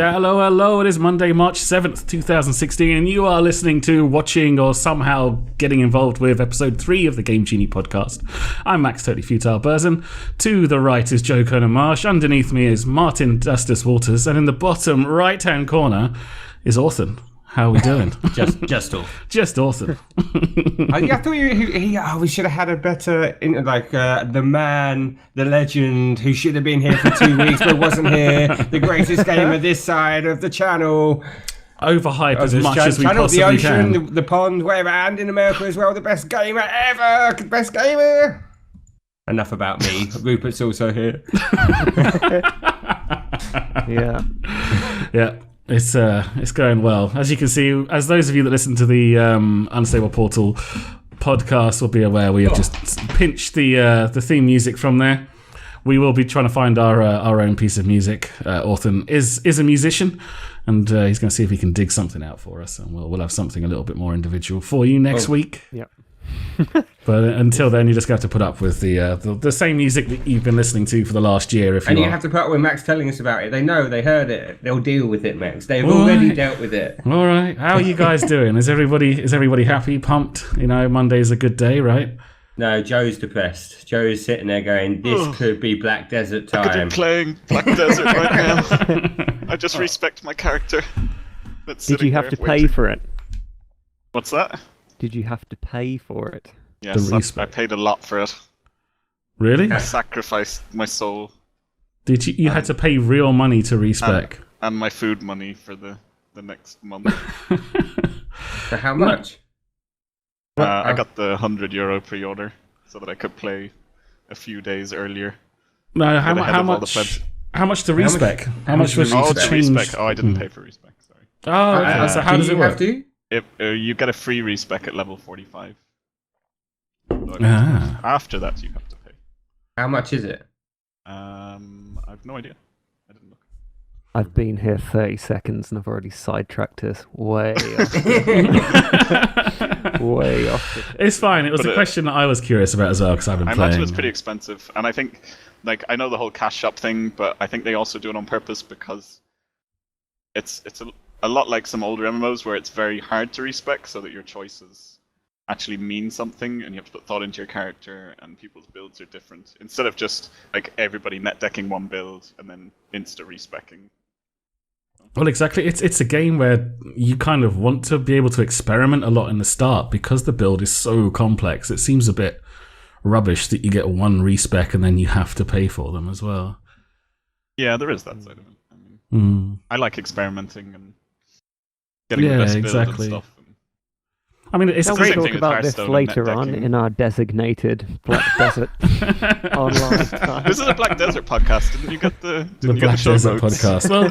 chat. Hello, hello. It is Monday, March 7th, 2016, and you are listening to, watching, or somehow getting involved with episode 3 of the Game Genie podcast. I'm Max Totally Futile Burzin. To the right is Joe Conan Marsh. Underneath me is Martin Dustus Walters. And in the bottom right-hand corner is Orson. How are we doing? Just Orson. Just Orson. I thought we should have had a better, the man, the legend, who should have been here for 2 weeks but wasn't here, the greatest gamer this side of the channel. Overhype as much as we possibly the ocean, can. the pond, wherever, and in America as well, the best gamer ever! Best gamer! Enough about me. Rupert's also here. Yeah. Yeah. It's going well. As you can see, as those of you that listen to the Unstable Portal podcast will be aware, we have just pinched the theme music from there. We will be trying to find our own piece of music. Orson is a musician, and he's going to see if he can dig something out for us, and we'll have something a little bit more individual for you next week. Yep. But until then, you just have to put up with the same music that you've been listening to for the last year. You have to put up with Max telling us about it. They know, they heard it. They'll deal with it, Max. They've already dealt with it. All right. How are you guys doing? Is everybody happy, pumped? You know, Monday's a good day, right? No, Joe's depressed. Joe's sitting there going, "This could be Black Desert time." I could be playing Black Desert right now. I just respect my character. Did you have to pay for it? What's that? Did you have to pay for it? Yes, I paid a lot for it. Really? I sacrificed my soul. Did you? You had to pay real money to respec? And my food money for the next month. For how much? I got the €100 pre-order so that I could play a few days earlier. No, how much? How much to respec? How much was you to change? Respec. Oh, I didn't pay for respec. Sorry. Oh, okay. So how does it work? You get a free respec at level 45. After that, you have to pay. How much is it? I have no idea. I didn't look. I've been here 30 seconds and I've already sidetracked us way off. Way off. It's fine. It was a question that I was curious about as well because I've been playing. I imagine it's pretty expensive, and I think, I know the whole cash shop thing, but I think they also do it on purpose because it's a lot like some older MMOs where it's very hard to respec, so that your choices actually mean something, and you have to put thought into your character, and people's builds are different. Instead of just everybody net decking one build and then insta respecking. Well, exactly. It's a game where you kind of want to be able to experiment a lot in the start because the build is so complex. It seems a bit rubbish that you get one respec and then you have to pay for them as well. Yeah, there is that side of it. I like experimenting and getting the best build and stuff. I mean, it's great. We'll talk about this later on in our designated Black Desert online time. This is a Black Desert podcast. Didn't you get the Black Desert podcast? Well,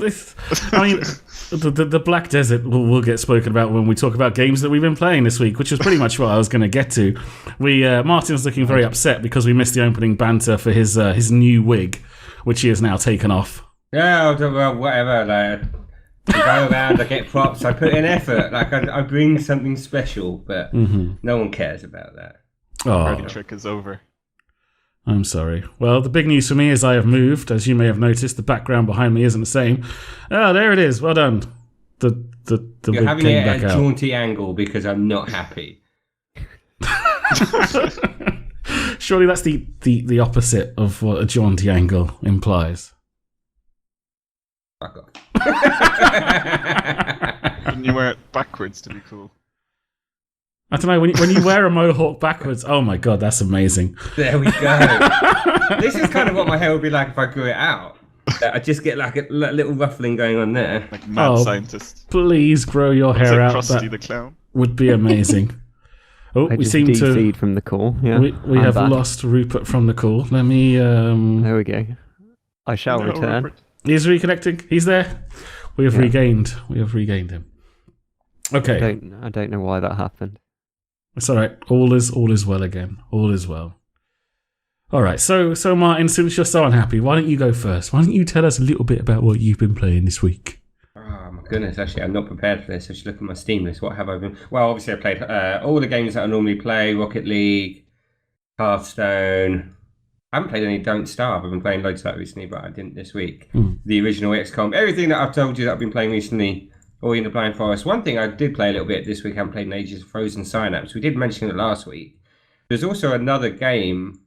the Black Desert will get spoken about when we talk about games that we've been playing this week, which is pretty much what I was going to get to. Martin's looking very upset because we missed the opening banter for his new wig, which he has now taken off. Yeah, well, whatever. I go around, I get props, I put in effort, I bring something special, but no one cares about that. Oh, the trick is over. I'm sorry. Well, the big news for me is I have moved. As you may have noticed, the background behind me isn't the same. Oh, there it is. Well done. The You're having it at a jaunty angle because I'm not happy. Surely that's the opposite of what a jaunty angle implies. Fuck off. Didn't you wear it backwards to be cool? I don't know, when you wear a mohawk backwards, oh my god, that's amazing. There we go. This is kind of what my hair would be like if I grew it out. I just get a little ruffling going on there. Like mad scientist. Please grow your hair out. Krusty the Clown. Would be amazing. Oh, we seem to from the call. Yeah, we have lost Rupert from the call. Let me. There we go. I shall return. Rupert. He's reconnecting. He's there. We have regained him. Okay. I don't know why that happened. It's all right. All is well again. All is well. All right. So Martin, since you're so unhappy, why don't you go first? Why don't you tell us a little bit about what you've been playing this week? Oh my goodness! Actually, I'm not prepared for this. I should look at my Steam list. What have I been? Well, obviously, I played all the games that I normally play: Rocket League, Hearthstone, I haven't played any Don't Starve. I've been playing loads of that recently, but I didn't this week. Mm. The original XCOM. Everything that I've told you that I've been playing recently, Ori and the Blind Forest. One thing I did play a little bit this week, I haven't played in ages, Frozen Synapse. We did mention it last week. There's also another game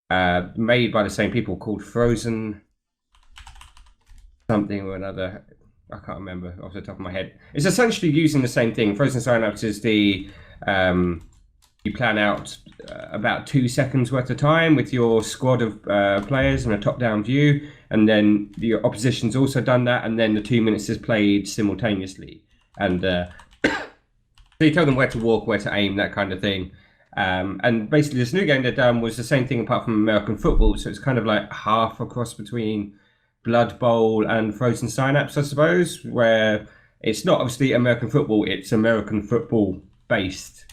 made by the same people called Frozen something or another. I can't remember off the top of my head. It's essentially using the same thing. Frozen Synapse is the you plan out about 2 seconds worth of time with your squad of players in a top-down view, and then your opposition's also done that, and then the 2 minutes is played simultaneously. And so you tell them where to walk, where to aim, that kind of thing. And basically, this new game they've done was the same thing apart from American football. So it's kind of like half a cross between Blood Bowl and Frozen Synapse, I suppose, where it's not obviously American football, it's American football based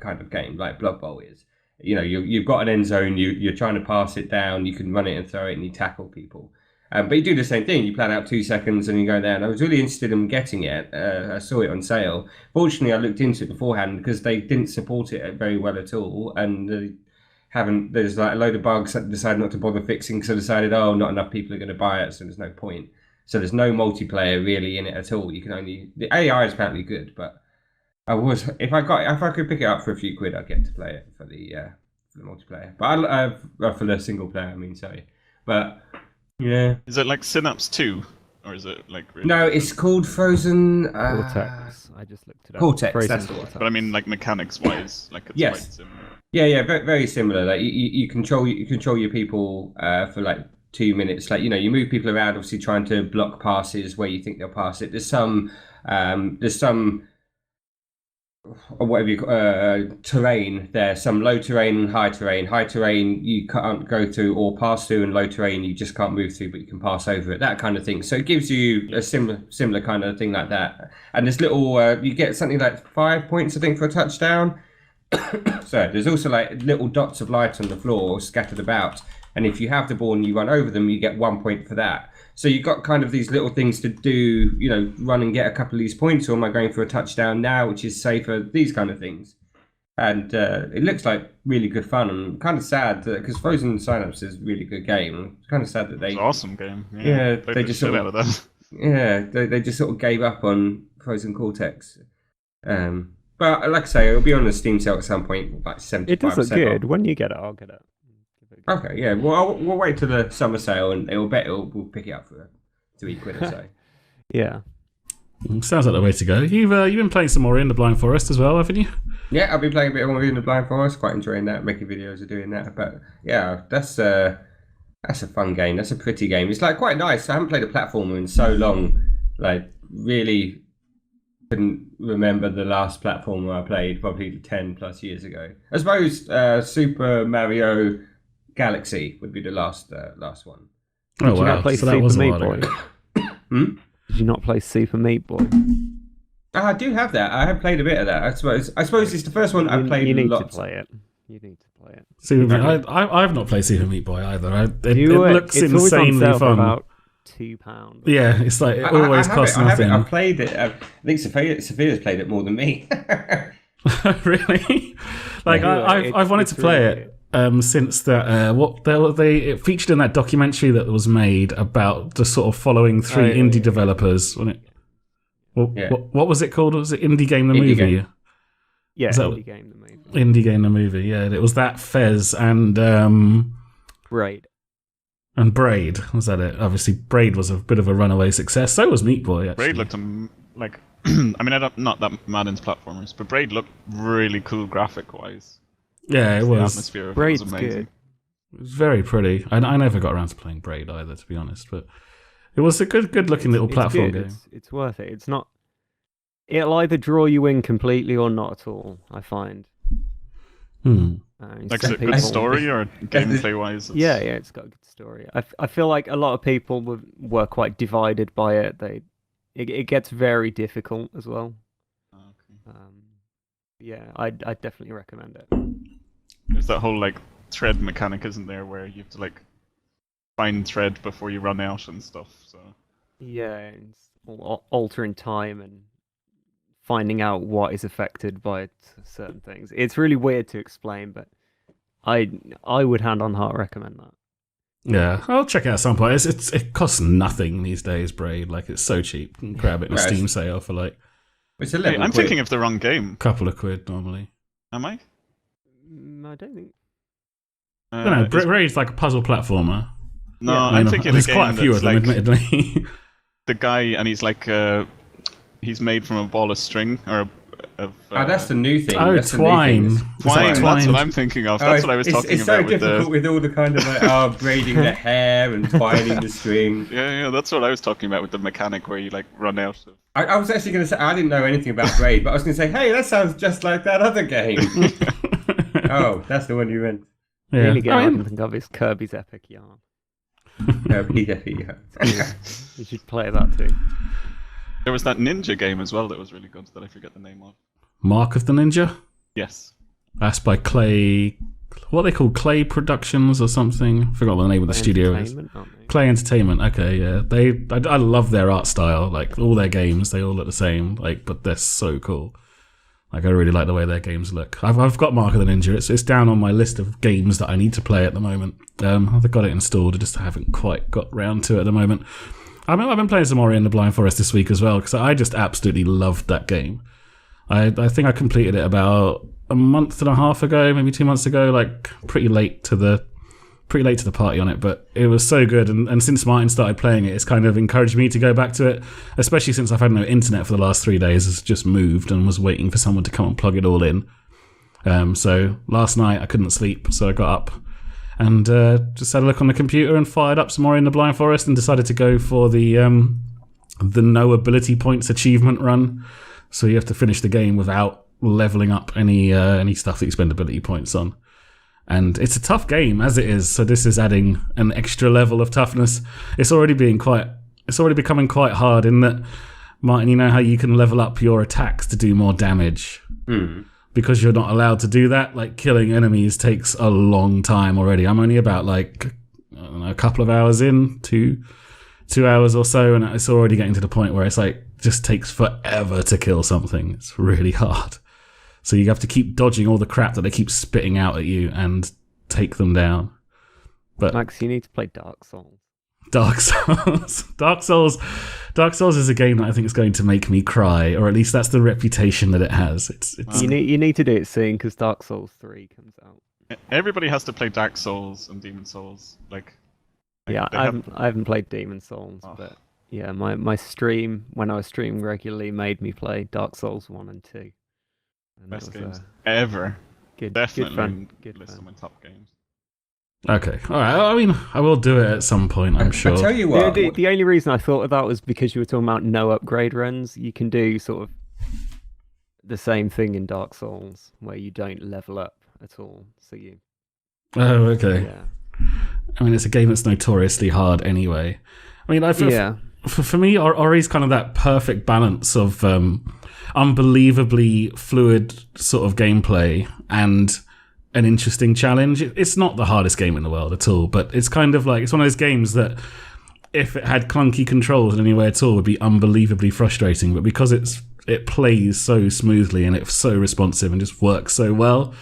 kind of game like Blood Bowl is. You know, you've got an end zone, you're trying to pass it down, you can run it and throw it and you tackle people. But you do the same thing, you plan out 2 seconds and you go there. And I was really interested in getting it. I saw it on sale. Fortunately, I looked into it beforehand because they didn't support it very well at all. And there's like a load of bugs that decided not to bother fixing because I decided, not enough people are going to buy it, so there's no point. So there's no multiplayer really in it at all. The AI is apparently good, but if I could pick it up for a few quid, I'd get to play it for the multiplayer. But for the single player, I mean, sorry. But yeah. Is it like Synapse 2? Or is it like really... No, it's called Frozen Cortex. I just looked it up. Cortex, Frozen that's the one. Cortex. But I mean, like mechanics wise, like it's Yes. quite similar. Yeah, very, very similar. Like you control your people for like 2 minutes. Like, you know, you move people around, obviously trying to block passes where you think they'll pass it. There's some or whatever terrain there, some low terrain and high terrain. High terrain you can't go through or pass through, and low terrain you just can't move through, but you can pass over it, that kind of thing. So it gives you a similar kind of thing like that. And this little you get something like 5 points I think for a touchdown. So there's also like little dots of light on the floor scattered about, and if you have the ball and you run over them, you get 1 point for that. So you've got kind of these little things to do, you know, run and get a couple of these points, or am I going for a touchdown now, which is safer, these kind of things. And it looks like really good fun. I'm kind of sad because Frozen Synapse is a really good game. I'm kind of sad that It's an awesome game. they just sort of, they just sort of gave up on Frozen Cortex. But like I say, it'll be on the Steam sale at some point, like 75%. It does look good. off. When you get it, I'll get it. Okay, yeah. Well, we'll wait till the summer sale, and we'll pick it up for £3 or so. Yeah. Sounds like the way to go. You've been playing some more in the Blind Forest as well, haven't you? Yeah, I've been playing a bit more in the Blind Forest. Quite enjoying that. Making videos of doing that. But yeah, that's a fun game. That's a pretty game. It's like quite nice. I haven't played a platformer in so long. Like really couldn't remember the last platformer I played, probably 10 plus years ago. I suppose Super Mario Galaxy would be the last one. Oh wow! Play So that Super was a Meat while Boy? ago. Did you not play Super Meat Boy? I do have that. I have played a bit of that. I suppose it's the first one I've played. You need lots. to play it. You need to play it. Super Meat. I've not played Super Meat Boy either. It looks it's always on insanely sale for fun. about £2. Yeah, it's like it always costs nothing. I've played it. I think Sophia's played it more than me. Really? Like I've wanted to play it since that it featured in that documentary that was made about the sort of following three indie developers, wasn't it? What was it called? Was it Indie Game the Movie? Game. Yeah, Indie Game the Movie. Indie Game the Movie. Yeah, it was that Fez and Braid. And Braid, was that it? Obviously, Braid was a bit of a runaway success. So was Meat Boy, actually. Braid looked like... I mean, I'm not that mad into platformers, but Braid looked really cool graphic-wise. Yeah, it was. The atmosphere of Braid's it was amazing. good. It was very pretty. I never got around to playing Braid either, to be honest, but it was a good-looking little platform game. It's worth it. It's not... It'll either draw you in completely or not at all, I find. Like, is it good story or gameplay-wise? Yeah, it's got a good story. I feel like a lot of people were quite divided by it. It gets very difficult as well. Okay. Yeah, I'd definitely recommend it. There's that whole like thread mechanic, isn't there, where you have to like find thread before you run out and stuff. So yeah, it's altering time and finding out what is affected by certain things. It's really weird to explain, but I would hand on heart recommend that. Yeah, I'll check it out at some point. It costs nothing these days, Braid. Like, it's so cheap. You can grab it in a Steam sale for like It's a Hey, I'm thinking of the wrong game. a couple of quid normally. Am I? I don't think. I don't know. Braid's like a puzzle platformer. No, Yeah. I'm thinking of a there's game quite a few of that's them, like admittedly. the guy, and he's like he's made from a ball of string or that's the new thing. Oh, That's the new Twine. thing. Is Twine. that That's what I'm thinking of. That's what I was talking it's about. so difficult with all the kind of like, braiding the hair and twining the string. Yeah, that's what I was talking about with the mechanic where you like run out of. I was actually going to say, I didn't know anything about braid, but I was going to say, hey, that sounds just like that other game. Oh, that's the one you meant. The Yeah. only game I can think of is Kirby's Epic Yarn. Yeah. You should play that too. There was that ninja game as well that was really good that I forget the name of. Mark of the Ninja. Yes. That's by Clay. What are they called? Clay Productions or something? I forgot what the name of the studio is. Entertainment, aren't they? Clay Entertainment. Okay, yeah. I love their art style. Like, all their games, they all look the same. Like, but they're so cool. Like, I really like the way their games look. I've got Mark of the Ninja. It's down on my list of games that I need to play at the moment. I've got it installed. I just haven't quite got round to it at the moment. I've been playing some Ori and the Blind Forest this week as well because I just absolutely loved that game. I think I completed it about a month and a half ago, maybe 2 months ago. Like, pretty late to the party on it, but it was so good. And since Martin started playing it, it's kind of encouraged me to go back to it, especially since I've had no internet for the last 3 days. It's just moved and was waiting for someone to come and plug it all in. So last night I couldn't sleep, so I got up and just had a look on the computer and fired up some more in the Blind Forest and decided to go for the no ability points achievement run. So you have to finish the game without leveling up any stuff that you spend ability points on. And it's a tough game as it is, so this is adding an extra level of toughness. It's already becoming quite hard in that, Martin, you know how you can level up your attacks to do more damage? Because you're not allowed to do that. Like, killing enemies takes a long time already. I'm only about like, I don't know, a couple of hours in, two hours or so, and it's already getting to the point where it's like, just takes forever to kill something. It's really hard. So you have to keep dodging all the crap that they keep spitting out at you and take them down. But Max, you need to play Dark Souls. Dark Souls is a game that I think is going to make me cry, or at least that's the reputation that it has. It's You need to do it soon because Dark Souls 3 comes out. Everybody has to play Dark Souls and Demon Souls. Yeah, they I haven't played Demon Souls, but yeah, my stream when I was streaming regularly made me play Dark Souls 1 and 2. And best that was, games ever. Definitely good fun. list of my top games. Okay, all right. I mean, I will do it at some point, I'm sure. I tell you what. The only reason I thought of that was because you were talking about no upgrade runs. You can do sort of the same thing in Dark Souls where you don't level up at all. So you. Oh, okay. Yeah. I mean, it's a game that's notoriously hard anyway. I mean, for me, Ori's kind of that perfect balance of unbelievably fluid sort of gameplay and an interesting challenge. It's not the hardest game in the world at all, but it's kind of like, it's one of those games that if it had clunky controls in any way at all would be unbelievably frustrating, but because it plays so smoothly and it's so responsive and just works so well,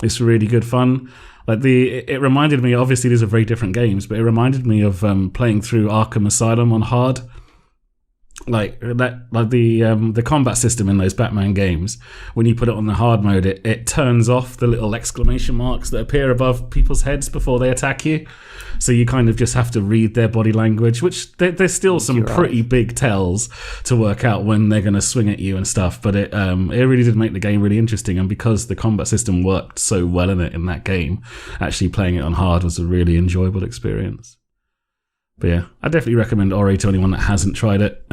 it's really good fun. Like it reminded me, obviously these are very different games, but it reminded me of playing through Arkham Asylum on hard. The combat system in those Batman games, when you put it on the hard mode, it turns off the little exclamation marks that appear above people's heads before they attack you. So you kind of just have to read their body language, which there's still some pretty big tells to work out when they're going to swing at you and stuff. But it really did make the game really interesting. And because the combat system worked so well in that game, actually playing it on hard was a really enjoyable experience. But yeah, I definitely recommend Ori to anyone that hasn't tried it.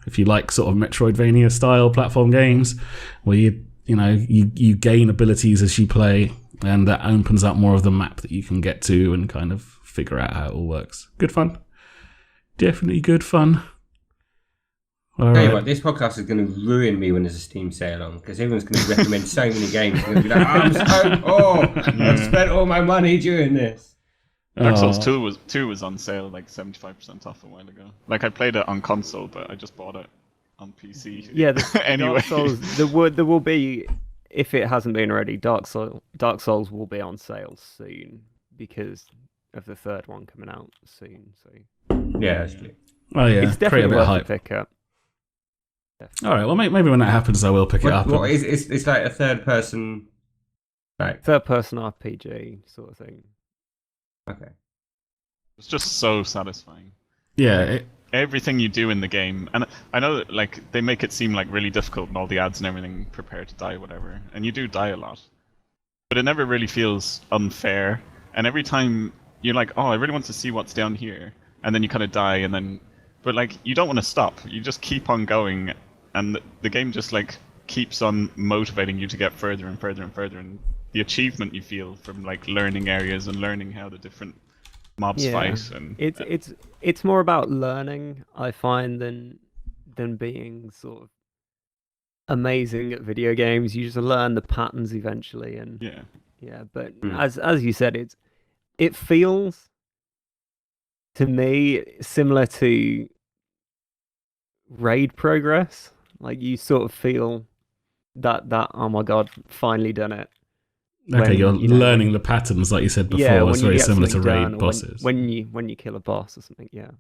If you like sort of Metroidvania style platform games where you gain abilities as you play, and that opens up more of the map that you can get to and kind of figure out how it all works. Good fun. Definitely good fun. All Tell you right. what, this podcast is going to ruin me when there's a Steam sale on, because everyone's going to recommend so many games. They're going to be like, I've spent all my money doing this. Dark Souls 2 was on sale like 75% off a while ago. Like, I played it on console, but I just bought it on PC. Yeah, anyway. Dark Souls, there will be if it hasn't been already, Dark Souls will be on sale soon because of the third one coming out soon. So Yeah, that's true. Oh yeah, it's create a definitely bit of worth a hype. pickup. All right, well maybe when that happens, I will pick it up. What is it's like a third person, like Third person RPG sort of thing. okay. It's just so satisfying. Yeah, Everything you do in the game, and I know that like they make it seem like really difficult and all the ads and everything, prepare to die, whatever, and you do die a lot, but it never really feels unfair. And every time you're like, oh, I really want to see what's down here, and then you kind of die, and then, but like you don't want to stop. You just keep on going, and the game just like keeps on motivating you to get further and further and further, and the achievement you feel from like learning areas and learning how the different mobs fight, and it's more about learning, I find, than being sort of amazing at video games. You just learn the patterns eventually, and yeah. But as you said, it feels to me similar to raid progress. Like you sort of feel that oh my god, finally done it. okay, you're learning the patterns, like you said before. Yeah, it's very similar to raid bosses. When you kill a boss or something, yeah.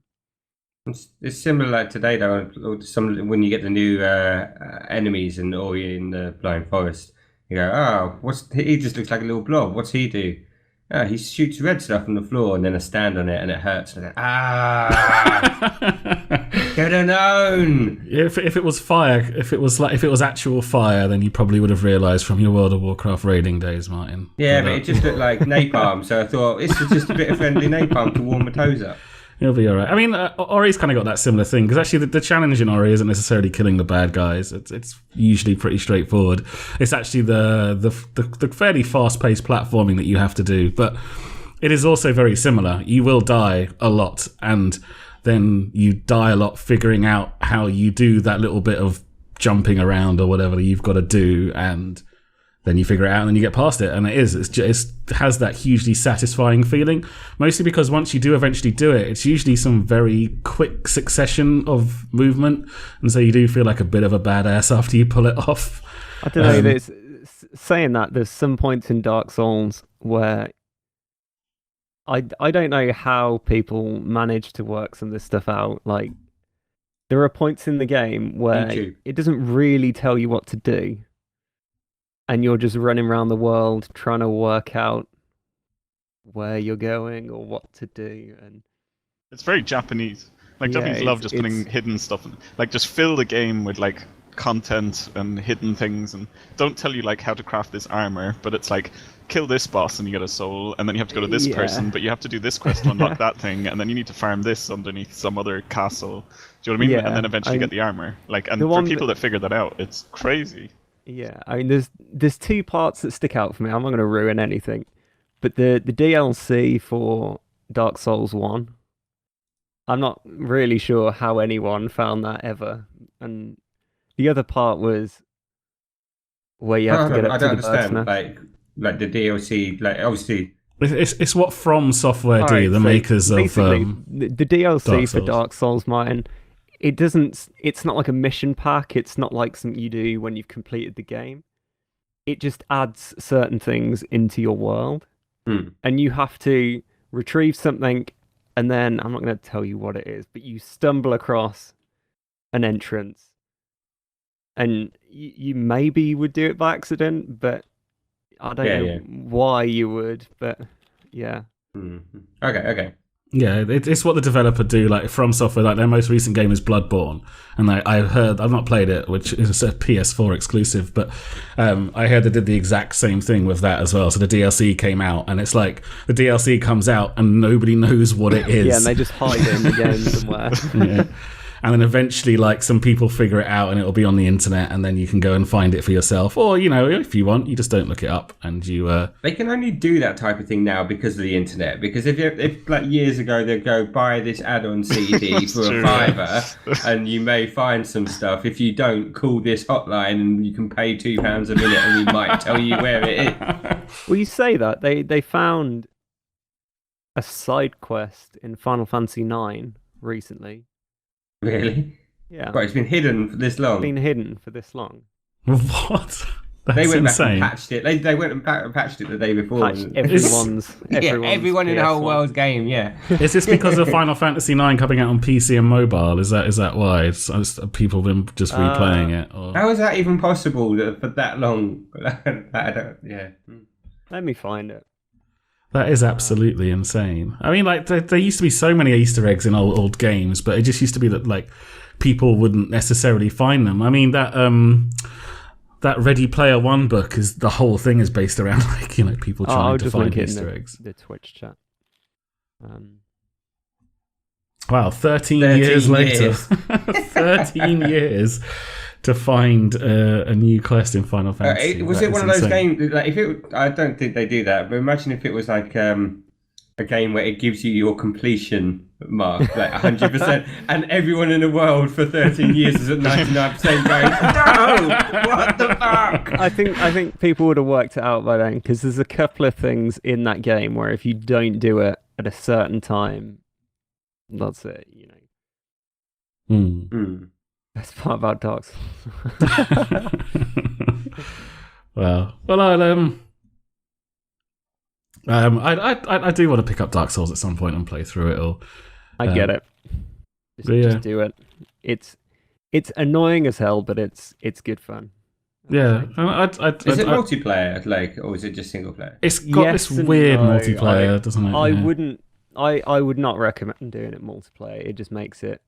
It's similar like today though. When you get the new enemies and or you're in the blind forest, you go, oh, he just looks like a little blob. What's he do? Oh, he shoots red stuff on the floor and then I stand on it and it hurts. And get a known. If it was fire, if it was actual fire, then you probably would have realised from your World of Warcraft raiding days, Martin. Yeah, but it just looked like napalm, so I thought this is just a bit of friendly napalm to warm my toes up. It'll be all right. I mean, Ori's kind of got that similar thing because actually the challenge in Ori isn't necessarily killing the bad guys. It's usually pretty straightforward. It's actually the fairly fast-paced platforming that you have to do, but it is also very similar. You will die a lot, and then you die a lot figuring out how you do that little bit of jumping around or whatever you've got to do, and then you figure it out and then you get past it, and it has that hugely satisfying feeling, mostly because once you do eventually do it, it's usually some very quick succession of movement, and so you do feel like a bit of a badass after you pull it off. I don't know, saying that, there's some points in Dark Souls where I don't know how people manage to work some of this stuff out. Like, there are points in the game where it doesn't really tell you what to do, and you're just running around the world trying to work out where you're going or what to do. And it's very Japanese. Like Japanese love just putting hidden stuff in. Like just fill the game with like content and hidden things, and don't tell you like how to craft this armor, but it's like kill this boss and you get a soul, and then you have to go to this person, but you have to do this quest to unlock that thing, and then you need to farm this underneath some other castle. Do you know what I mean? And then eventually get the armor. Like, and for people that figure that out, it's crazy. Yeah, I mean, there's two parts that stick out for me. I'm not going to ruin anything, but the DLC for Dark Souls 1, I'm not really sure how anyone found that ever. And the other part was where you have to get up to the bird's nest. Like the DLC, like obviously. It's what From Software do, the makers of the DLC for Souls. Dark Souls, Martin. It's not like a mission pack. It's not like something you do when you've completed the game. It just adds certain things into your world. And you have to retrieve something, and then, I'm not going to tell you what it is, but you stumble across an entrance. And you maybe would do it by accident, but I don't know why you would, but yeah. Okay. Yeah, it's what the developer do. Like From Software, like their most recent game is Bloodborne, and I've not played it, which is a PS4 exclusive, but I heard they did the exact same thing with that as well. So the DLC came out, and it's like the DLC comes out and nobody knows what it is. Yeah, and they just hide it in the game somewhere. Yeah. And then eventually, like, some people figure it out and it'll be on the internet, and then you can go and find it for yourself. Or, you know, if you want, you just don't look it up and you... They can only do that type of thing now because of the internet. Because if like, years ago, they'd go, buy this add-on CD for a $5, and you may find some stuff. If you don't, call this hotline and you can pay £2 a minute and we might tell you where it is. Well, you say that. They found a side quest in Final Fantasy IX recently. Really? Yeah. But it's been hidden for this long. Been hidden for this long. What? They went insane. back and patched it. They went and patched it the day before. Patched everyone's everyone in the whole PS1. world's game. Yeah. Is this because of Final Fantasy IX coming out on PC and mobile? Is that why? It's people been just replaying it? Or... How is that even possible for that long? I don't. Yeah. Let me find it. That is absolutely insane. I mean, like there used to be so many Easter eggs in old games, but it just used to be that like people wouldn't necessarily find them. I mean that Ready Player One book is the whole thing is based around like people trying to find Easter eggs. The Twitch chat. Wow, 13 years later, 13 years to find a new quest in Final Fantasy. Was it one of those games? Like, I don't think they do that. But imagine if it was like a game where it gives you your completion mark, like 100%, and everyone in the world for 13 years is at 99% going, no, what the fuck? I think people would have worked it out by then, because there's a couple of things in that game where if you don't do it at a certain time, that's it, That's part about Dark Souls. well, I do want to pick up Dark Souls at some point and play through it all. I get it. Just do it. It's annoying as hell, but it's good fun. Yeah. Is it multiplayer, or is it just single player? It's got this weird multiplayer, doesn't it? I would not recommend doing it multiplayer. It just makes it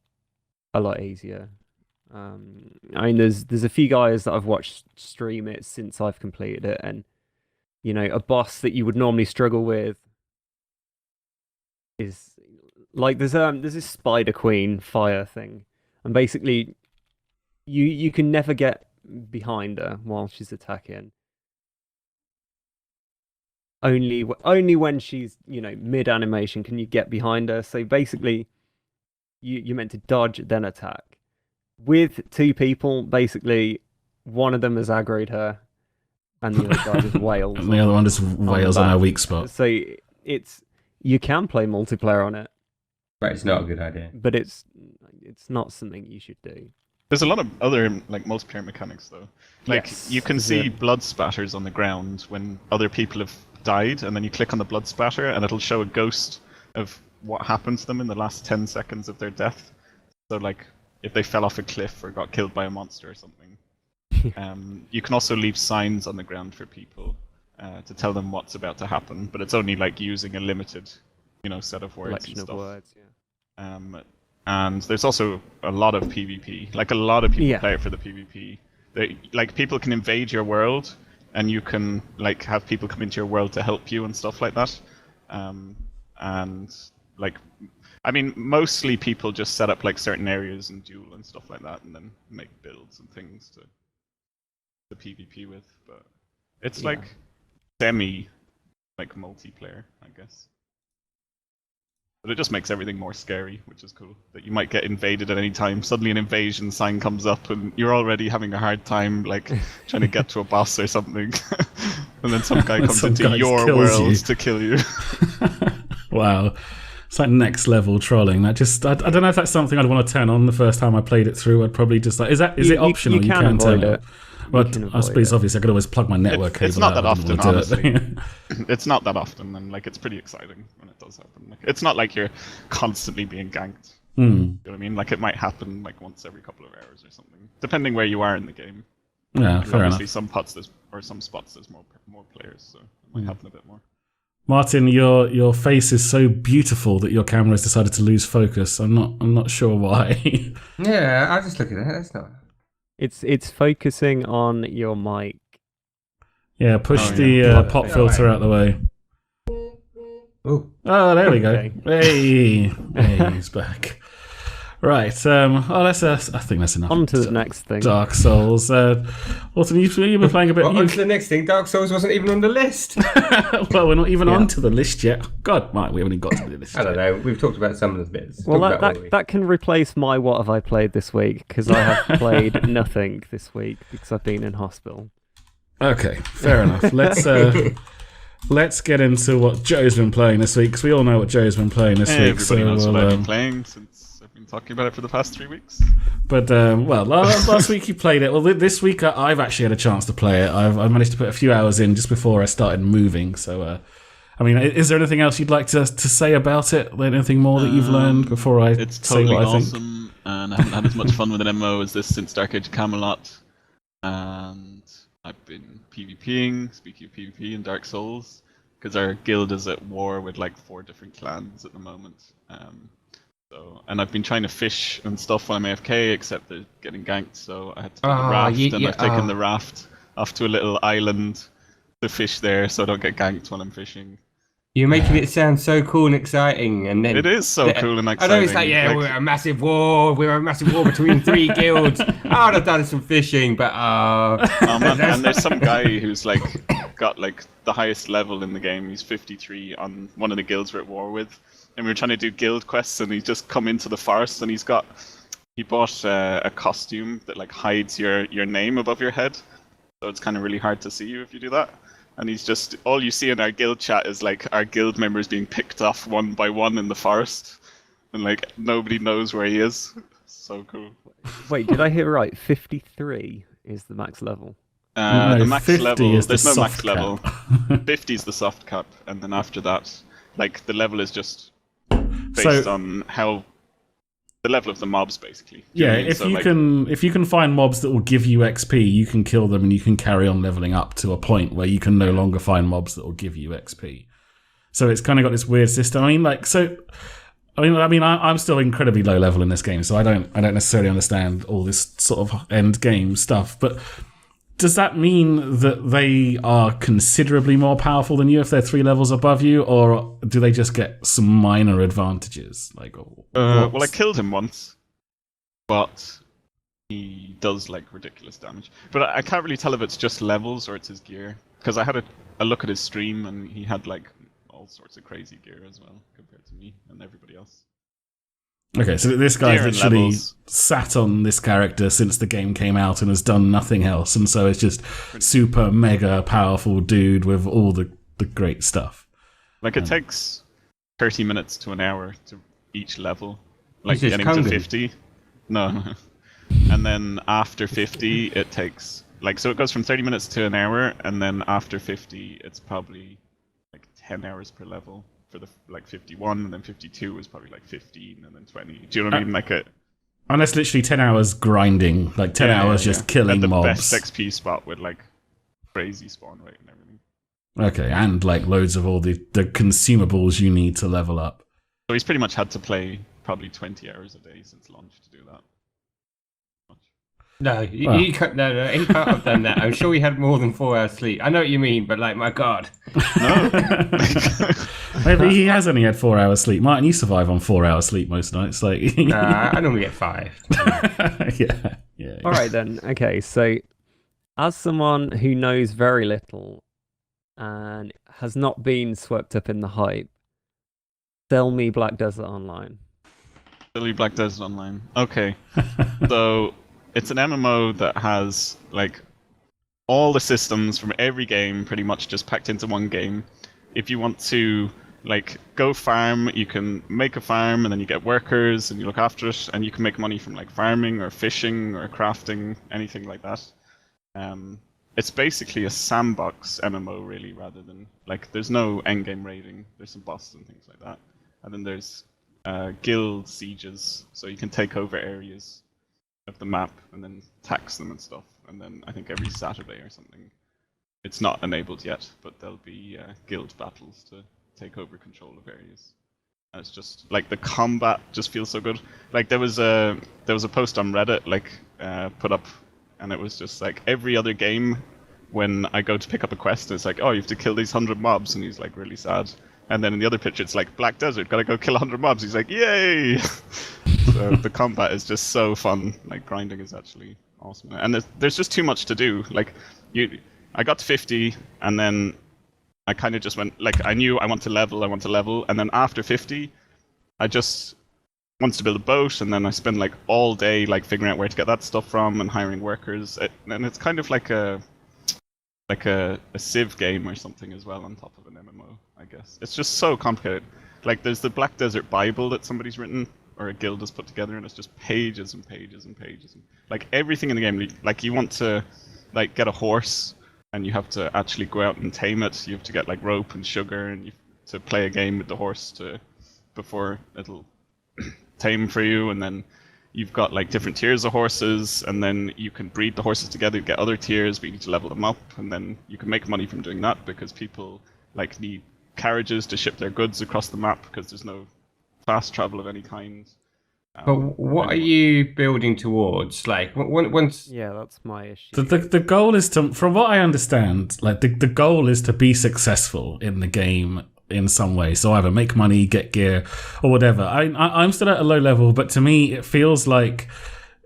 a lot easier. I mean, there's a few guys that I've watched stream it since I've completed it, and a boss that you would normally struggle with is like there's this Spider Queen fire thing, and basically you can never get behind her while she's attacking. Only when she's mid animation can you get behind her. So basically, you're meant to dodge then attack. With two people, basically, one of them has aggroed her, and the other guy just wails. And the other one just wails on her weak spot. So you can play multiplayer on it, but it's not a good idea. But it's not something you should do. There's a lot of other multiplayer mechanics though. You can see blood spatters on the ground when other people have died, and then you click on the blood spatter, and it'll show a ghost of what happened to them in the last 10 seconds of their death. So if they fell off a cliff or got killed by a monster or something. You can also leave signs on the ground for people to tell them what's about to happen, but it's only using a limited, set of words Collection and stuff. Of words, yeah. And there's also a lot of PvP. A lot of people play it for the PvP. People can invade your world, and you can have people come into your world to help you and stuff like that. I mean, mostly people just set up certain areas and duel and stuff like that, and then make builds and things to PvP with. But it's semi multiplayer, I guess. But it just makes everything more scary, which is cool. That you might get invaded at any time. Suddenly an invasion sign comes up, and you're already having a hard time trying to get to a boss or something, and then some guy comes into your world to kill you. Wow. It's next level trolling. I don't know if that's something I'd want to turn on the first time I played it through. I'd probably just is it optional? You can avoid it. Well, I suppose obviously I could always plug my network cable. It's not that often, honestly. It. It's not that often, and it's pretty exciting when it does happen. It's not like you're constantly being ganked. You know what I mean? It might happen once every couple of hours or something, depending where you are in the game. Yeah, fair enough. Obviously, some spots there's more players, so it might happen a bit more. Martin, your face is so beautiful that your camera has decided to lose focus. I'm not sure why. Yeah, I'll just look at it. That's not. It's focusing on your mic. Yeah, push the pop filter out the way. Ooh. Oh, there we go. Okay. Hey, he's back. Right. I think that's enough. On to the next thing. Dark Souls. Autumn, you've been playing a bit. On to the next thing. Dark Souls wasn't even on the list. Well, we're not even onto the list yet. God, Mike, we haven't even got to the list. I don't know. We've talked about some of the bits. Well, that can replace my what have I played this week, because I have played nothing this week because I've been in hospital. Okay, fair enough. let's get into what Joe's been playing this week, because we all know what Joe's been playing this week. Everybody knows what I've been playing since I've been talking about it for the past 3 weeks. But, last week you played it. Well, this week I've actually had a chance to play it. I've managed to put a few hours in just before I started moving. So, is there anything else you'd like to say about it? Anything more that you've learned before I it's say totally what I think? awesome, and I haven't had as much fun with an MMO as this since Dark Age of Camelot. And I've been PvPing, speaking of PvP, in Dark Souls, because our guild is at war with like 4 different clans at the moment. And I've been trying to fish and stuff when I'm AFK, except they're getting ganked, so I had to do the raft, and I've taken the raft off to a little island to fish there, so I don't get ganked when I'm fishing. You're making it sound so cool and exciting, and then it is so cool and exciting. I know it's like, we're a massive war. We're a massive war between 3 guilds. I'd have done some fishing, but man, and there's some guy who's like got like the highest level in the game. He's 53 on one of the guilds we're at war with, and we were trying to do guild quests, and he's just come into the forest, and he bought a costume that like hides your name above your head, so it's kind of really hard to see you if you do that. And he's just, all you see in our guild chat is like our guild members being picked off one by one in the forest. And like nobody knows where he is. So cool. Wait, did I hear right? 53 is the max level. No, the max 50 level, is the there's no soft max level. 50 is the soft cap. And then after that, like the level is just based on how the level of the mobs, basically. Yeah, if you can find mobs that will give you XP, you can kill them and you can carry on leveling up to a point where you can no longer find mobs that will give you XP. So it's kind of got this weird system. I'm still incredibly low level in this game, so I don't necessarily understand all this sort of end game stuff. But does that mean that they are considerably more powerful than you if they're 3 levels above you, or do they just get some minor advantages? Well, I killed him once, but he does like ridiculous damage. But I can't really tell if it's just levels or it's his gear, because I had a look at his stream and he had like all sorts of crazy gear as well compared to me and everybody else. Okay, so this guy's literally sat on this character since the game came out and has done nothing else, and so it's just super mega powerful dude with all the great stuff. Like it takes 30 minutes to an hour to each level, like getting to 50. No. And then after 50 it takes so it goes from 30 minutes to an hour, and then after 50 it's probably like 10 hours per level. For the 51, and then 52 was probably like 15, and then 20. Do you know what I mean? And that's literally 10 hours grinding, 10 hours just killing at the mobs. Best XP spot with like crazy spawn rate and everything. Okay, and like loads of all the consumables you need to level up. So he's pretty much had to play probably 20 hours a day since launch to do that. No, he can't have done that. I'm sure he had more than 4 hours sleep. I know what you mean, but my God. No. Maybe he has only had 4 hours sleep. Martin, you survive on 4 hours sleep most nights. I normally get 5. Yeah. All right then. Okay, so as someone who knows very little and has not been swept up in the hype, sell me Black Desert Online. Sell me Black Desert Online. Okay. So it's an MMO that has like all the systems from every game pretty much just packed into one game. If you want to go farm, you can make a farm and then you get workers and you look after it, and you can make money from farming or fishing or crafting, anything like that. It's basically a sandbox MMO really, rather than there's no endgame raiding. There's some bosses and things like that, and then there's guild sieges, so you can take over areas of the map and then tax them and stuff. And then I think every Saturday or something, it's not enabled yet, but there'll be guild battles to take over control of areas. And it's just the combat just feels so good. There was a post on Reddit put up, and it was just every other game when I go to pick up a quest, it's oh, you have to kill these 100 mobs, and he's really sad. And then in the other picture, it's Black Desert, gotta go kill 100 mobs. He's yay! So the combat is just so fun. Grinding is actually awesome. And there's just too much to do. I got to 50, and then I kind of just went, I knew I want to level, and then after 50, I just wanted to build a boat, and then I spend all day figuring out where to get that stuff from and hiring workers. And it's kind of like a Civ game or something as well on top of an MMO. I guess it's just so complicated. Like there's the Black Desert Bible that somebody's written or a guild has put together, and it's just pages and pages and pages. And, like everything in the game, like you want to like get a horse, and you have to actually go out and tame it. You have to get like rope and sugar, and you have to play a game with the horse before it'll tame for you, and then you've got like different tiers of horses, and then you can breed the horses together to get other tiers, but you need to level them up, and then you can make money from doing that because people like need carriages to ship their goods across the map because there's no fast travel of any kind. But what are you building towards? Like once? Yeah, that's my issue. The goal is to, from what I understand, like the goal is to be successful in the game in some way. So either make money, get gear, or whatever. I'm still at a low level, but to me it feels like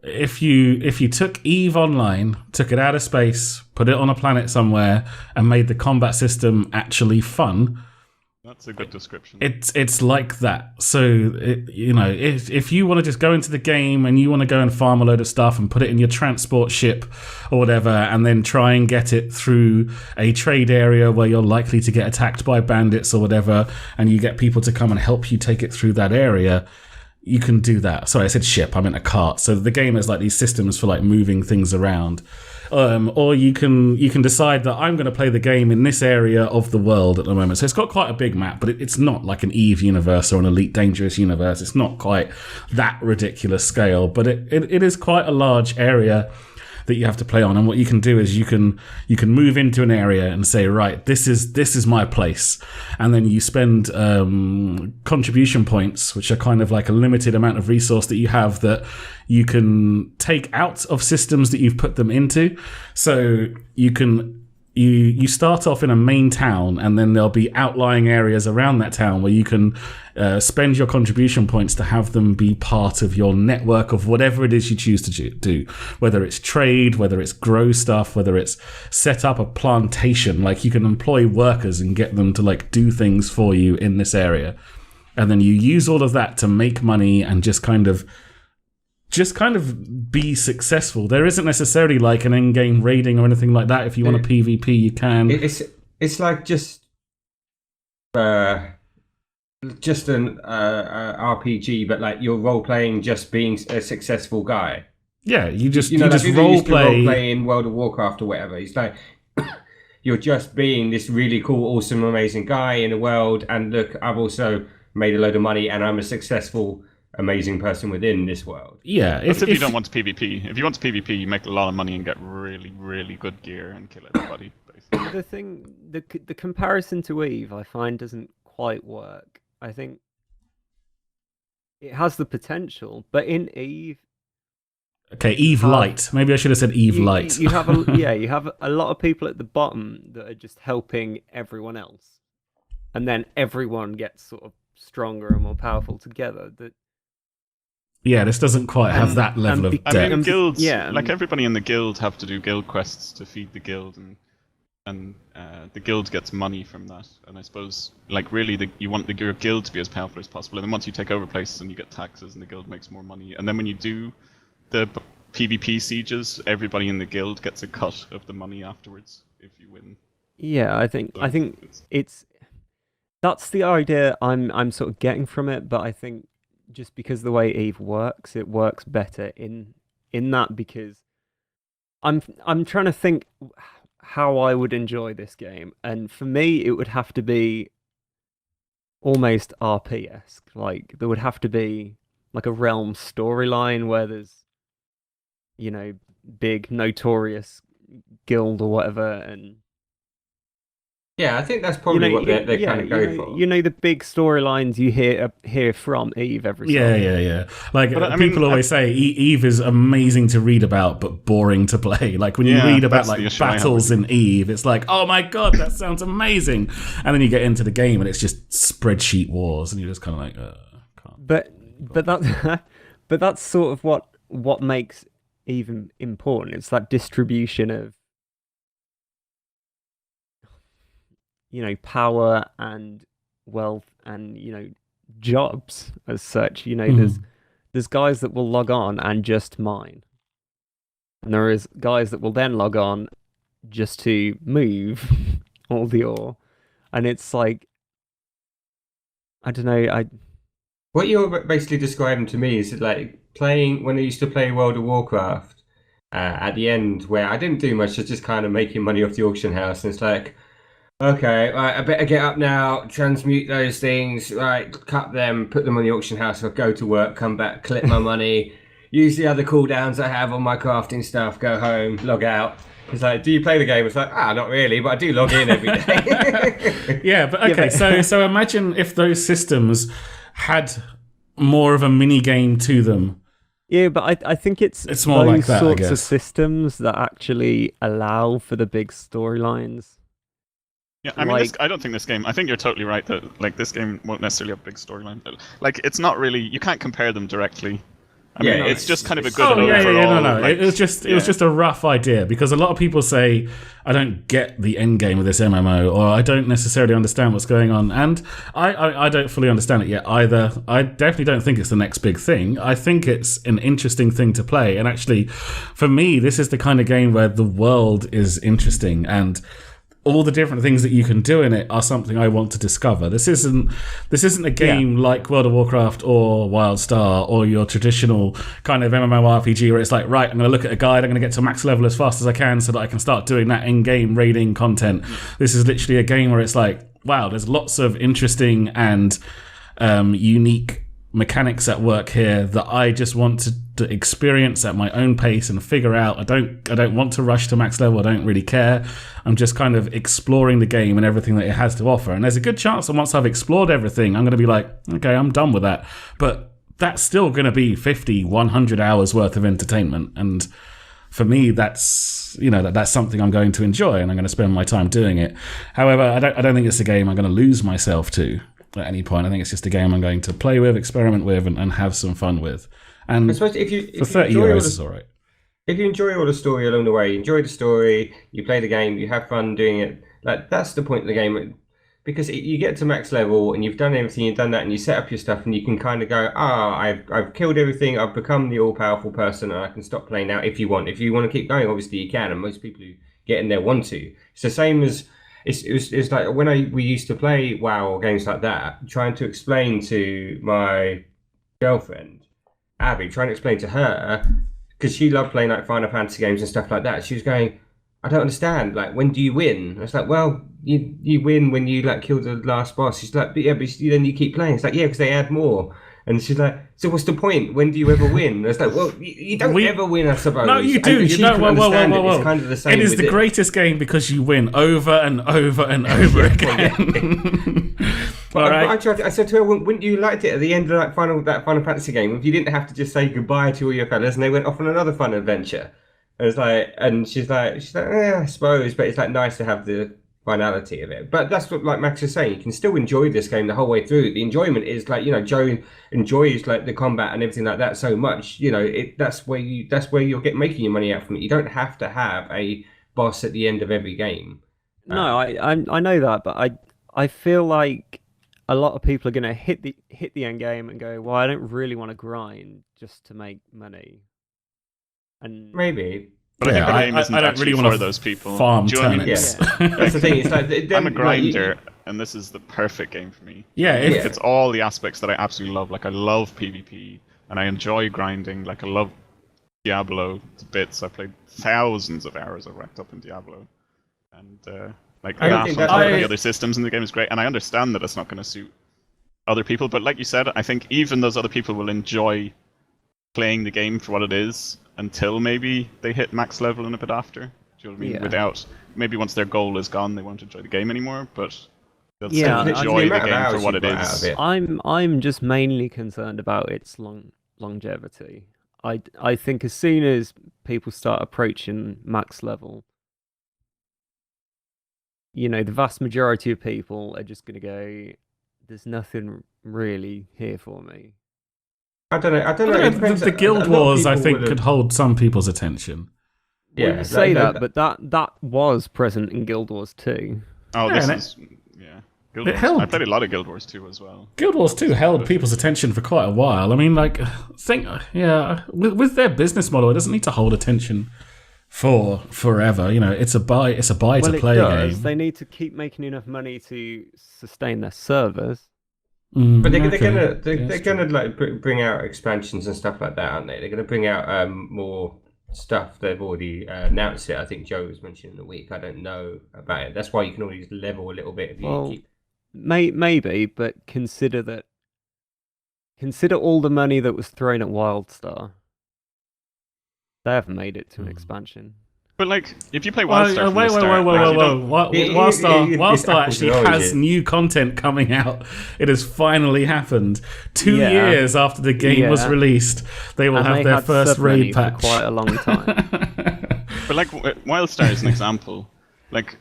if you took EVE Online, took it out of space, put it on a planet somewhere, and made the combat system actually fun. That's a good description. It's like that. So, if you want to just go into the game and you want to go and farm a load of stuff and put it in your transport ship or whatever, and then try and get it through a trade area where you're likely to get attacked by bandits or whatever, and you get people to come and help you take it through that area, you can do that. Sorry, I said ship, I meant a cart. So the game has like these systems for like moving things around. Or you can decide that I'm going to play the game in this area of the world at the moment. So it's got quite a big map, but it's not like an EVE universe or an Elite Dangerous universe. It's not quite that ridiculous scale, but it is quite a large area that you have to play on. And what you can do is you can move into an area and say, right, this is my place, and then you spend contribution points, which are kind of like a limited amount of resource that you have that you can take out of systems that you've put them into. So you start off in a main town, and then there'll be outlying areas around that town where you can spend your contribution points to have them be part of your network of whatever it is you choose to do. Whether it's trade, whether it's grow stuff, whether it's set up a plantation. Like you can employ workers and get them to like do things for you in this area. And then you use all of that to make money and just kind of be successful. There isn't necessarily like an in-game raiding or anything like that. If you want a PvP, you can. It's like just an RPG, but like you're role playing just being a successful guy. Yeah, you just like role play in World of Warcraft or whatever. It's like you're just being this really cool, awesome, amazing guy in the world. And look, I've also made a load of money, and I'm a successful, amazing person within this world. Yeah, if you don't want to PvP. If you want to PvP, you make a lot of money and get really, really good gear and kill everybody. Basically. The comparison to EVE, I find, doesn't quite work. I think it has the potential, but in EVE. Okay, EVE Light. Maybe I should have said EVE Light. You have you have a lot of people at the bottom that are just helping everyone else, and then everyone gets sort of stronger and more powerful together. Yeah, this doesn't quite have that level of depth. I mean, guilds, like everybody in the guild have to do guild quests to feed the guild, and the guild gets money from that. And I suppose, like, really, you want your guild to be as powerful as possible. And then once you take over places, and you get taxes, and the guild makes more money. And then when you do the PvP sieges, everybody in the guild gets a cut of the money afterwards if you win. Yeah, I think that's the idea I'm sort of getting from it, but I think just because the way EVE works, it works better in that, because I'm trying to think how I would enjoy this game, and for me it would have to be almost RP-esque. Like there would have to be like a Realm storyline where there's, big notorious guild or whatever, and yeah, I think that's probably what they kind of go for. The big storylines you hear from EVE every time. Yeah. Like people always say, EVE is amazing to read about, but boring to play. Like when you read about like battles in EVE, it's like, oh my god, that sounds amazing. And then you get into the game and it's just spreadsheet wars, and you're just kind of like, can't. But that's sort of what makes EVE important. It's that distribution of power and wealth and jobs as such. There's guys that will log on and just mine, and there is guys that will then log on just to move all the ore, and it's like, I don't know. What you're basically describing to me is like playing when I used to play World of Warcraft. At the end, where I didn't do much, just kind of making money off the auction house, and it's like, okay, right, I better get up now, transmute those things, right, cut them, put them on the auction house, I'll go to work, come back, collect my money, use the other cooldowns I have on my crafting stuff, go home, log out. It's like, do you play the game? It's like, not really, but I do log in every day. Yeah, but okay, so imagine if those systems had more of a mini game to them. Yeah, but I think it's more those like that, I sorts guess. of systems that actually allow for the big storylines. Yeah, I mean, I don't think this game. I think you're totally right that like this game won't necessarily have a big storyline. Like, it's not really. You can't compare them directly. I mean, it's just kind of a good overall. No. Like, it was just a rough idea because a lot of people say I don't get the end game of this MMO or I don't necessarily understand what's going on, and I don't fully understand it yet either. I definitely don't think it's the next big thing. I think it's an interesting thing to play, and actually, for me, this is the kind of game where the world is interesting and all the different things that you can do in it are something I want to discover. This isn't a game like World of Warcraft or WildStar or your traditional kind of MMORPG where it's like, right, I'm going to look at a guide, I'm going to get to max level as fast as I can so that I can start doing that in-game raiding content. This is literally a game where it's like, wow, there's lots of interesting and unique mechanics at work here that I just want to experience at my own pace and figure out. I don't want to rush to max level. I don't really care. I'm just kind of exploring the game and everything that it has to offer. And there's a good chance that once I've explored everything, I'm going to be like, okay, I'm done with that. But that's still going to be 50, 100 hours worth of entertainment. And for me, that's something I'm going to enjoy and I'm going to spend my time doing it. However, I don't think it's a game I'm going to lose myself to at any point. I think it's just a game I'm going to play with, experiment with, and have some fun with. And I suppose if for 30 euros, it's all right. If you enjoy all the story along the way, you enjoy the story, you play the game, you have fun doing it, like that's the point of the game. Because you get to max level and you've done everything, you've done that, and you set up your stuff, and you can kind of go, I've killed everything, I've become the all-powerful person, and I can stop playing now if you want. If you want to keep going, obviously you can, and most people who get in there want to. It's the same as it's like when we used to play WoW or games like that, trying to explain to my girlfriend Abby, trying to explain to her, because she loved playing like Final Fantasy games and stuff like that. She was going, I don't understand. Like, when do you win? I was like, well, you win when you like kill the last boss. She's like, but then you keep playing. It's like, yeah, because they add more. And she's like, so what's the point? When do you ever win? I was like, well, you don't ever win, I suppose. No, you do. It's kind of the same. It is the greatest game because you win over and over and over again. All right. I said to her, wouldn't you liked it at the end of that Final Fantasy game if you didn't have to just say goodbye to all your fellas and they went off on another fun adventure? And it's like, and she's like, I suppose, but it's like nice to have the finality of it. But that's what like Max is saying. You can still enjoy this game the whole way through. The enjoyment is like, Joe enjoys like the combat and everything like that so much. That's where you're making your money out from it. You don't have to have a boss at the end of every game. No, I know that, but I feel like a lot of people are going to hit the end game and go, well, I don't really want to grind just to make money. And maybe. But I think the game isn't actually for those people. Farm Do you know what I mean? turnips. Yeah. That's the thing. It's like I'm a grinder, and this is the perfect game for me. Yeah, It's all the aspects that I absolutely love. Like, I love PvP, and I enjoy grinding. Like, I love Diablo to bits. I played thousands of hours I've racked up in Diablo. And, like, that on top of the other systems in the game is great. And I understand that it's not going to suit other people. But like you said, I think even those other people will enjoy playing the game for what it is until maybe they hit max level and a bit after. Do you know what I mean? Yeah. Without, maybe once their goal is gone, they won't enjoy the game anymore, but they'll Yeah, still enjoy the game for what it is. I'm just mainly concerned about its longevity. I think as soon as people start approaching max level, the vast majority of people are just going to go, there's nothing really here for me. I don't know. The Guild Wars, I think, could hold some people's attention. Yeah, you say that, but that was present in Guild Wars 2. Oh, Yeah, Guild Wars. held- I played a lot of Guild Wars 2 as well. Guild Wars 2 held people's attention for quite a while. I mean, with their business model, it doesn't need to hold attention for forever. It's a buy to play game. They need to keep making enough money to sustain their servers. But they're gonna like bring out expansions and stuff like that, aren't they? They're gonna bring out more stuff. They've already announced it. I think Joe was mentioning in the week. I don't know about it. That's why you can always level a little bit if you keep. Maybe, but consider all the money that was thrown at WildStar. They haven't made it to an expansion. But like, if you play WildStar from wait, the start, WildStar actually has new content coming out. It has finally happened. 2 years after the game was released, they will have their first raid patch. For quite a long time. But like, WildStar is an example. Like,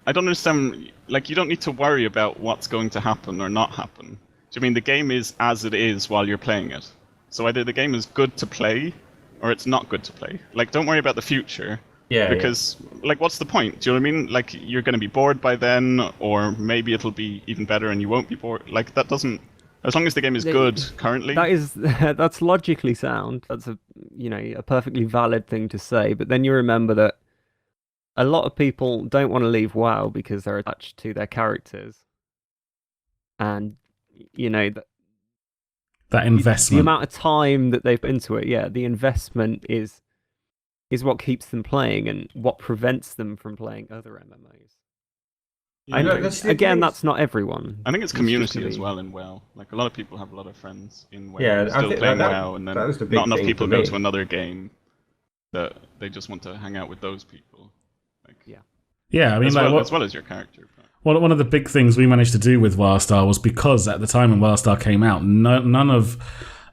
I don't understand. Like, you don't need to worry about what's going to happen or not happen. Do you mean the game is as it is while you're playing it? So either the game is good to play, or it's not good to play. Like, don't worry about the future. Yeah. Because, like, what's the point? Do you know what I mean? Like, you're going to be bored by then, or maybe it'll be even better and you won't be bored. Like, that doesn't... As long as the game is good currently... That's logically sound. That's a perfectly valid thing to say. But then you remember that a lot of people don't want to leave WoW because they're attached to their characters. And, that investment. The amount of time that they've put into it, the investment is what keeps them playing and what prevents them from playing other MMOs. That's not everyone. I think it's community as well in WoW. Like, a lot of people have a lot of friends in WoW still playing WoW, and then not enough people go to another game that they just want to hang out with those people. Like, I mean, as well as your character. Well, one of the big things we managed to do with WildStar was because at the time when WildStar came out, none of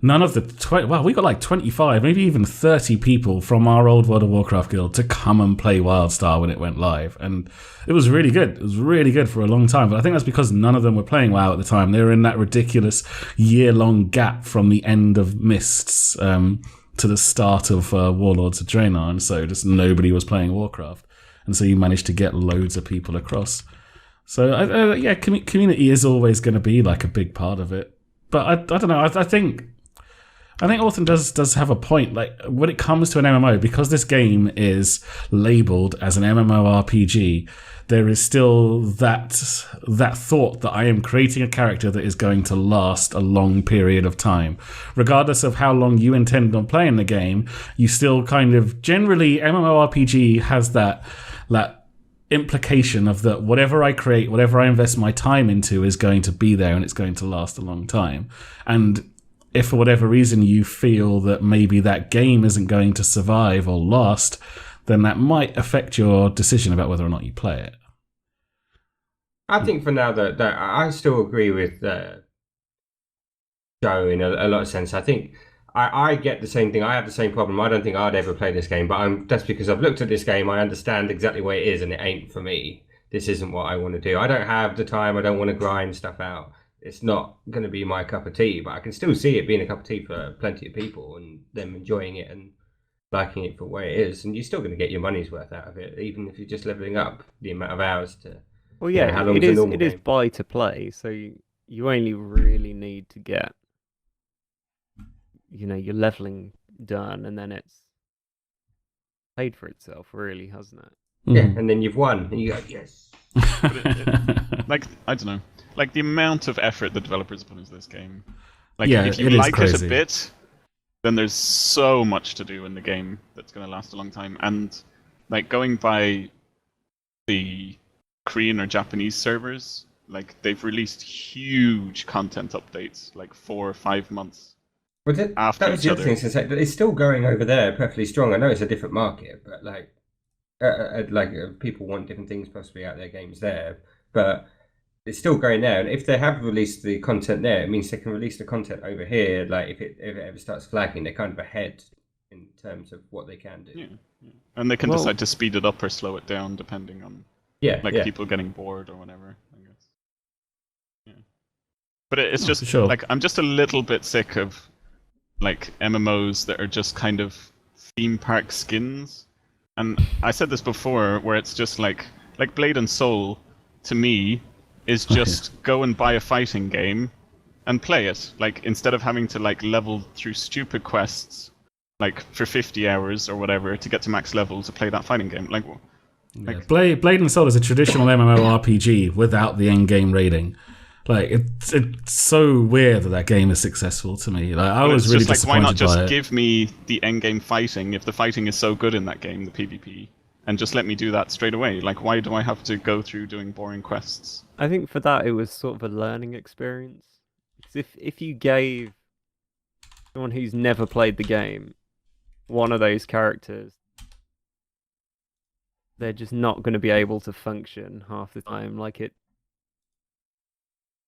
the we got like 25, maybe even 30 people from our old World of Warcraft guild to come and play WildStar when it went live, and it was really good. It was really good for a long time, but I think that's because none of them were playing WoW at the time. They were in that ridiculous year-long gap from the end of Mists to the start of Warlords of Draenor, and so just nobody was playing Warcraft, and so you managed to get loads of people across. So, community is always going to be like a big part of it. But I don't know. I think Orson does have a point. Like, when it comes to an MMO, because this game is labeled as an MMORPG, there is still that thought that I am creating a character that is going to last a long period of time. Regardless of how long you intend on playing the game, you still kind of... Generally, MMORPG has that implication of that whatever I create, whatever I invest my time into is going to be there and it's going to last a long time. And if for whatever reason you feel that maybe that game isn't going to survive or last, then that might affect your decision about whether or not you play it. I think for now that I still agree with Joe in a lot of sense. I think I get the same thing. I have the same problem. I don't think I'd ever play this game, but that's because I've looked at this game. I understand exactly what it is, and it ain't for me. This isn't what I want to do. I don't have the time. I don't want to grind stuff out. It's not going to be my cup of tea, but I can still see it being a cup of tea for plenty of people and them enjoying it and liking it for what it is. And you're still going to get your money's worth out of it, even if you're just leveling up the amount of hours to... Well, yeah, how long it is buy to play, so you only really need to get your leveling done, and then it's paid for itself, really, hasn't it? Yeah, and then you've won, and you go, yes. Like, I don't know, like the amount of effort the developers put into this game. Like, yeah, if you like it a bit, then there's so much to do in the game that's going to last a long time. And like, going by the Korean or Japanese servers, like, they've released huge content updates, like 4 or 5 months. But that was the other thing to say. It's still going over there perfectly strong. I know it's a different market, but people want different things possibly out of their games there. But it's still going there. And if they have released the content there, it means they can release the content over here. Like, if it ever starts flagging, they're kind of ahead in terms of what they can do. Yeah. And they can decide to speed it up or slow it down depending on people getting bored or whatever, I guess. Yeah. But it's just like, I'm just a little bit sick of like MMOs that are just kind of theme park skins. And I said this before, where it's just like Blade and Soul, to me, is just go and buy a fighting game and play it. Like, instead of having to like level through stupid quests like for 50 hours or whatever to get to max level to play that fighting game. Like Blade and Soul is a traditional MMORPG without the end game rating. Like it's so weird that game is successful to me. Like I was really just like, why not disappointed by just it. give me the end game fighting if the fighting is so good in that game, the PvP, and just let me do that straight away? Like, why do I have to go through doing boring quests? I think for that it was sort of a learning experience. Because if you gave someone who's never played the game one of those characters, they're just not going to be able to function half the time. Like it.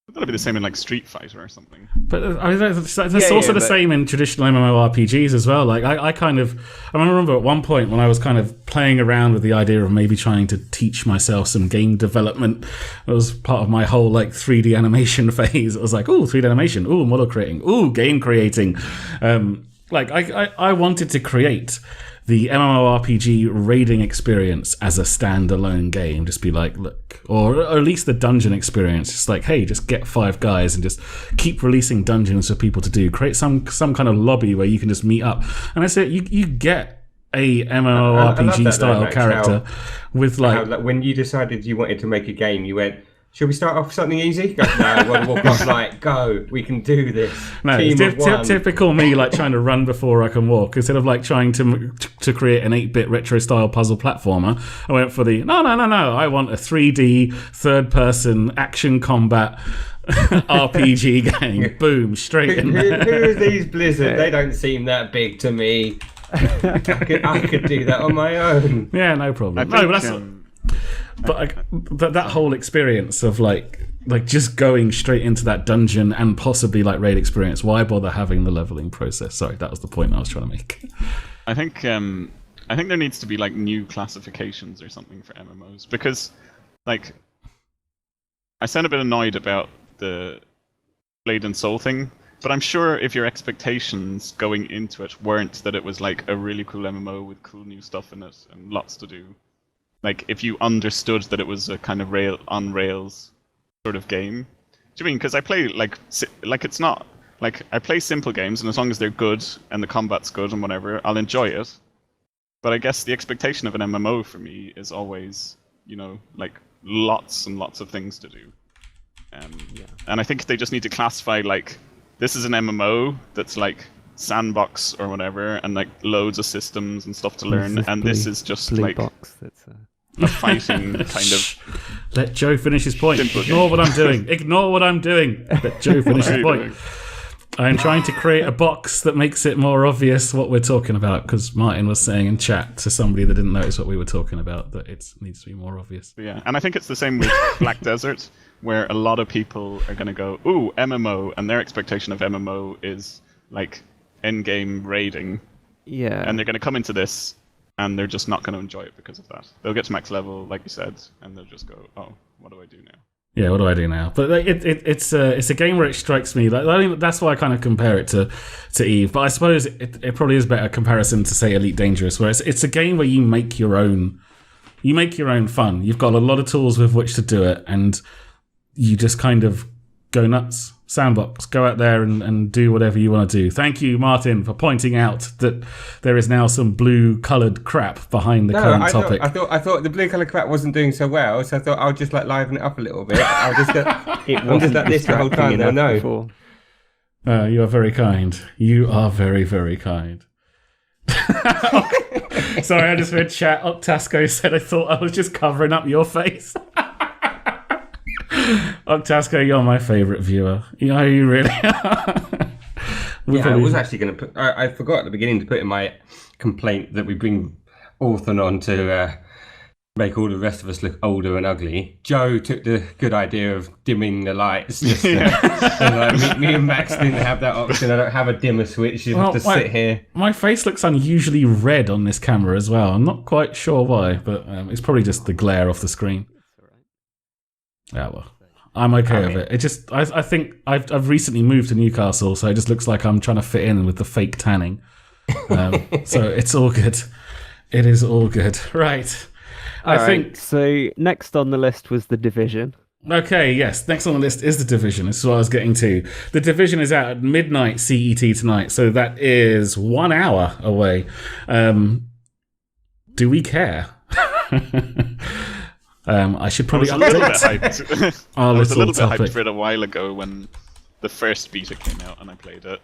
That'll be the same in like Street Fighter or something. But I mean, that's also the same in traditional MMORPGs as well. Like I remember at one point when I was kind of playing around with the idea of maybe trying to teach myself some game development. It was part of my whole like 3D animation phase. It was like, ooh, 3D animation, ooh, model creating, ooh, game creating. Like I wanted to create the MMORPG raiding experience as a standalone game. Just be like, look, or at least the dungeon experience. Just like, hey, just get 5 guys and just keep releasing dungeons for people to do. Create some kind of lobby where you can just meet up. And that's it. You get a MMORPG style character with like when you decided you wanted to make a game, you went, should we start off with something easy? Go, no, World of Warcraft's like, go, we can do this. No, typical me, like trying to run before I can walk. Instead of like trying to create an 8-bit retro style puzzle platformer, I went for the no. I want a 3D third-person action combat RPG game. Boom, straight in there. Who are these Blizzard? They don't seem that big to me. I could do that on my own. Yeah, no problem. But that whole experience of like just going straight into that dungeon and possibly like raid experience, why bother having the leveling process? Sorry, that was the point I was trying to make. I think there needs to be like new classifications or something for MMOs, because like I sound a bit annoyed about the Blade and Soul thing, but I'm sure if your expectations going into it weren't that it was like a really cool MMO with cool new stuff in it and lots to do, like if you understood that it was a kind of on rails sort of game. Do you mean? Because I play like it's not like I play simple games, and as long as they're good and the combat's good and whatever, I'll enjoy it. But I guess the expectation of an MMO for me is always, like lots and lots of things to do. And I think they just need to classify like this is an MMO that's like sandbox or whatever, and like loads of systems and stuff to learn, and this is just like box that's a fighting kind of. Let Joe finish his point. Ignore what I'm doing. Ignore what I'm doing. Let Joe finish his point. I am trying to create a box that makes it more obvious what we're talking about, because Martin was saying in chat to somebody that didn't notice what we were talking about that it needs to be more obvious. Yeah, and I think it's the same with Black Desert, where a lot of people are going to go, ooh, MMO, and their expectation of MMO is like endgame raiding. Yeah. And they're going to come into this, and they're just not going to enjoy it because of that. They'll get to max level, like you said, and they'll just go, oh, what do I do now? Yeah, what do I do now? But it's a game where it strikes me like, I think that's why I kind of compare it to Eve. But I suppose it probably is a better comparison to say Elite Dangerous, where it's a game where you make your own fun. You've got a lot of tools with which to do it, and you just kind of go nuts. Sandbox, go out there and do whatever you want to do. Thank you, Martin, for pointing out that there is now some blue-coloured crap behind the current topic. I thought the blue-coloured crap wasn't doing so well, so I thought I'll just like liven it up a little bit. I'm just like this the whole time. No. You are very kind. You are very, very kind. Sorry, I just read chat. Octasco said I thought I was just covering up your face. Octasco, you're my favourite viewer. You really are. I was actually going to put... I forgot at the beginning to put in my complaint that we bring Orthon on to make all the rest of us look older and ugly. Joe took the good idea of dimming the lights. Just, me and Max didn't have that option. I don't have a dimmer switch. You have to sit here. My face looks unusually red on this camera as well. I'm not quite sure why, but it's probably just the glare off the screen. Yeah, well, I'm okay with it. It just, I think I've recently moved to Newcastle, so it just looks like I'm trying to fit in with the fake tanning. So it's all good. It is all good. Right. I think so. Next on the list was The Division. Okay, yes. Next on the list is The Division. This is what I was getting to. The Division is out at midnight CET tonight, so that is 1 hour away. Do we care? I should probably I was a little bit update hyped. our I was a little little bit topic. hyped for it a while ago when the first beta came out and I played it.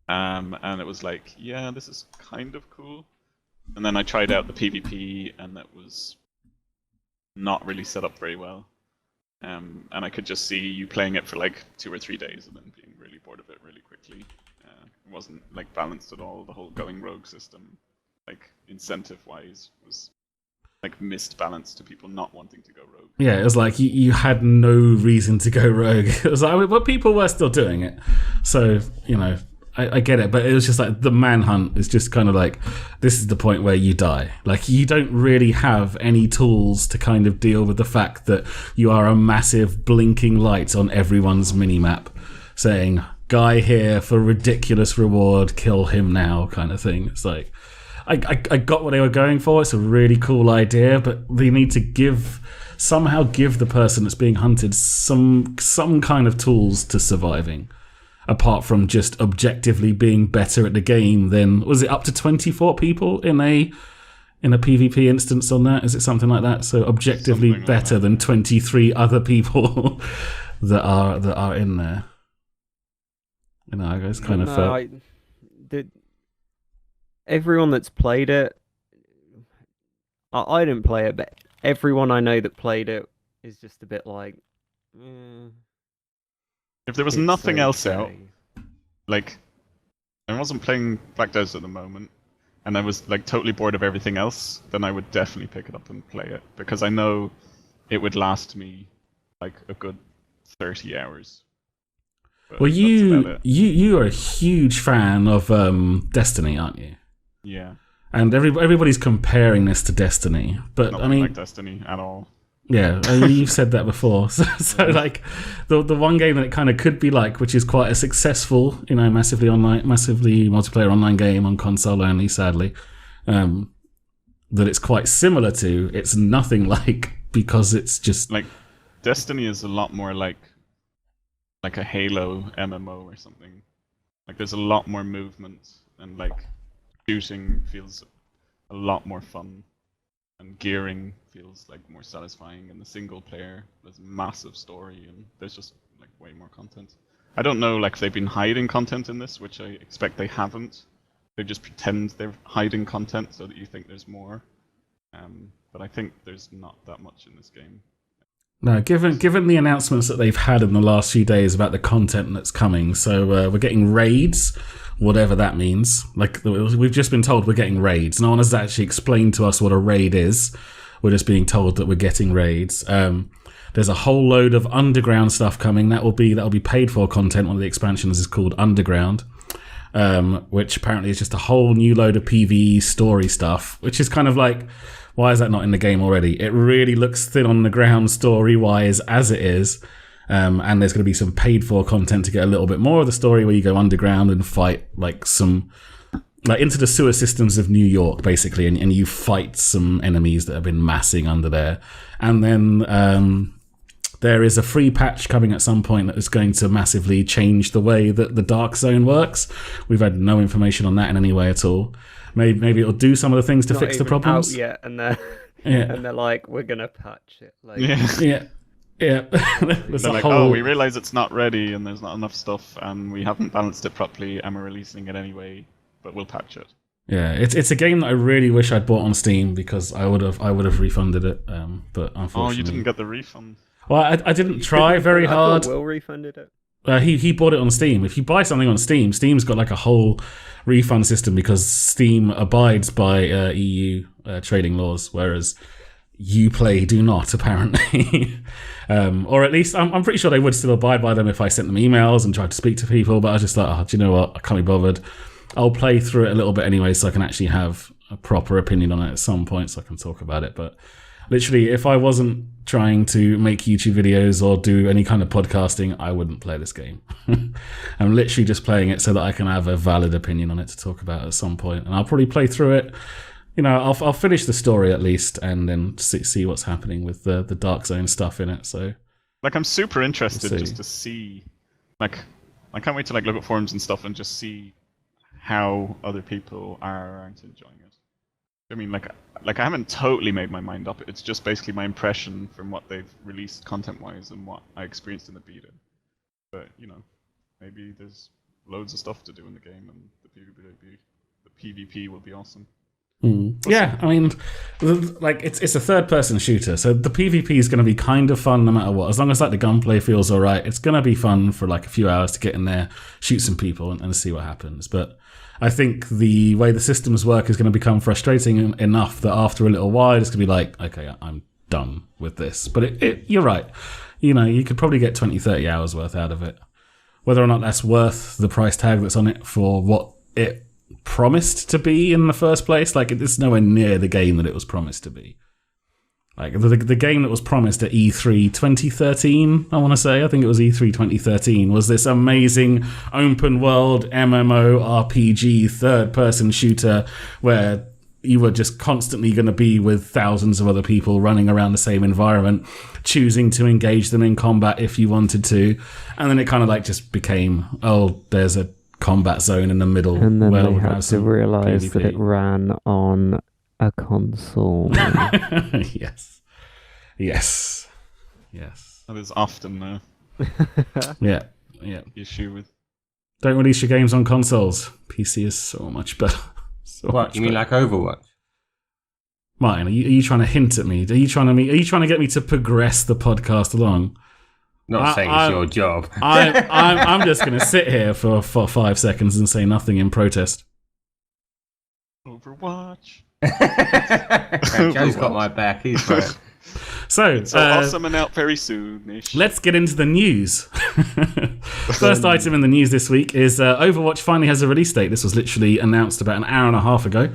And it was like, yeah, this is kind of cool. And then I tried out the PvP and that was not really set up very well. And I could just see you playing it for like 2 or 3 days and then being really bored of it really quickly. It wasn't like balanced at all. The whole going rogue system, like incentive-wise, was like missed balance to people not wanting to go rogue. Yeah, it was like you had no reason to go rogue. It was like, but people were still doing it. So, you know, I get it, but it was just like the manhunt is just kind of like, this is the point where you die. Like, you don't really have any tools to kind of deal with the fact that you are a massive blinking light on everyone's minimap saying, guy here for ridiculous reward, kill him now, kind of thing. It's like, I got what they were going for. It's a really cool idea, but they need to somehow give the person that's being hunted some kind of tools to surviving. Apart from just objectively being better at the game than, was it up to 24 people in a PvP instance on that? Is it something like that? So objectively Something better like than 23 other people that are in there. You know, I guess kind of felt. Everyone that's played it, I didn't play it, but everyone I know that played it is just a bit like. If there was nothing else out, like, I wasn't playing Black Desert at the moment, and I was like totally bored of everything else, then I would definitely pick it up and play it, because I know it would last me like a good 30 hours. But Well, that's about it. you are a huge fan of Destiny, aren't you? Yeah. And everybody's comparing this to Destiny, but Nothing I mean, like Destiny at all. yeah, you've said that before. So like, the one game that it kind of could be like, which is quite a successful, you know, massively multiplayer online game on console only, sadly, that it's quite similar to. It's nothing like, because it's just Like, Destiny is a lot more like a Halo MMO or something. Like, there's a lot more movement, and like shooting feels a lot more fun, and gearing feels like more satisfying. And the single player, there's massive story, and there's just like way more content. I don't know, like, if they've been hiding content in this, which I expect they haven't. They just pretend they're hiding content so that you think there's more. But I think there's not that much in this game. no. Given the announcements that they've had in the last few days about the content that's coming, so we're getting raids, whatever that means. Like, we've just been told we're getting raids. No one has actually explained to us what a raid is. We're just being told that we're getting raids. There's a whole load of underground stuff coming. That'll be paid for content. One of the expansions is called Underground, which apparently is just a whole new load of PvE story stuff, which is kind of like, why is that not in the game already? It really looks thin on the ground story-wise as it is. And there's going to be some paid-for content to get a little bit more of the story, where you go underground and fight like into the sewer systems of New York, basically, and you fight some enemies that have been massing under there. And then there is a free patch coming at some point that is going to massively change the way that the Dark Zone works. We've had no information on that in any way at all. Maybe it'll do some of the things to Not fix the even problems. out yet, and they're Yeah. and they're like, we're gonna patch it. Like, Yeah. There's They're a like, whole... oh, we realize it's not ready and there's not enough stuff and we haven't balanced it properly and we're releasing it anyway, but we'll patch it. Yeah, it's a game that I really wish I'd bought on Steam, because I would have refunded it, but unfortunately... Oh, you didn't get the refund? Well, I didn't try very I thought hard. Will refunded it. He bought it on Steam. If you buy something on Steam, Steam's got like a whole refund system, because Steam abides by EU trading laws, whereas Uplay do not, apparently. Or at least I'm pretty sure they would still abide by them if I sent them emails and tried to speak to people, but I was just like, oh, do you know what? I can't be bothered. I'll play through it a little bit anyway, so I can actually have a proper opinion on it at some point, so I can talk about it. But literally, if I wasn't trying to make YouTube videos or do any kind of podcasting, I wouldn't play this game. I'm literally just playing it so that I can have a valid opinion on it to talk about at some point. And I'll probably play through it. You know, I'll finish the story at least, and then see what's happening with the Dark Zone stuff in it. So like I'm super interested We'll see. just to see, like, I can't wait to like look at forums and stuff and just see how other people are or aren't enjoying it. I mean, like I haven't totally made my mind up. It's just basically my impression from what they've released content-wise and what I experienced in the beta. But you know, maybe there's loads of stuff to do in the game, and the PvP will be awesome. Yeah, I mean, like it's a third-person shooter, so the PvP is going to be kind of fun no matter what. As long as like the gunplay feels all right, it's going to be fun for like a few hours to get in there, shoot some people, and see what happens. But I think the way the systems work is going to become frustrating enough that after a little while, it's going to be like, okay, I'm done with this. But you're right. You know, you could probably get 20, 30 hours worth out of it. Whether or not that's worth the price tag that's on it for what it promised to be in the first place, like it's nowhere near the game that it was promised to be. Like the game that was promised at E3 2013, I want to say, I think it was E3 2013, was this amazing open world MMO RPG third-person shooter where you were just constantly going to be with thousands of other people running around the same environment, choosing to engage them in combat if you wanted to. And then it kind of like just became, oh, there's a combat zone in the middle. And then where they we'll had have to some realise PvP. that it ran on a console. Yes. Yes. Yes. That is often Yeah. the issue with. Don't release your games on consoles. PC is so much better. So What, much you mean better. like Overwatch? Martin, are you trying to hint at me? Are you trying to get me to progress the podcast along? Not saying it's your job. I'm just going to sit here for 5 seconds and say nothing in protest. Overwatch. Joe's got my back. He's fine. So Awesome and out very soon-ish. let's get into the news. First item in the news this week is Overwatch finally has a release date. This was literally announced about an hour and a half ago.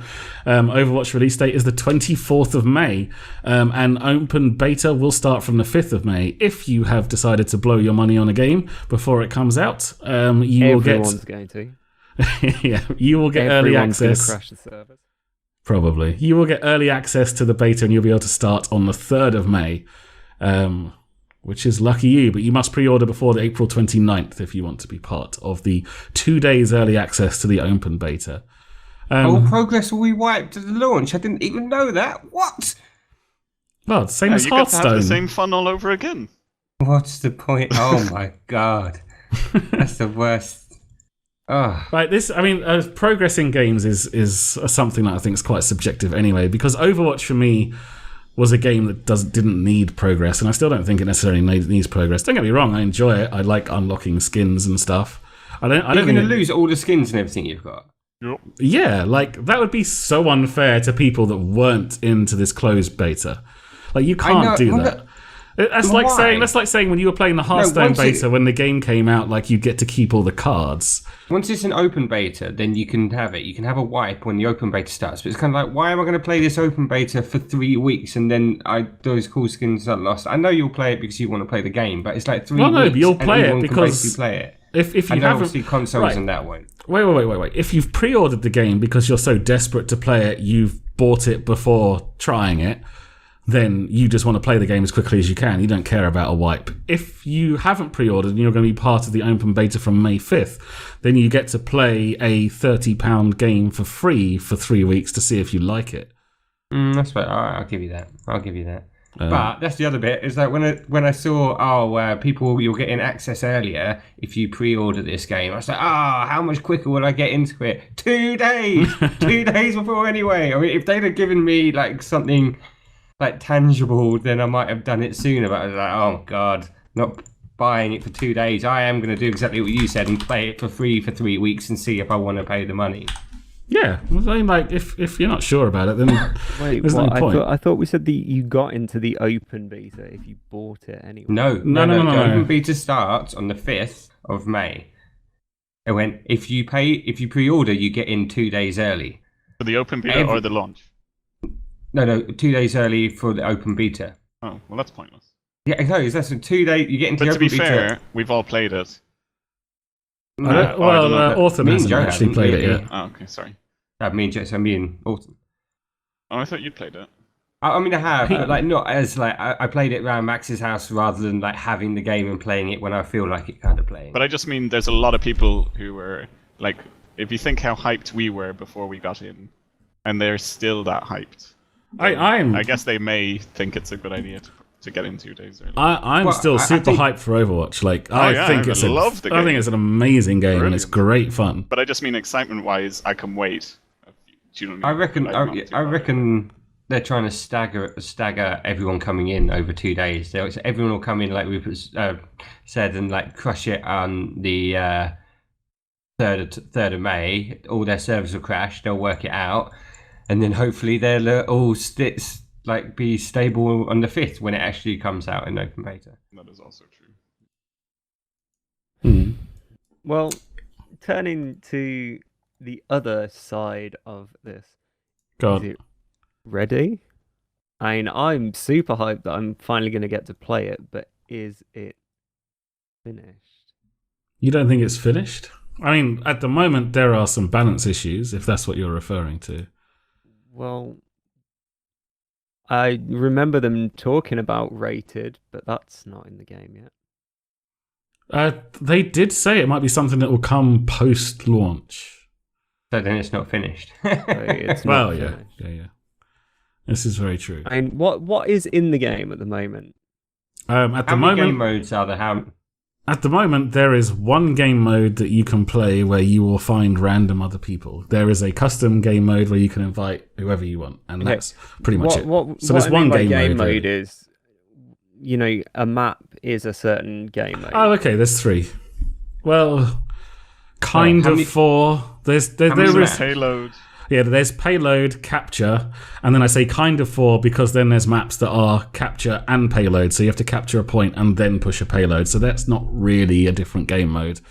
Overwatch release date is the 24th of May, and open beta will start from the 5th of May. If you have decided to blow your money on a game before it comes out, you will get... Everyone's going to. Yeah, you will get early Everyone's going to access. crash the servers. Probably. You will get early access to the beta and you'll be able to start on the 3rd of May, which is lucky you, but you must pre-order before the April 29th if you want to be part of the 2 days early access to the open beta. All progress will be wiped at the launch. I didn't even know that. What? Well, same as you get to have Hearthstone. the same fun all over again. What's the point? Oh my god. That's the worst. Oh. Right, progress in games is something that I think is quite subjective anyway, because Overwatch for me was a game that didn't need progress, and I still don't think it necessarily needs progress. Don't get me wrong, I enjoy it. I like unlocking skins and stuff. I don't You're going to think lose all the skins and everything you've got. Yeah, like that would be so unfair to people that weren't into this closed beta. Like you can't do that. That's like saying when you were playing the Hearthstone beta when the game came out, like you get to keep all the cards. Once it's an open beta, then you can have it. You can have a wipe when the open beta starts. But it's kind of like, why am I going to play this open beta for 3 weeks and then those cool skins are lost? I know you'll play it because you want to play the game, but it's like 3 weeks. No, but you'll play it can because basically play it. If you I know haven't, obviously consoles and that way. Wait. If you've pre-ordered the game because you're so desperate to play it, you've bought it before trying it, then you just want to play the game as quickly as you can. You don't care about a wipe. If you haven't pre-ordered and you're going to be part of the open beta from May 5th, then you get to play a £30 game for free for 3 weeks to see if you like it. That's right. I'll give you that. But that's the other bit. Is that when I saw people you're getting access earlier if you pre-order this game, I was like, how much quicker will I get into it? 2 days, 2 days before anyway. I mean, if they'd have given me like something like tangible, then I might have done it sooner. But I was like, oh god, not buying it for 2 days. I am going to do exactly what you said and play it for free for 3 weeks and see if I want to pay the money. Yeah, I mean, like if you're not sure about it, then there's no point. I thought we said that you got into the open beta if you bought it anyway. No. No. The open beta starts on the 5th of May. It went if you pre-order, you get in 2 days early. For the open beta or the launch? No, 2 days early for the open beta. Oh, well, that's pointless. Yeah, no, that's a 2 day. You get into But the to open be beta. fair, we've all played it. Autumn Me and hasn't Joe actually haven't, played it really. yet. Oh, okay, sorry. Me and Autumn. Oh, I thought you'd played it. I mean, I have, but like not as like I played it around Max's house rather than like having the game and playing it when I feel like it kind of playing. But I just mean there's a lot of people who were like, if you think how hyped we were before we got in, and they're still that hyped. I guess they may think it's a good idea to get in 2 days early. I'm still super hyped for Overwatch. Like I think it's an amazing game. Brilliant. And it's great fun. But I just mean excitement-wise, I can wait. Do you know what I mean? I reckon they're trying to stagger everyone coming in over 2 days. So everyone will come in like we said and like crush it on the 3rd of May. All their servers will crash. They'll work it out, and then hopefully they'll all be stable on the 5th when it actually comes out in open beta. That is also true. Well, turning to the other side of this. God. Is it ready? I mean, I'm super hyped that I'm finally going to get to play it, but is it finished? You don't think it's finished? I mean, at the moment, there are some balance issues, if that's what you're referring to. Well, I remember them talking about rated, but that's not in the game yet. They did say it might be something that will come post-launch. So then it's not finished. It's not yeah. This is very true. I mean, what is in the game at the moment? At How many game modes are there? At the moment, there is one game mode that you can play where you will find random other people. There is a custom game mode where you can invite whoever you want, and that's pretty much it. So there's one game mode is, a map is a certain game mode. Oh, okay. There's 3. Well, kind of 4. There is payload. Yeah, there's payload, capture, and then I say kind of 4 because then there's maps that are capture and payload, so you have to capture a point and then push a payload, so that's not really a different game mode.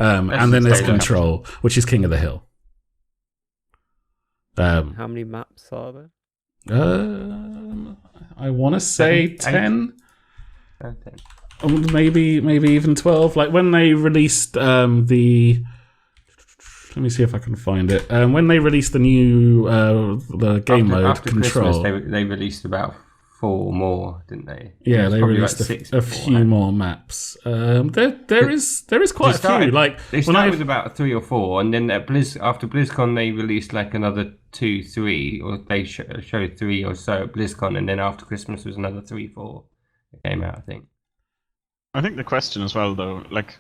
And then there's control, which is King of the Hill. How many maps are there? I want to say 10. Maybe even 12. Like when they released let me see if I can find it. When they released the new the game mode after Control, Christmas, they released about 4 more, didn't they? Yeah, they released a few more maps. There is quite a few. Like they started with about 3 or 4, and then after BlizzCon they released like another 2, 3, or they showed 3 or so at BlizzCon, and then after Christmas was another 3, 4 that came out. I think. I think the question as well, though, like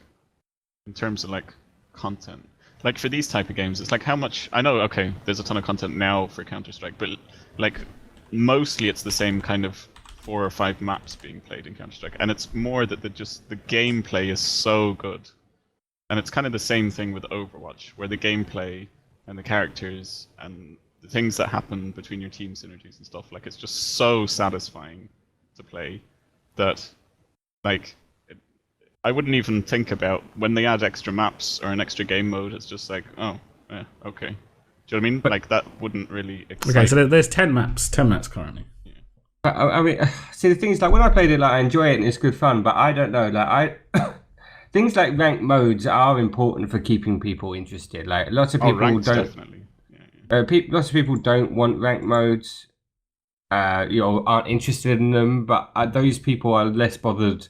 in terms of like content. Like for these type of games, it's like how much. I know, okay, there's a ton of content now for Counter-Strike, but like mostly it's the same kind of 4 or 5 maps being played in Counter-Strike, and it's more that the gameplay is so good, and it's kind of the same thing with Overwatch, where the gameplay and the characters and the things that happen between your team synergies and stuff, like it's just so satisfying to play that, like. I wouldn't even think about when they add extra maps or an extra game mode. It's just like, oh, yeah, okay. Do you know what I mean? But, like that wouldn't really excite. Okay, so there's 10 maps currently. Yeah. I mean, see, the thing is, like when I played it, like I enjoy it and it's good fun. But I don't know, like things like ranked modes are important for keeping people interested. Like lots of people don't. Definitely. Yeah. Lots of people don't want ranked modes. Aren't interested in them. But those people are less bothered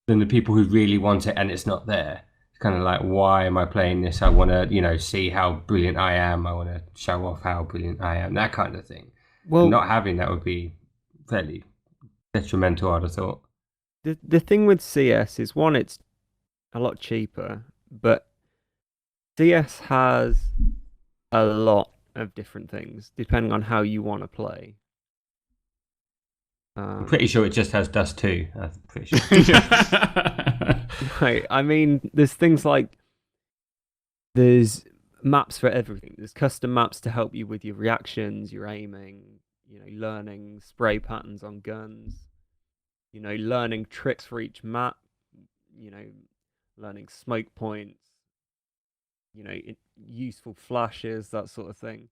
than the people who really want it and it's not there. It's kind of like, why am I playing this? I want to, see how brilliant I am. I want to show off how brilliant I am. That kind of thing. Well, not having that would be fairly detrimental, I'd have thought. The thing with CS is, one, it's a lot cheaper, but CS has a lot of different things depending on how you want to play. I'm pretty sure it just has Dust 2. I'm pretty sure. Right. I mean, there's things like there's maps for everything. There's custom maps to help you with your reactions, your aiming, learning spray patterns on guns, learning tricks for each map, learning smoke points, useful flashes, that sort of thing.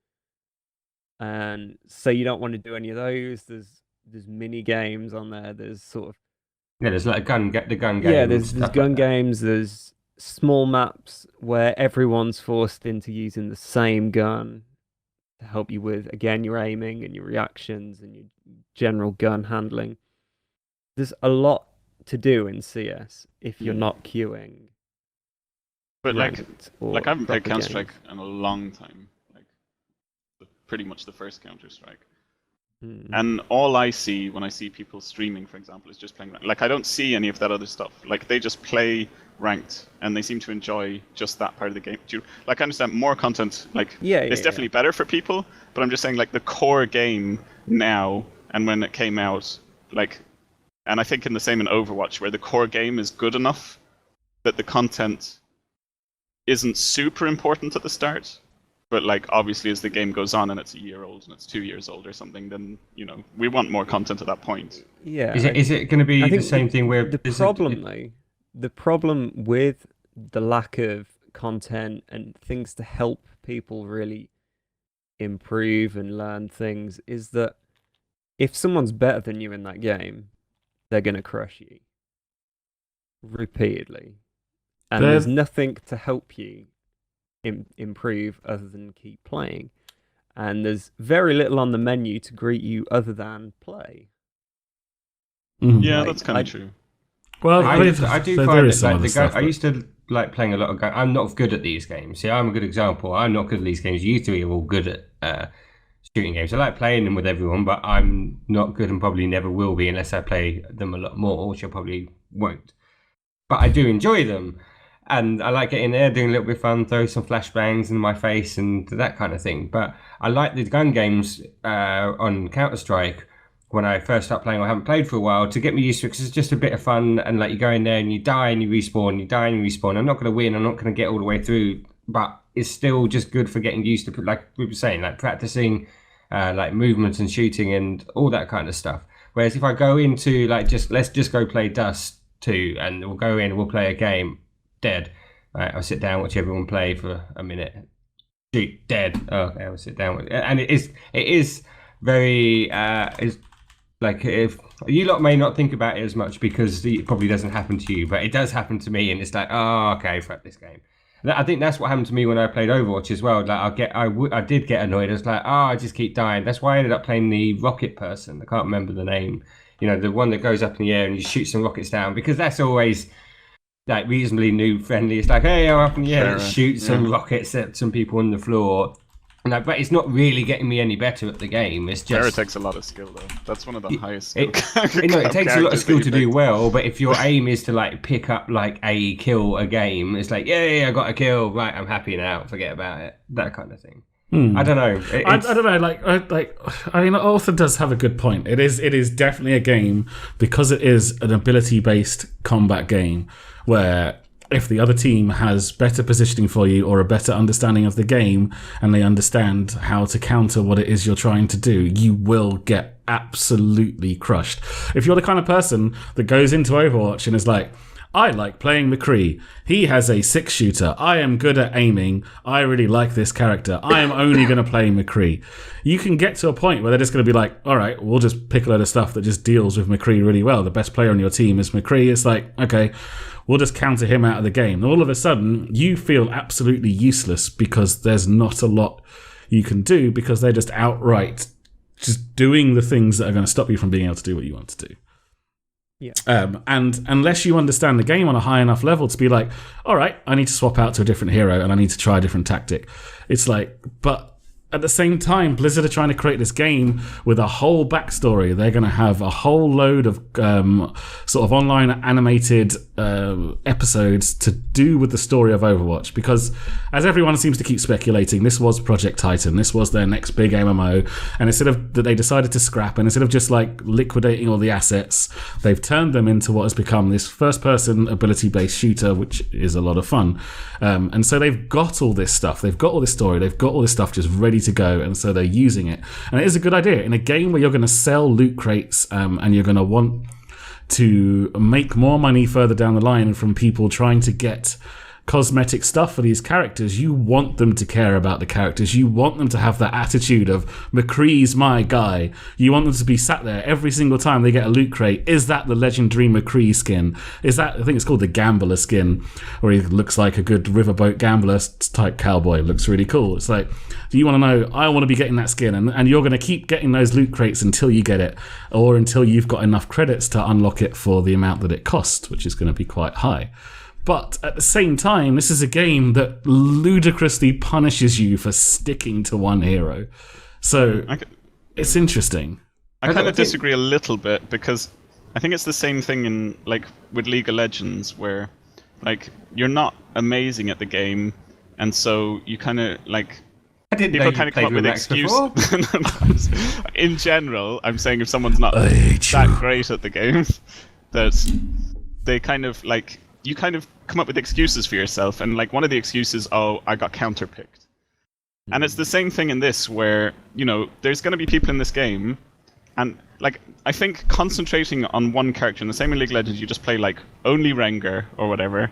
And so you don't want to do any of those. There's mini games on there. There's sort of there's like the gun games. Yeah, there's gun games. There's small maps where everyone's forced into using the same gun to help you with, again, your aiming and your reactions and your general gun handling. There's a lot to do in CS if you're not queuing. But I haven't played proper Counter-Strike in a long time. Pretty much the first Counter-Strike. And all I see when I see people streaming, for example, is just playing ranked. I don't see any of that other stuff. They just play ranked, and they seem to enjoy just that part of the game. I understand more content. It's definitely better for people, but I'm just saying, the core game now, and when it came out, and I think in the same in Overwatch, where the core game is good enough that the content isn't super important at the start. But obviously, as the game goes on and it's a year old and it's 2 years old or something, then we want more content at that point. Yeah. Is it going to be the same thing where the problem with the lack of content and things to help people really improve and learn things is that if someone's better than you in that game, they're going to crush you repeatedly, and there's nothing to help you improve other than keep playing, and there's very little on the menu to greet you other than play. Yeah, that's kind of true. Well, I do find that I used to like playing a lot of games. I'm not good at these games. See, I'm a good example. I'm not good at these games. You three are all good at shooting games. I like playing them with everyone, but I'm not good and probably never will be unless I play them a lot more, which I probably won't. But I do enjoy them. And I like getting there, doing a little bit of fun, throw some flashbangs in my face and that kind of thing. But I like the gun games on Counter-Strike when I first start playing or haven't played for a while to get me used to it, because it's just a bit of fun. And you go in there and you die and you respawn, you die and you respawn. I'm not going to win, I'm not going to get all the way through, but it's still just good for getting used to, like we were saying, practicing movements and shooting and all that kind of stuff. Whereas if I go into let's just go play Dust 2 and we'll go in and we'll play a game, dead. Right, I'll sit down, watch everyone play for a minute. Shoot, dead. Okay, I'll sit down. And it is very. If you lot may not think about it as much because it probably doesn't happen to you, but it does happen to me, and it's okay, fuck this game. I think that's what happened to me when I played Overwatch as well. I did get annoyed. I was I just keep dying. That's why I ended up playing the rocket person. I can't remember the name. The one that goes up in the air and you shoot some rockets down, because that's always reasonably noob friendly. It's hey, I'm up in the air, shoot some rockets at some people on the floor. But it's not really getting me any better at the game. It's just it takes a lot of skill though. That's one of the highest skill. It takes a lot of skill to do well, but if your aim is to pick up a kill a game, it's yeah, I got a kill, right, I'm happy now, forget about it. That kind of thing. I don't know. I don't know. Arthur does have a good point. It is definitely a game, because it is an ability-based combat game where if the other team has better positioning for you or a better understanding of the game and they understand how to counter what it is you're trying to do, you will get absolutely crushed. If you're the kind of person that goes into Overwatch and is I like playing McCree. He has a 6-shooter. I am good at aiming. I really like this character. I am only going to play McCree. You can get to a point where they're just going to be all right, we'll just pick a load of stuff that just deals with McCree really well. The best player on your team is McCree. It's okay, we'll just counter him out of the game. And all of a sudden, you feel absolutely useless because there's not a lot you can do, because they're just outright just doing the things that are going to stop you from being able to do what you want to do. Yeah. And unless you understand the game on a high enough level to be all right, I need to swap out to a different hero and I need to try a different tactic. It's but at the same time, Blizzard are trying to create this game with a whole backstory. They're going to have a whole load of sort of online animated episodes to do with the story of Overwatch, because as everyone seems to keep speculating, this was Project Titan. This was their next big MMO, and instead of that, they decided to scrap, and instead of just liquidating all the assets, they've turned them into what has become this first-person ability-based shooter, which is a lot of fun. And so they've got all this stuff. They've got all this story. They've got all this stuff just ready to go, and so they're using it. And it is a good idea in a game where you're going to sell loot crates and you're going to want to make more money further down the line from people trying to get cosmetic stuff for these characters, you want them to care about the characters. You want them to have that attitude of McCree's my guy. You want them to be sat there every single time they get a loot crate. Is that the legendary McCree skin? Is that, I think it's called the Gambler skin, where he looks like a good riverboat gambler type cowboy. Looks really cool. It's like, do you want to know, I want to be getting that skin, and you're going to keep getting those loot crates until you get it, or until you've got enough credits to unlock it for the amount that it costs, which is going to be quite high. But at the same time, this is a game that ludicrously punishes you for sticking to one hero. So it's interesting. I kind of disagree a little bit, because I think it's the same thing in like with League of Legends, where like you're not amazing at the game, and so you kind of like people kind of come up with excuses. In general, I'm saying if someone's not that great at the game, that they kind of like, you kind of come up with excuses for yourself, and like one of the excuses, oh, I got counterpicked. And it's the same thing in this, where, you know, there's going to be people in this game, and like I think concentrating on one character, in the same in League of Legends, you just play like only Rengar or whatever.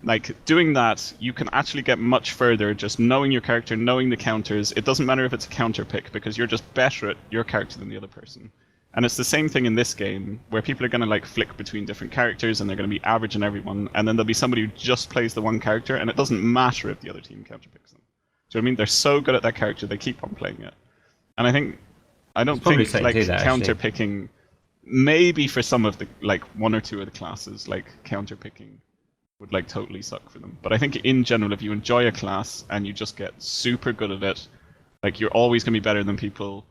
Like doing that, you can actually get much further just knowing your character, knowing the counters. It doesn't matter if it's a counter pick, because you're just better at your character than the other person. And it's the same thing in this game, where people are going to like flick between different characters, and they're going to be averaging everyone, and then there'll be somebody who just plays the one character, and it doesn't matter if the other team counterpicks them. Do you know what I mean? They're so good at that character, they keep on playing it. And I don't think like counterpicking, maybe for some of the like one or two of the classes, like counterpicking would like totally suck for them. But I think in general, if you enjoy a class and you just get super good at it, like you're always going to be better than people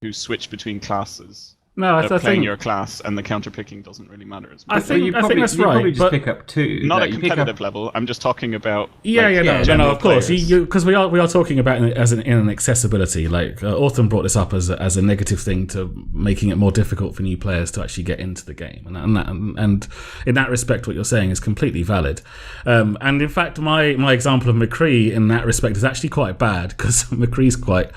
who switch between classes. No, I playing think your class, and the counterpicking doesn't really matter as much. I think that's you right. Probably just but pick up two. Not at competitive level. I'm just talking about. No, of course, because we are talking about it as in an accessibility. Like Autumn brought this up as a negative thing to making it more difficult for new players to actually get into the game, and in that respect, what you're saying is completely valid. And in fact, my example of McCree in that respect is actually quite bad, because McCree's quite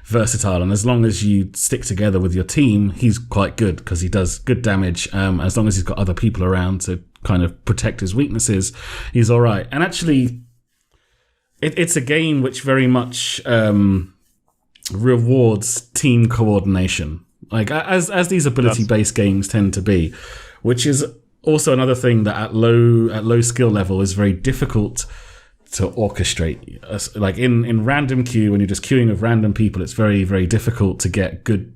versatile, and as long as you stick together with your team, he's quite good, because he does good damage. As long as he's got other people around to kind of protect his weaknesses, he's all right. And actually, it's a game which very much rewards team coordination, like as these ability-based games tend to be, which is also another thing that at low skill level is very difficult to orchestrate. Like in random queue, when you're just queuing with random people, it's very, very difficult to get good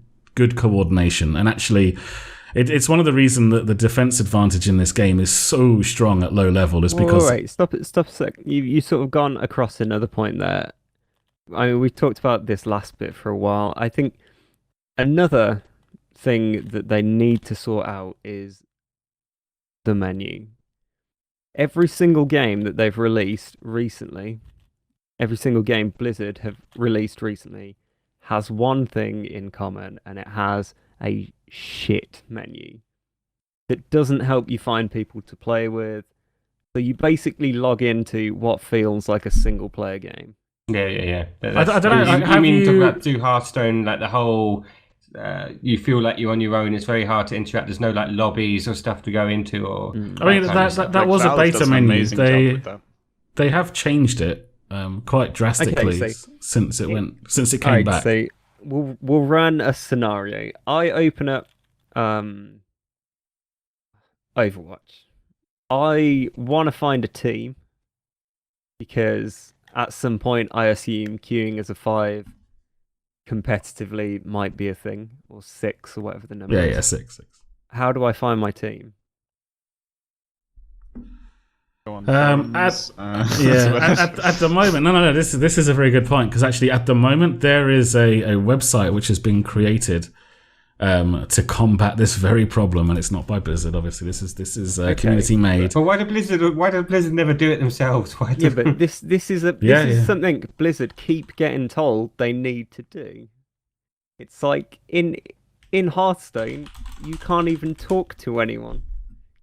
coordination. And actually, it's one of the reasons that the defense advantage in this game is so strong at low level, is because... Wait, stop a sec. You sort of gone across another point there. I mean, we've talked about this last bit for a while. I think another thing that they need to sort out is the menu. Every single game that they've released recently, every single game Blizzard have released recently, has one thing in common, and it has a shit menu that doesn't help you find people to play with. So you basically log into what feels like a single player game. Yeah. I don't know. You mean talk about do Hearthstone, like the whole... you feel like you're on your own. It's very hard to interact. There's no like lobbies or stuff to go into. Or I mean, that was a beta menu. They have changed it quite drastically since it came back. So we'll run a scenario. I open up Overwatch. I want to find a team, because at some point I assume queuing as a 5 competitively might be a thing, or 6 or whatever the number is. Yeah, 6. How do I find my team? At the moment, no. This is a very good point, because actually at the moment there is a website which has been created to combat this very problem, and it's not by Blizzard. Obviously, this is community made. But why did Blizzard never do it themselves? But this is something Blizzard keep getting told they need to do. It's like in Hearthstone, you can't even talk to anyone.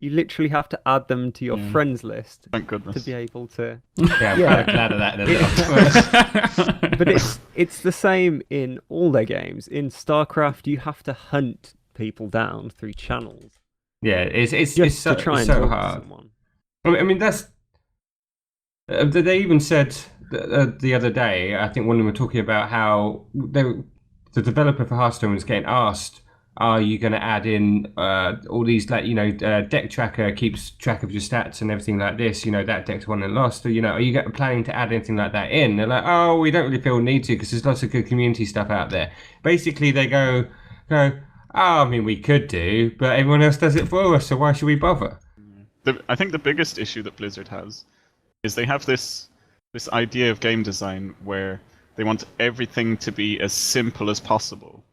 You literally have to add them to your friends list. Thank goodness. To be able to. Yeah, I'm kind of glad of that. But it's the same in all their games. In StarCraft, you have to hunt people down through channels. Yeah, it's so hard. I mean, that's They even said the other day, I think one of them were talking about how the developer for Hearthstone was getting asked, are you going to add in all these, like, deck tracker keeps track of your stats and everything like this, that deck's won and lost, or, are you planning to add anything like that in? They're like, oh, we don't really feel the need to because there's lots of good community stuff out there. Basically, they go, oh, I mean, we could do, but everyone else does it for us, so why should we bother? I think the biggest issue that Blizzard has is they have this idea of game design where they want everything to be as simple as possible.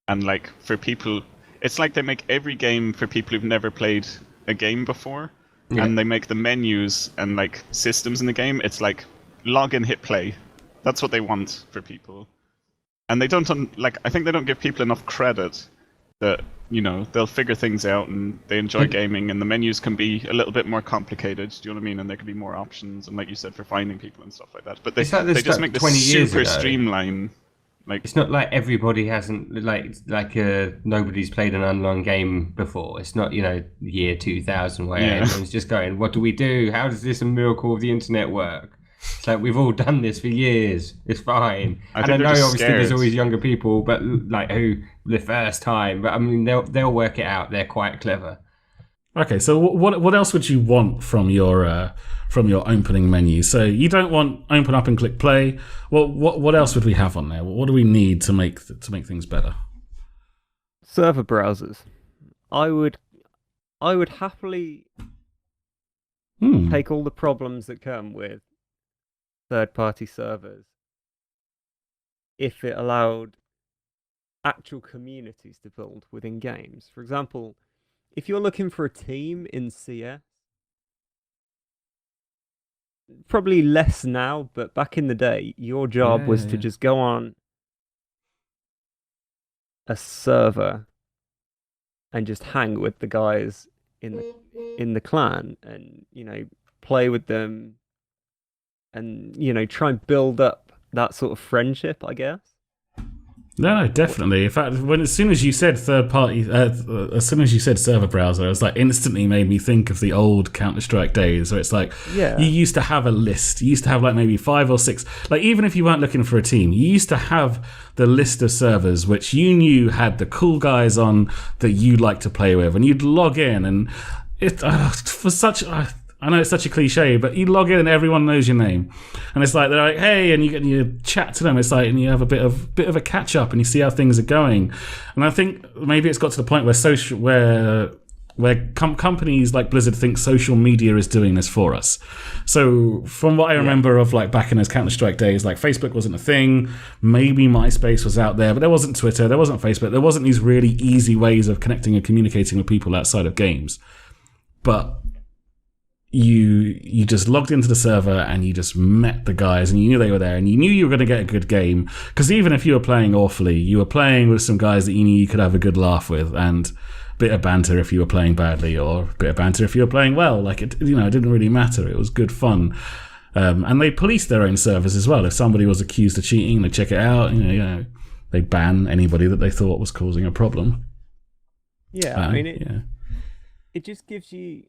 And like for people, it's like they make every game for people who've never played a game before, and they make the menus and like systems in the game. It's like log in, hit play. That's what they want for people, and they don't I think they don't give people enough credit that they'll figure things out and they enjoy gaming, and the menus can be a little bit more complicated. Do you know what I mean? And there can be more options, and like you said, for finding people and stuff like that. But they just make this super streamline. Like, it's not like everybody hasn't nobody's played an online game before. It's not year 2000 where everyone's just going, what do we do? How does this miracle of the internet work? It's like, we've all done this for years. It's fine. I know obviously there's always younger people, but like who the first time. But I mean, they'll work it out. They're quite clever. Okay, so what else would you want from your opening menu? So you don't want open up and click play. Well, what else would we have on there? What do we need to make things better? Server browsers. I would happily take all the problems that come with third-party servers if it allowed actual communities to build within games. For example, if you're looking for a team in CS, probably less now, but back in the day, your job was to just go on a server and just hang with the guys in the clan and play with them and try and build up that sort of friendship, I guess. No, definitely. In fact, as soon as you said third party, as soon as you said server browser, it was like instantly made me think of the old Counter-Strike days where it's like you used to have a list. You used to have like maybe 5 or 6. Like even if you weren't looking for a team, you used to have the list of servers which you knew had the cool guys on that you like to play with, and you'd log in and for such. I know it's such a cliche, but you log in and everyone knows your name, and it's like they're like, "Hey," and you chat to them. It's like, and you have a bit of a catch up, and you see how things are going. And I think maybe it's got to the point where companies like Blizzard think social media is doing this for us. So from what I remember of like back in those Counter-Strike days, like Facebook wasn't a thing. Maybe MySpace was out there, but there wasn't Twitter, there wasn't Facebook, there wasn't these really easy ways of connecting and communicating with people outside of games. But you just logged into the server and you just met the guys and you knew they were there and you knew you were going to get a good game, because even if you were playing awfully, you were playing with some guys that you knew you could have a good laugh with, and a bit of banter if you were playing badly or a bit of banter if you were playing well. Like it didn't really matter. It was good fun. And they policed their own servers as well. If somebody was accused of cheating, they'd check it out. They'd ban anybody that they thought was causing a problem. Yeah, I mean, it just gives you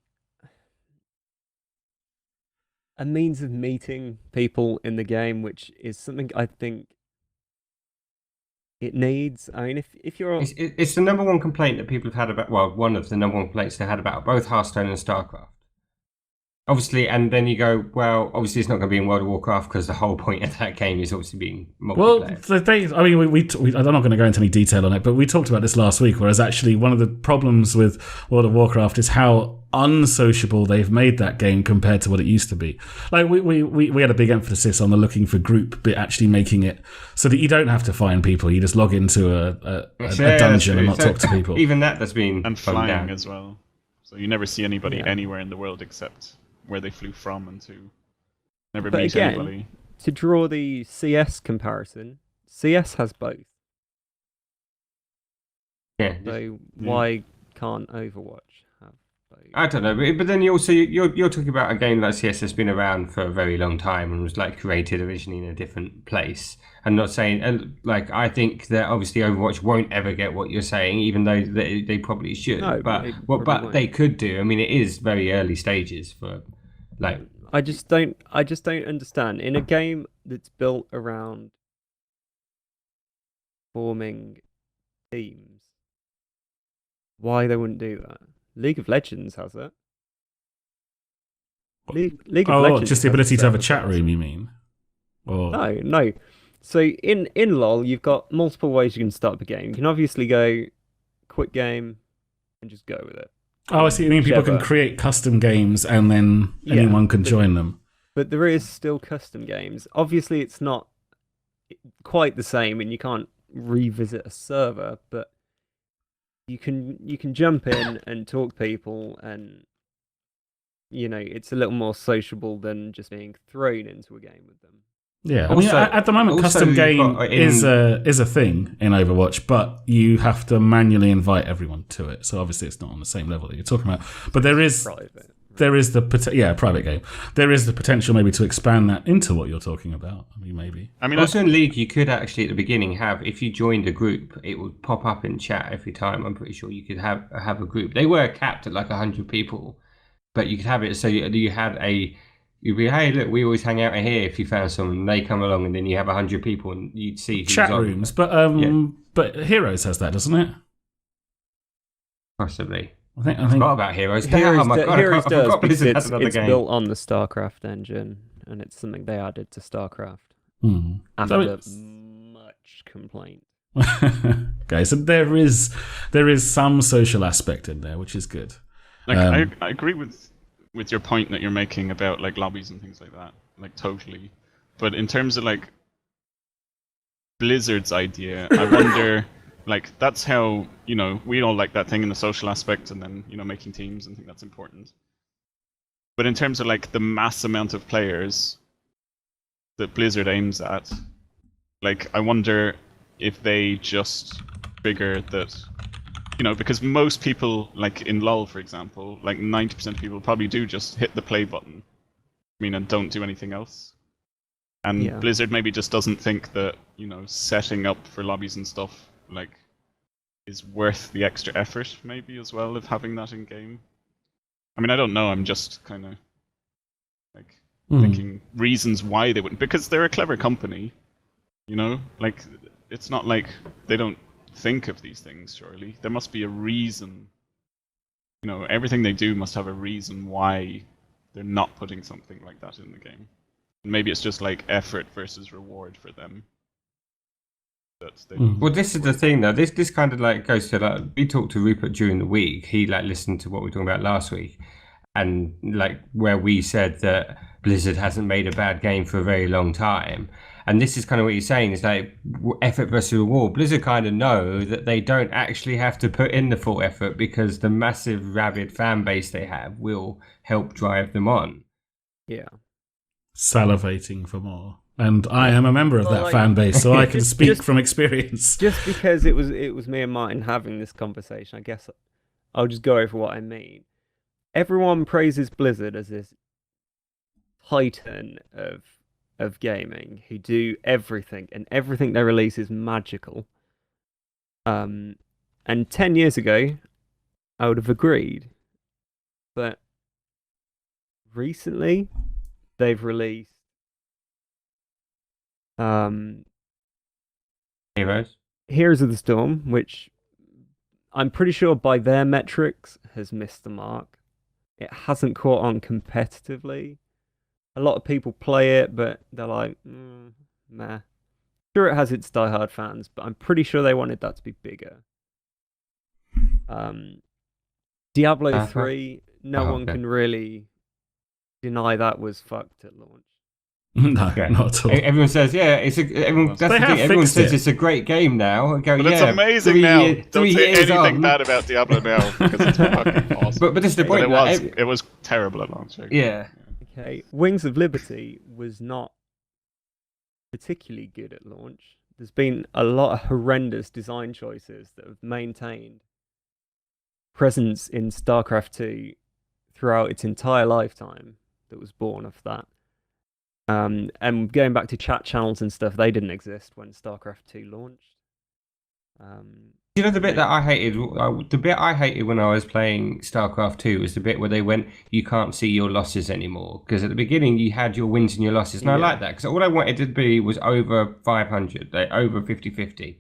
a means of meeting people in the game, which is something I think it needs. I mean, if you're... It's the number one complaint that people have had about... Well, one of the number one complaints they had about both Hearthstone and StarCraft. Obviously, and then you go, well, obviously it's not going to be in World of Warcraft because the whole point of that game is obviously being multiplayer. Well, I'm not going to go into any detail on it, but we talked about this last week, whereas actually one of the problems with World of Warcraft is how unsociable they've made that game compared to what it used to be. Like we had a big emphasis on the looking for group bit, actually making it so that you don't have to find people. You just log into a dungeon and not talk to people. Even that's been... And flying as well. So you never see anybody anywhere in the world except where they flew from, and to never meet anybody. To draw the CS comparison, CS has both. Yeah. So why can't Overwatch have both? I don't know, but then you're talking about a game like CS that's been around for a very long time and was like created originally in a different place. I'm not saying, like, I think that obviously Overwatch won't ever get what you're saying, even though they probably should. No, but they could do. I mean, it is very early stages for, like... I just don't understand. In a game that's built around forming teams, why they wouldn't do that. League of Legends has it. League of Legends just the has ability to have a server chat policy. room, you mean? Or No. So in LoL, you've got multiple ways you can start the game. You can obviously go quick game and just go with it. I see. You mean people can Whichever. create custom games and then anyone can join them. But there is still custom games. Obviously, it's not quite the same, and you can't revisit a server. But you can jump in and talk to people, and it's a little more sociable than just being thrown into a game with them. Yeah, Also- at the moment, also custom you've game got is a thing in Overwatch, but you have to manually invite everyone to it. So obviously, it's not on the same level that you're talking about. But there is Private. the private game. There is the potential maybe to expand that into what you're talking about. Maybe. Also in League, you could actually at the beginning if you joined a group, it would pop up in chat every time. I'm pretty sure you could have a group. They were capped at like 100 people, but you could have it so you had you'd be, hey, look, we always hang out here. If you found someone, they come along, and then you have 100 people, and you'd see who's Chat on. rooms, but Heroes has that, doesn't it? Possibly. I think. Forgot about Heroes. Heroes, Damn, I Heroes does forgot because Blizzard had another it's game. built on the StarCraft engine, and it's something they added to StarCraft after much complaint. Okay, so there is some social aspect in there, which is good. I agree with your point that you're making about like lobbies and things like that, like totally. But in terms of like Blizzard's idea, I wonder, like that's how we all like that thing in the social aspect, and then making teams and think that's important. But in terms of like the mass amount of players that Blizzard aims at, like I wonder if they just figure that. Because most people, like in LoL, for example, like 90% of people probably do just hit the play button, and don't do anything else. And Blizzard maybe just doesn't think that, setting up for lobbies and stuff, like, is worth the extra effort, maybe, as well, of having that in game. I don't know, I'm just kind of, like, thinking reasons why they wouldn't. Because they're a clever company, Like, it's not like they don't think of these things, surely. There must be a reason. Everything they do must have a reason why they're not putting something like that in the game. Maybe it's just like effort versus reward for them. Well, this is the thing though. This kind of like goes to like we talked to Rupert during the week. He like listened to what we were talking about last week, and like where we said that Blizzard hasn't made a bad game for a very long time. And this is kind of what you're saying, is like effort versus reward. Blizzard kind of know that they don't actually have to put in the full effort because the massive rabid fan base they have will help drive them on. Yeah. Salivating for more. And I am a member of that fan base, so I can speak from experience. Just because it was me and Martin having this conversation, I guess I'll just go over what I mean. Everyone praises Blizzard as this titan of gaming who do everything, and everything they release is magical. And 10 years ago, I would have agreed. But recently, they've released Heroes of the Storm, which I'm pretty sure by their metrics has missed the mark. It hasn't caught on competitively. A lot of people play it, but they're like, meh. Sure, it has its diehard fans, but I'm pretty sure they wanted that to be bigger. Diablo 3, no one can really deny that was fucked at launch. No, not at all. Everyone says, everyone says it's a great game now. But it's amazing now. Don't say anything bad about Diablo now, because it's fucking awesome. But this is the point. It was terrible at launch. Yeah. Okay, Wings of Liberty was not particularly good at launch. There's been a lot of horrendous design choices that have maintained presence in StarCraft 2 throughout its entire lifetime that was born of that. And going back to chat channels and stuff, they didn't exist when StarCraft 2 launched. You know the bit that I hated. The bit I hated when I was playing StarCraft 2 was the bit where they went, "You can't see your losses anymore." Because at the beginning you had your wins and your losses, and I like that because all I wanted to be was over 500, like over 50-50.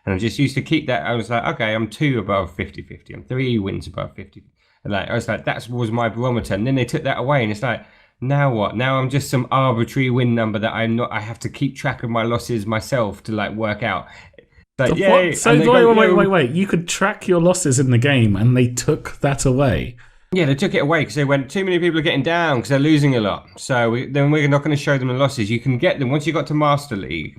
And I just used to keep that. I was like, okay, I'm 2 above 50-50. I'm 3 wins above 50. And like I was like, that was my barometer. And then they took that away, and it's like, now what? Now I'm just some arbitrary win number that I'm not. I have to keep track of my losses myself to like work out. Like, what? So wait. You could track your losses in the game, and they took that away. Yeah, they took it away because they went, too many people are getting down because they're losing a lot. So then we're not going to show them the losses. You can get them once you got to Master League.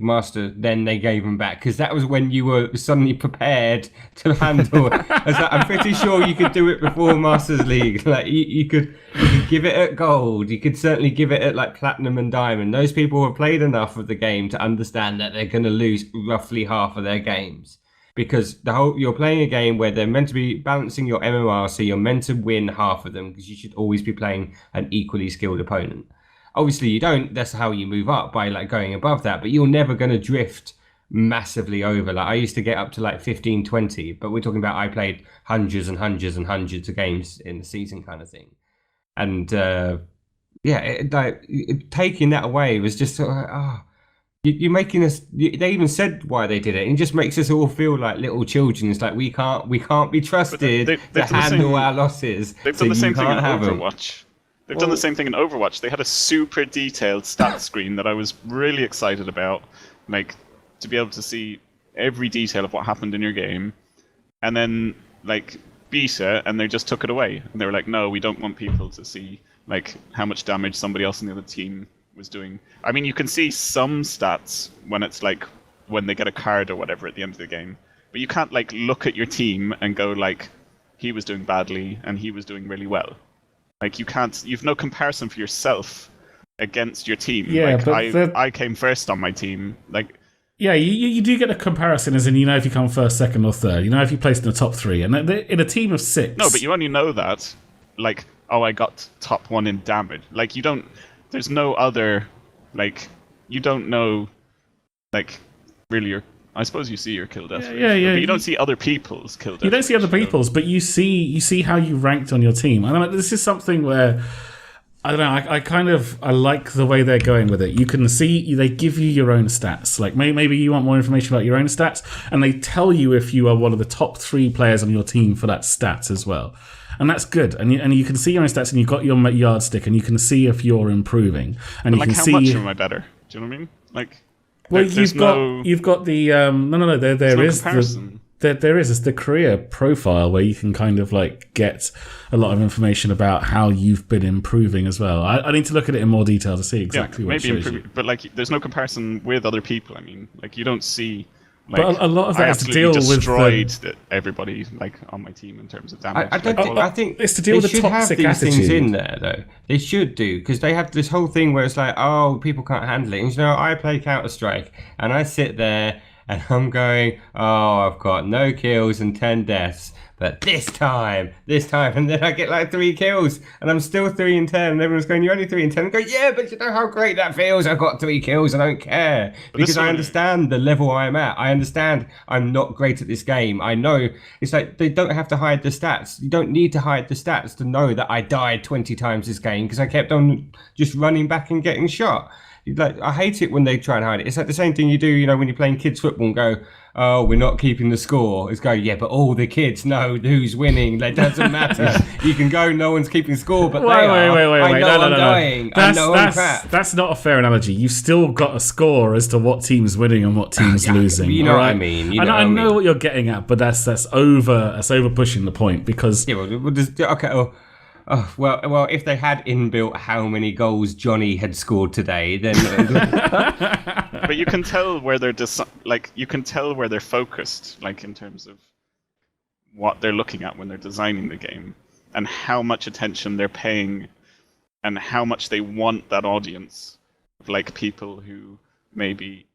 Then they gave them back because that was when you were suddenly prepared to handle. I'm pretty sure you could do it before Masters League. Like you could give it at gold. You could certainly give it at like platinum and diamond. Those people have played enough of the game to understand that they're going to lose roughly half of their games. Because you're playing a game where they're meant to be balancing your MMR, so you're meant to win half of them because you should always be playing an equally skilled opponent. Obviously, you don't. That's how you move up by like going above that. But you're never going to drift massively over. Like I used to get up to like 15, 20, but we're talking about I played hundreds and hundreds and hundreds of games in the season, kind of thing. And taking that away was just sort of like, You're making us. They even said why they did it. It just makes us all feel like little children. It's like we can't be trusted to handle our losses. They've done the same thing in Overwatch. They've done the same thing in Overwatch. They had a super detailed stat screen that I was really excited about, like to be able to see every detail of what happened in your game, and then like beta, and they just took it away. And they were like, no, we don't want people to see like how much damage somebody else in the other team was doing. I mean, you can see some stats when it's like when they get a card or whatever at the end of the game, but you can't like look at your team and go like, he was doing badly and he was doing really well. Like you can't. You've no comparison for yourself against your team. Yeah, like but I came first on my team. Like yeah, you do get a comparison, as in you know if you come first, second, or third. You know if you placed in the top 3, and in a team of 6. No, but you only know that like, oh, I got top 1 in damage. Like you don't. There's no other, like, you don't know, like, really I suppose you see your kill death ratio, but you don't see other people's kill death You don't see other people's, but you see how you ranked on your team. I don't know, this is something where, I don't know, I like the way they're going with it. You can see, they give you your own stats. Like, maybe you want more information about your own stats, and they tell you if you are one of the top 3 players on your team for that stats as well. And that's good. And you can see your own stats, and you've got your yardstick, and you can see if you're improving. And but you can see how much am I better? Do you know what I mean? Like, well, you've got the no. There is comparison. There is the career profile where you can kind of like get a lot of information about how you've been improving as well. I need to look at it in more detail to see exactly what shows you. But like, there's no comparison with other people. I mean, like, you don't see. Like, but a lot of that is to deal with destroyed everybody like on my team in terms of damage. I think it's to deal with the toxic attitude. They should have these things in there though. They should do, because they have this whole thing where it's like, oh, people can't handle it. And you know, I play Counter-Strike and I sit there and I'm going, oh, I've got no kills and 10 deaths. But this time, and then I get like 3 kills, and I'm still 3 and 10, and everyone's going, you're only 3 and 10. I go, yeah, but you know how great that feels. I've got 3 kills, I don't care. Because I understand the level I'm at. I understand I'm not great at this game. I know it's like they don't have to hide the stats. You don't need to hide the stats to know that I died 20 times this game because I kept on just running back and getting shot. Like, I hate it when they try and hide it. It's like the same thing you do, you know, when you're playing kids football and go, oh, we're not keeping the score. It's go, yeah, but all the kids know who's winning. That doesn't matter. You can go, no one's keeping score, but wait. I know I'm dying. I know I'm crap. That's not a fair analogy. You've still got a score as to what team's winning and what team's losing. You know what I mean. I know what you're getting at, but that's over pushing the point because. Yeah, well, okay. Oh, well, if they had inbuilt how many goals Johnny had scored today, then. But you can tell where they're you can tell where they're focused, like in terms of what they're looking at when they're designing the game, and how much attention they're paying, and how much they want that audience of like people who maybe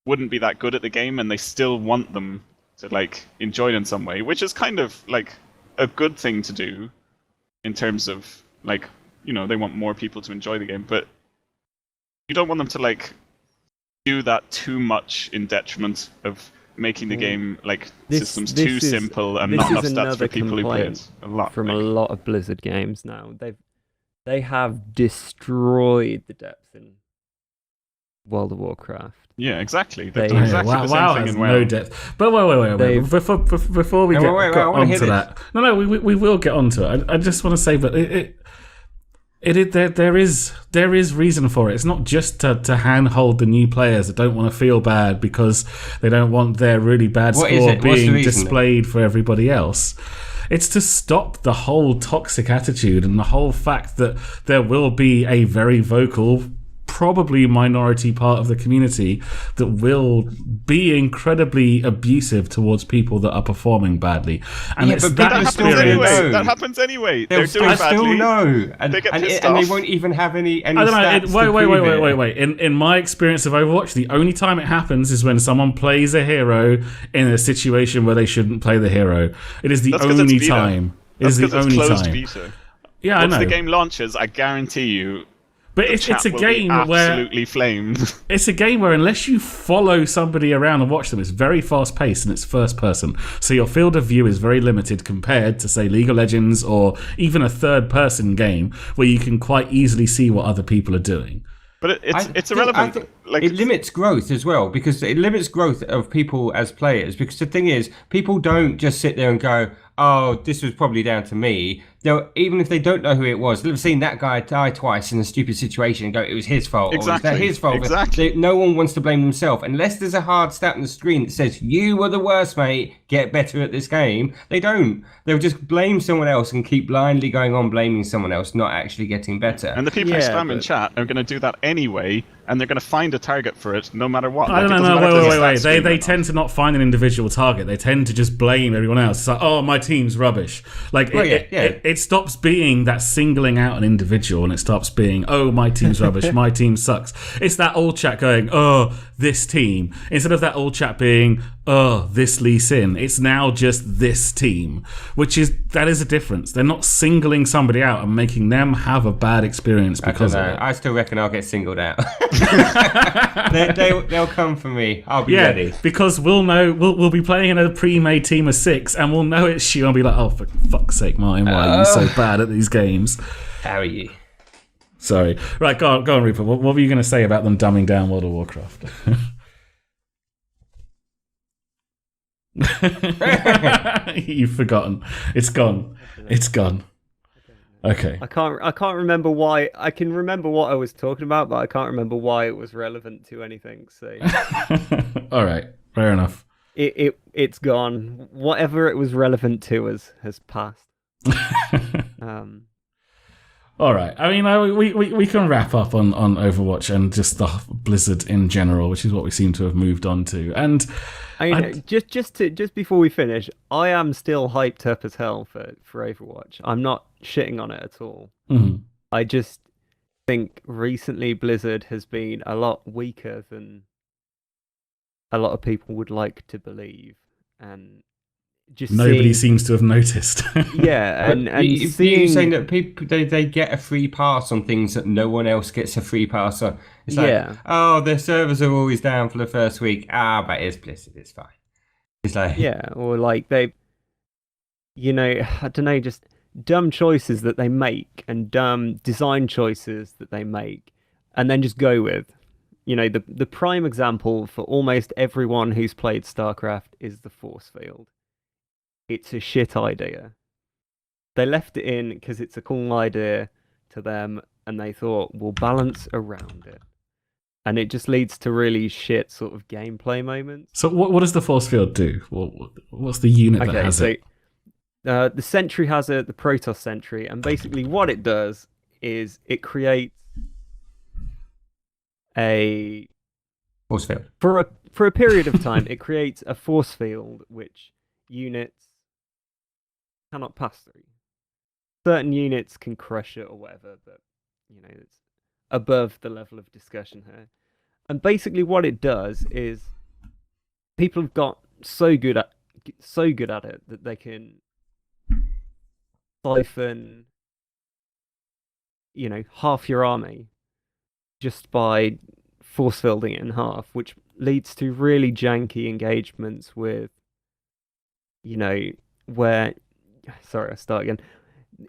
wouldn't be that good at the game, and they still want them to like enjoy it in some way, which is kind of like a good thing to do in terms of like, you know, they want more people to enjoy the game, but you don't want them to like do that too much in detriment of making the game like This- systems this too is- simple and this not is enough stats another for people who play it complaint a lot. from a like. lot of Blizzard games now. They have destroyed the depth in World of Warcraft. Yeah, exactly. They- They've done exactly wow, the same wow thing has in WoW. no depth. But wait. They've- Before we Wait, get wait, I wanna hear onto this. that, no, we will get onto it. I just want to say, but there is reason for it. It's not just to handhold the new players that don't want to feel bad because they don't want their really bad What is score it? What's the being reason, displayed for everybody else. It's to stop the whole toxic attitude and the whole fact that there will be a very vocal, probably minority part of the community that will be incredibly abusive towards people that are performing badly. And Yeah, it's but that people That still happens experience. don't anyway. know. That happens anyway. They'll They're doing still badly. know, and They get and, pissed and they off. won't even have any I don't know. stats to prove it. Wait. In my experience of Overwatch, the only time it happens is when someone plays a hero in a situation where they shouldn't play the hero. It is the That's 'cause only it's beta. time. It That's is the because only it's closed time. beta. Yeah, Once I know. the game launches, I guarantee you, But the it's chat a will game be where absolutely flamed. it's a game where unless you follow somebody around and watch them, it's very fast paced and it's first person. So your field of view is very limited compared to, say, League of Legends or even a third person game where you can quite easily see what other people are doing. But it's I irrelevant. think Like it limits growth as well, because it limits growth of people as players. Because the thing is, people don't just sit there and go, "Oh, this was probably down to me." They'll, even if they don't know who it was, they've seen that guy die twice in a stupid situation and go, "It was his fault." Or, "Is that Exactly. his fault?" Exactly. No one wants to blame themselves unless there's a hard stat on the screen that says, "You were the worst, mate. Get better at this game." They don't. They'll just blame someone else and keep blindly going on blaming someone else, not actually getting better. And the people who Yeah, spam in but- chat are going to do that anyway, and they're going to find a target for it no matter what. I Like, don't it know. doesn't No, matter if there's a wait. stat screen They or not. tend to not find an individual target. They tend to just blame everyone else. It's like, oh, my team's rubbish. Like Well, it, yeah. it stops being that singling out an individual, and it stops being, oh, my team's rubbish. My team sucks. It's that old chat going, oh, this team, instead of that old chat being, oh, this Lee Sin. It's now just this team, that is a difference. They're not singling somebody out and making them have a bad experience because of it. I still reckon I'll get singled out. They'll come for me. I'll be Yeah, ready. because we'll know we'll be playing in a pre-made team of 6, and we'll know it's you, and be like, "Oh, for fuck's sake, Martin, why are you so bad at these games?" How are you? Sorry, right, go on, Reaper. What were you going to say about them dumbing down World of Warcraft? You've forgotten. It's gone. It's gone. Okay. I can't remember why. I can remember what I was talking about, but I can't remember why it was relevant to anything. So All right. Fair enough. it's gone. Whatever it was relevant to has passed. All right. I mean, we can wrap up on Overwatch and just the Blizzard in general, which is what we seem to have moved on to. And Just before we finish, I am still hyped up as hell for Overwatch. I'm not shitting on it at all. Mhm. I just think recently Blizzard has been a lot weaker than a lot of people would like to believe, and just nobody seeing, seems to have noticed. yeah, and you seeing saying that people they get a free pass on things that no one else gets a free pass on. It's like, Yeah. oh, their servers are always down for the first week. But it's Blizzard, it's fine. It's like, yeah, or like they, I don't know, just dumb choices that they make and dumb design choices that they make, and then just go with. The prime example for almost everyone who's played StarCraft is the force field. It's a shit idea. They left it in because it's a cool idea to them, and they thought we'll balance around it. And it just leads to really shit sort of gameplay moments. So what does the force field do? What's the unit that has it? The Sentry has it, the Protoss Sentry, and basically what it does is it creates a force field. for a period of time. It creates a force field which units cannot pass through. Certain units can crush it or whatever, but it's above the level of discussion here. And basically what it does is people have got so good at it that they can siphon half your army just by force fielding it in half, which leads to really janky engagements with, where. Sorry, I'll start again.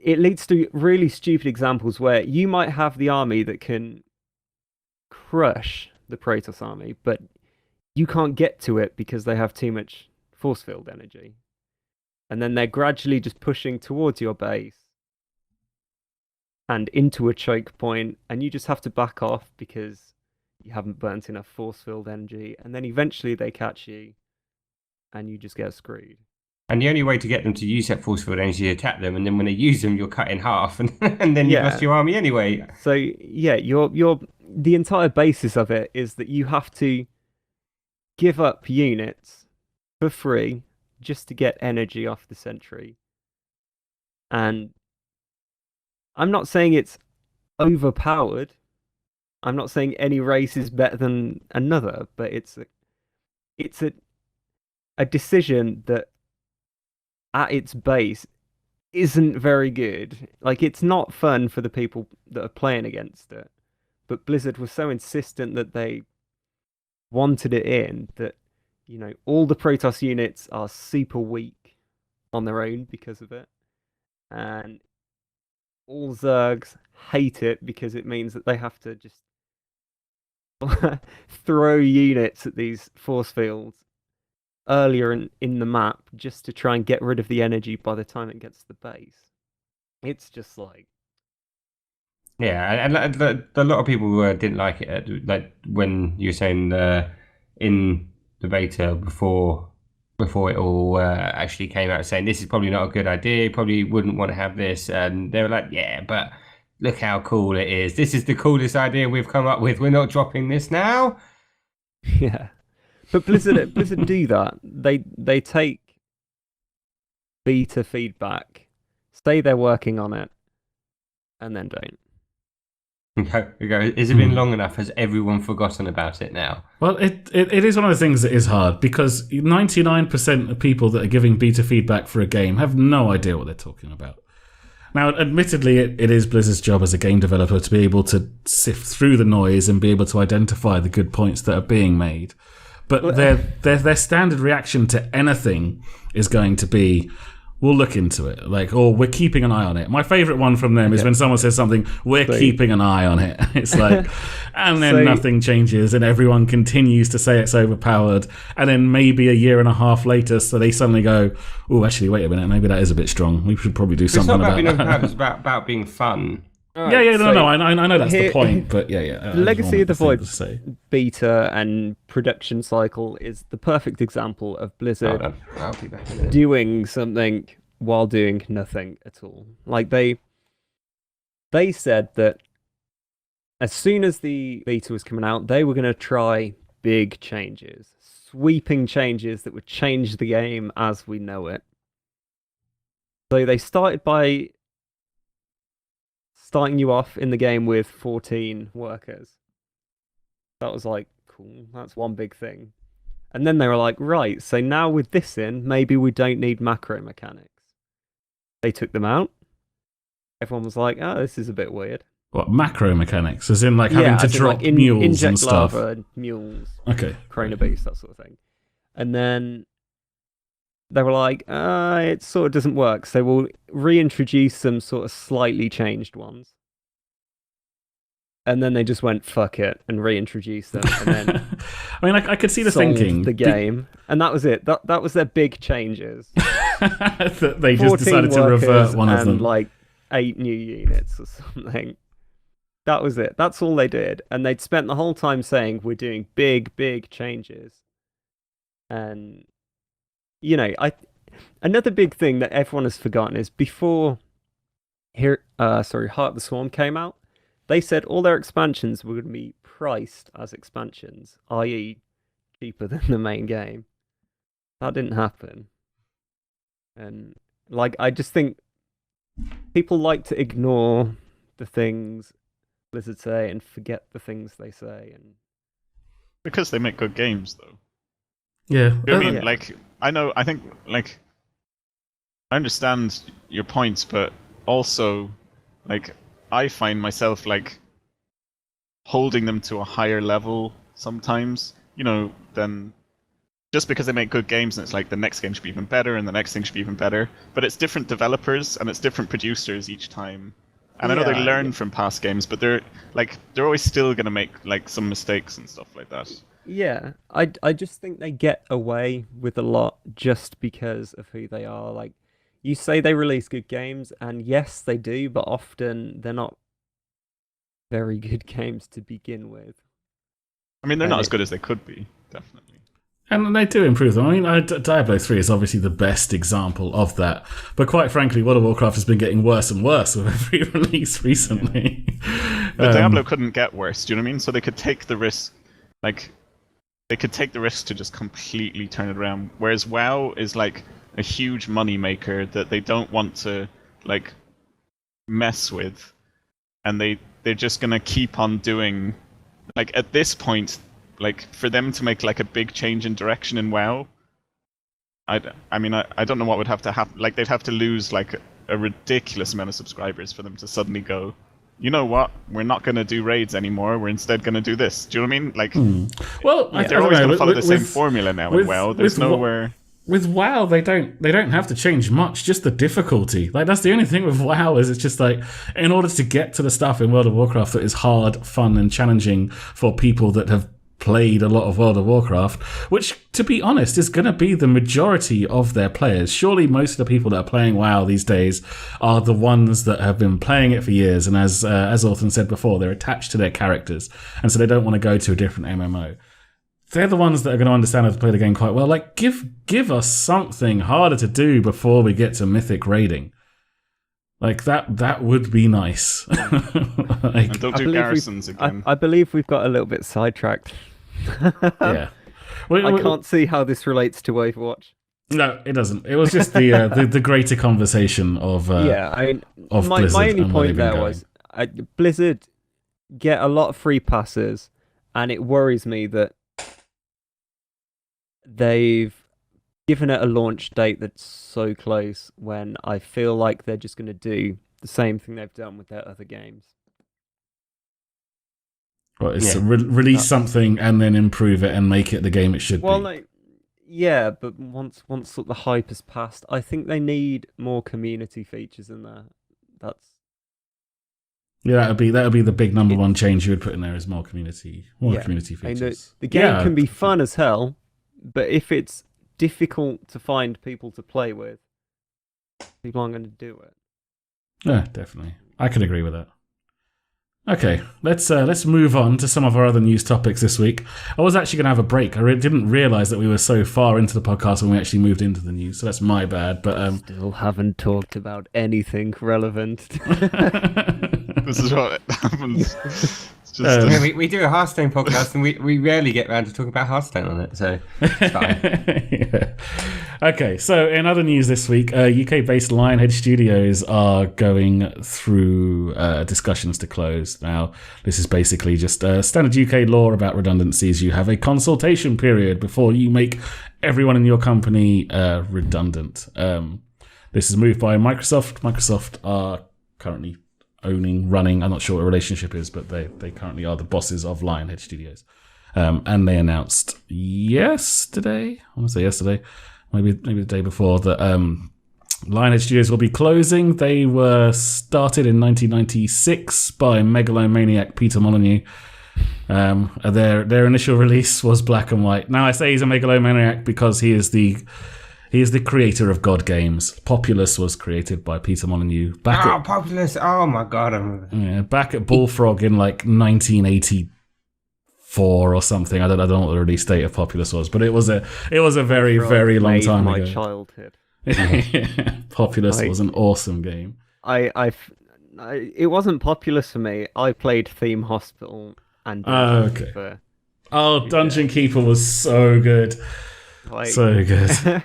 It leads to really stupid examples where you might have the army that can crush the Protoss army, but you can't get to it because they have too much force field energy. And then they're gradually just pushing towards your base and into a choke point, and you just have to back off because you haven't burnt enough force field energy, and then eventually they catch you and you just get screwed. And the only way to get them to use that force field energy is to attack them, and then when they use them, you're cut in half, and then you've lost your army anyway. So yeah, the entire basis of it is that you have to give up units for free just to get energy off the sentry. And I'm not saying it's overpowered. I'm not saying any race is better than another, but it's a decision that at its base isn't very good. Like, it's not fun for the people that are playing against it. But Blizzard was so insistent that they wanted it in that, all the Protoss units are super weak on their own because of it. And all Zergs hate it because it means that they have to just throw units at these force fields earlier in the map just to try and get rid of the energy by the time it gets to the base. It's just like... Yeah, and a lot of people didn't like it, like when you were saying in the beta before it all actually came out, saying this is probably not a good idea, probably wouldn't want to have this, and they were like, yeah, but look how cool it is. This is the coolest idea we've come up with. We're not dropping this now. Yeah. But Blizzard do that. They take beta feedback, say they're working on it, and then don't. Has it been long enough? Has everyone forgotten about it now? Well, it is one of the things that is hard because 99% of people that are giving beta feedback for a game have no idea what they're talking about. Now, admittedly, it is Blizzard's job as a game developer to be able to sift through the noise and be able to identify the good points that are being made. But their standard reaction to anything is going to be, we'll look into it, or we're keeping an eye on it. My favourite one from them is when someone says something, we're keeping an eye on it. It's like, and then nothing changes and everyone continues to say it's overpowered. And then maybe a year and a half later, so they suddenly go, oh, actually, wait a minute, maybe that is a bit strong. We should probably do something about that. It's not about being overpowered, it's about being fun. Right, I know that's the point, but the Legacy of the Void beta and production cycle is the perfect example of Blizzard I'll be back in a minute. doing something while doing nothing at all. Like, they said that as soon as the beta was coming out, they were going to try big changes, sweeping changes that would change the game as we know it. So they started by starting you off in the game with 14 workers. That was like, cool, that's one big thing. And then they were like, right, so now with this in, maybe we don't need macro mechanics. They took them out. Everyone was like, oh, this is a bit weird. What, macro mechanics? As in, having to drop mules and stuff? Lava, mules, okay, Chrono Beast, that sort of thing. And then they were like, it sort of doesn't work, so we'll reintroduce some sort of slightly changed ones. And then they just went, fuck it, and reintroduced them. And then I mean, I could see the thinking. The game. And that was it. That was their big changes. They just decided to revert one of them. And 8 new units or something. That was it. That's all they did. And they'd spent the whole time saying, we're doing big, big changes. And another big thing that everyone has forgotten is before Heart of the Swarm came out, they said all their expansions were going to be priced as expansions, i.e. cheaper than the main game. That didn't happen. And I just think people like to ignore the things Blizzard say and forget the things they say. And because they make good games, though. Yeah. I mean, I understand your points, but also, I find myself, holding them to a higher level sometimes then just because they make good games, and it's like the next game should be even better, and the next thing should be even better. But it's different developers and it's different producers each time. And I know they learn from past games, but they're always still gonna make like some mistakes and stuff like that. Yeah, I just think they get away with a lot just because of who they are. Like, you say they release good games, and yes, they do, but often they're not very good games to begin with. I mean, they're not as good as they could be, definitely. And they do improve them. I mean, Diablo 3 is obviously the best example of that. But quite frankly, World of Warcraft has been getting worse and worse with every release recently. But Diablo couldn't get worse, do you know what I mean? So they could take the risk, they could take the risk to just completely turn it around. Whereas WoW is like a huge money maker that they don't want to mess with, and they're just gonna keep on doing. Like at this point, for them to make a big change in direction in WoW, I don't know what would have to happen. Like they'd have to lose a ridiculous amount of subscribers for them to suddenly go, you know what? We're not going to do raids anymore. We're instead going to do this. Do you know what I mean? Well, they're always going to follow the same formula now in WoW. There's nowhere. With WoW, they don't have to change much. Just the difficulty. That's the only thing with WoW is it's just in order to get to the stuff in World of Warcraft that is hard, fun, and challenging for people that have played a lot of World of Warcraft, which, to be honest, is going to be the majority of their players. Surely most of the people that are playing WoW these days are the ones that have been playing it for years, and as Orson said before, they're attached to their characters, and so they don't want to go to a different MMO. They're the ones that are going to understand how to play the game quite well. Give us something harder to do before we get to Mythic raiding. That would be nice. And don't do garrisons again. I believe we've got a little bit sidetracked. Yeah. I can't see how this relates to Overwatch. No, it doesn't. It was just the greater conversation of of my Blizzard. only point there was Blizzard get a lot of free passes, and it worries me that they've given it a launch date that's so close when I feel like they're just going to do the same thing they've done with their other games. Well, it's release something and then improve it and make it the game it should be. Well, yeah, but once the hype has passed, I think they need more community features in there. That would be the big number one change you would put in there is more community features. The game can be fun as hell, but if it's difficult to find people to play with, people aren't going to do it. Yeah, definitely. I could agree with that. Okay, let's move on to some of our other news topics this week. I was actually going to have a break. I didn't realise that we were so far into the podcast when we actually moved into the news, so that's my bad. But still haven't talked about anything relevant. This is what happens. We do a Hearthstone podcast, and we rarely get around to talking about Hearthstone on it, so it's fine. Yeah. Okay, so in other news this week, UK-based Lionhead Studios are going through discussions to close. Now, this is basically just standard UK law about redundancies. You have a consultation period before you make everyone in your company redundant. This is moved by Microsoft. Microsoft are currently running, I'm not sure what the relationship is, but they currently are the bosses of Lionhead Studios. And they announced yesterday, I want to say yesterday, maybe the day before, that Lionhead Studios will be closing. They were started in 1996 by megalomaniac Peter Molyneux. Their initial release was black and white. Now I say he's a megalomaniac because he is the creator of God games. Populous was created by Peter Molyneux. Populous! Oh my god! Back at Bullfrog in 1984 or something. I don't know what the release date of Populous was, but it was a very very long time ago. My childhood. Populous was an awesome game. It wasn't Populous for me. I played Theme Hospital and Dungeon Keeper was so good. So good.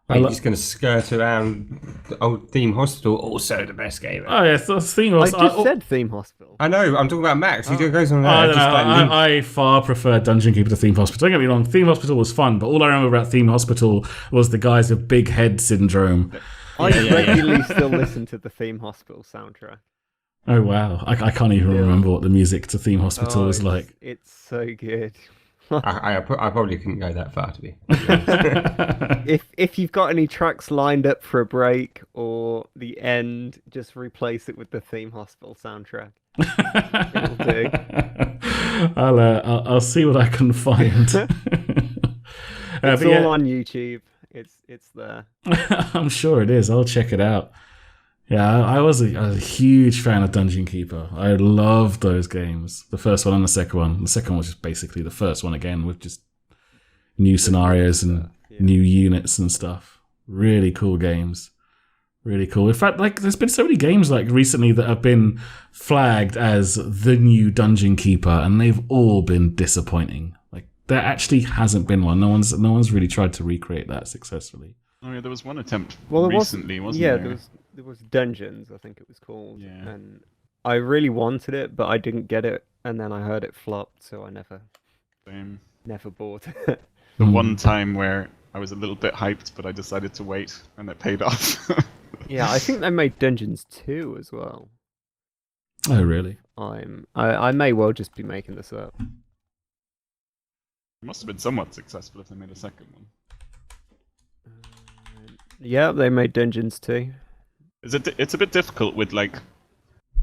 I'm just going to skirt around the old Theme Hospital, also the best game ever. Oh, yeah, Theme Hospital. I just said Theme Hospital. I know, I'm talking about Max. He goes on there. I far prefer Dungeon Keeper to Theme Hospital. Don't get me wrong, Theme Hospital was fun, but all I remember about Theme Hospital was the guys with big head syndrome. I regularly still listen to the Theme Hospital soundtrack. Oh, wow. I can't even remember what the music to Theme Hospital was like. It's so good. I probably couldn't go that far to be. If you've got any tracks lined up for a break or the end, just replace it with the Theme Hospital soundtrack. It'll do. I'll see what I can find. It's all on YouTube. It's there. I'm sure it is. I'll check it out. Yeah, I was a huge fan of Dungeon Keeper. I loved those games. The first one and the second one. The second one was just basically the first one again with just new scenarios and new units and stuff. Really cool games. Really cool. In fact, like there's been so many games like recently that have been flagged as the new Dungeon Keeper, and they've all been disappointing. Like there actually hasn't been one. No one's really tried to recreate that successfully. Oh yeah, there was one attempt recently, wasn't there? Yeah, there was Dungeons, I think it was called. Yeah. And I really wanted it, but I didn't get it, and then I heard it flopped, so I never bought it. The one time where I was a little bit hyped, but I decided to wait, and it paid off. Yeah, I think they made Dungeons 2 as well. Oh really? I may well just be making this up. It must have been somewhat successful if they made a second one. Yeah, they made Dungeons 2. It's a bit difficult with like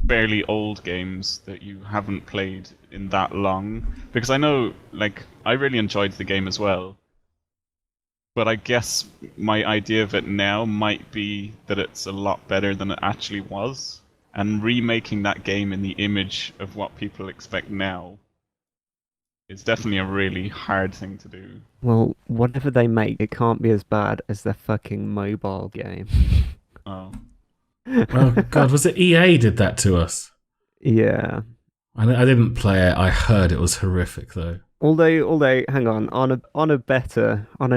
barely old games that you haven't played in that long, because I know like I really enjoyed the game as well, but I guess my idea of it now might be that it's a lot better than it actually was, and remaking that game in the image of what people expect now is definitely a really hard thing to do. Well, whatever they make, it can't be as bad as their fucking mobile game. Oh. Oh God, was it EA did that to us? Yeah. I didn't play it. I heard it was horrific though. Although, hang on a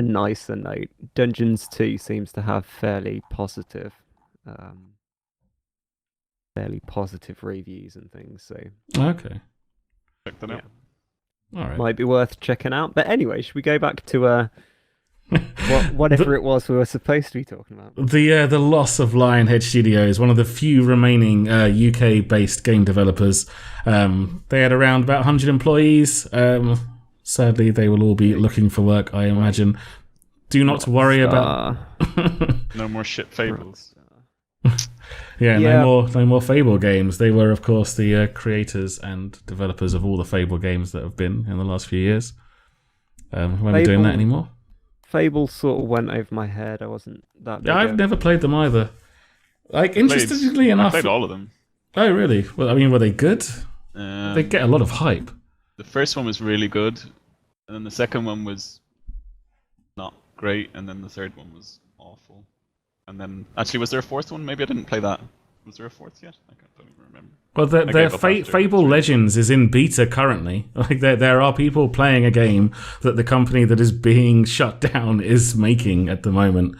nicer note, Dungeons 2 seems to have fairly positive reviews and things. So Okay. Check that out. All right. Might be worth checking out. But anyway, should we go back to whatever it was we were supposed to be talking about? The loss of Lionhead Studios, one of the few remaining UK-based game developers. They had around about 100 employees. Sadly, they will all be looking for work, I imagine. Do not worry about... No more shit Fables. Yeah, no more Fable games. They were, of course, the creators and developers of all the Fable games that have been in the last few years. Won't be doing that anymore. Fable sort of went over my head. I wasn't that big. Yeah, I've never played them either. Like, interestingly enough... I played all of them. Oh, really? Well, I mean, were they good? They get a lot of hype. The first one was really good, and then the second one was not great, and then the third one was awful. And then, actually, was there a fourth one? Maybe I didn't play that. Was there a fourth yet? I don't even remember. Well, their Fable Legends is in beta currently. Like there are people playing a game that the company that is being shut down is making at the moment.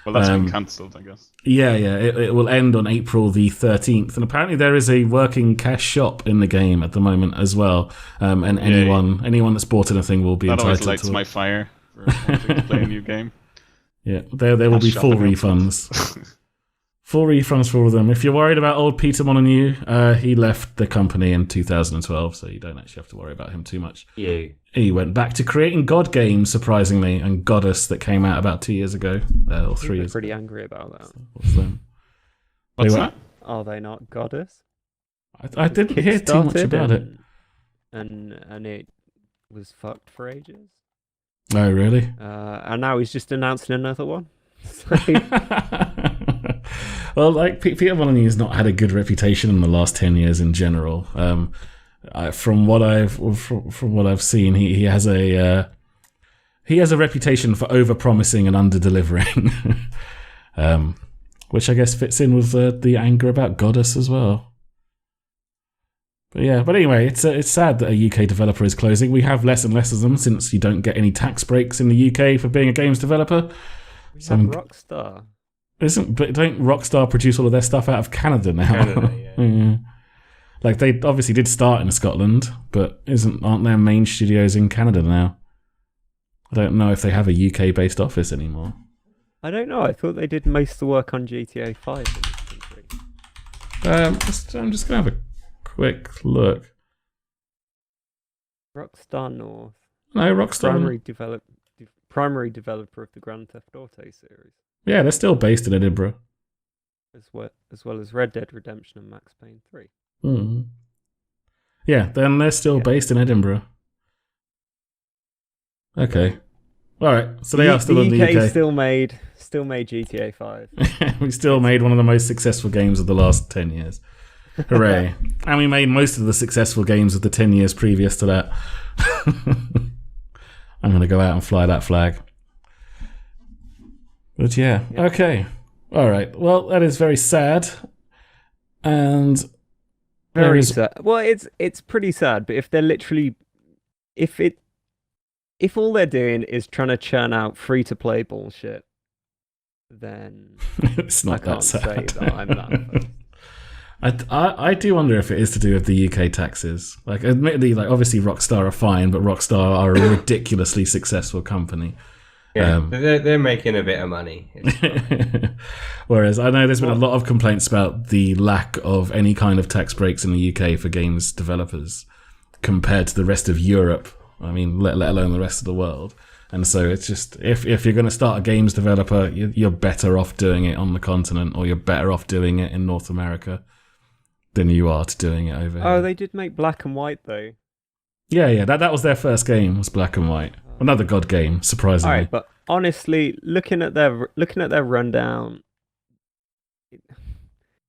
Well, that's been cancelled, I guess. Yeah. It will end on April the 13th, and apparently there is a working cash shop in the game at the moment as well. And anyone that's bought anything will be entitled to it. That always lights my fire for wanting to play a new game. Yeah, there will be full refunds. Full refunds for all of them. If you're worried about old Peter Molyneux, he left the company in 2012, so you don't actually have to worry about him too much. Yeah. He went back to creating God games, surprisingly, and Goddess that came out about 2 years ago, or 3 years. Pretty angry about that. What's that? Are they not Goddess? I didn't hear too much about it. And it was fucked for ages. Oh, really? And now he's just announcing another one. Well, like Peter Molyneux's not had a good reputation in the last 10 years in general. From what I've seen, he has a reputation for over-promising and under-delivering, which I guess fits in with the anger about Goddess as well. But anyway, it's sad that a UK developer is closing. We have less and less of them since you don't get any tax breaks in the UK for being a games developer. We have Rockstar. But don't Rockstar produce all of their stuff out of Canada now? Canada, yeah. Like they obviously did start in Scotland, but aren't their main studios in Canada now? I don't know if they have a UK-based office anymore. I don't know. I thought they did most of the work on GTA 5 in this country. I'm just gonna have a quick look. Rockstar North. No, Rockstar. Primary developer of the Grand Theft Auto series. Yeah, they're still based in Edinburgh. As well as Red Dead Redemption and Max Payne 3. Mm. Yeah, then they're still based in Edinburgh. Okay. All right, so they are still in the UK. Still made GTA 5. We still made one of the most successful games of the last 10 years. Hooray. And we made most of the successful games of the 10 years previous to that. I'm going to go out and fly that flag. But yeah, okay. All right. Well, that is very sad. And very sad. Well, it's pretty sad, but if they're literally if all they're doing is trying to churn out free-to-play bullshit, then it's not that sad. I can't say that I'm that. I do wonder if it is to do with the UK taxes. Like, admittedly, like obviously Rockstar are fine, but Rockstar are a ridiculously successful company. Yeah, they're making a bit of money. Whereas I know there's been a lot of complaints about the lack of any kind of tax breaks in the UK for games developers compared to the rest of Europe. I mean, let alone the rest of the world. And so it's just, if you're going to start a games developer, you're better off doing it on the continent, or you're better off doing it in North America than you are to doing it over here. Oh, they did make Black and White, though. Yeah, that was their first game, was Black and White. Another God game, surprisingly. All right, but honestly, looking at their rundown,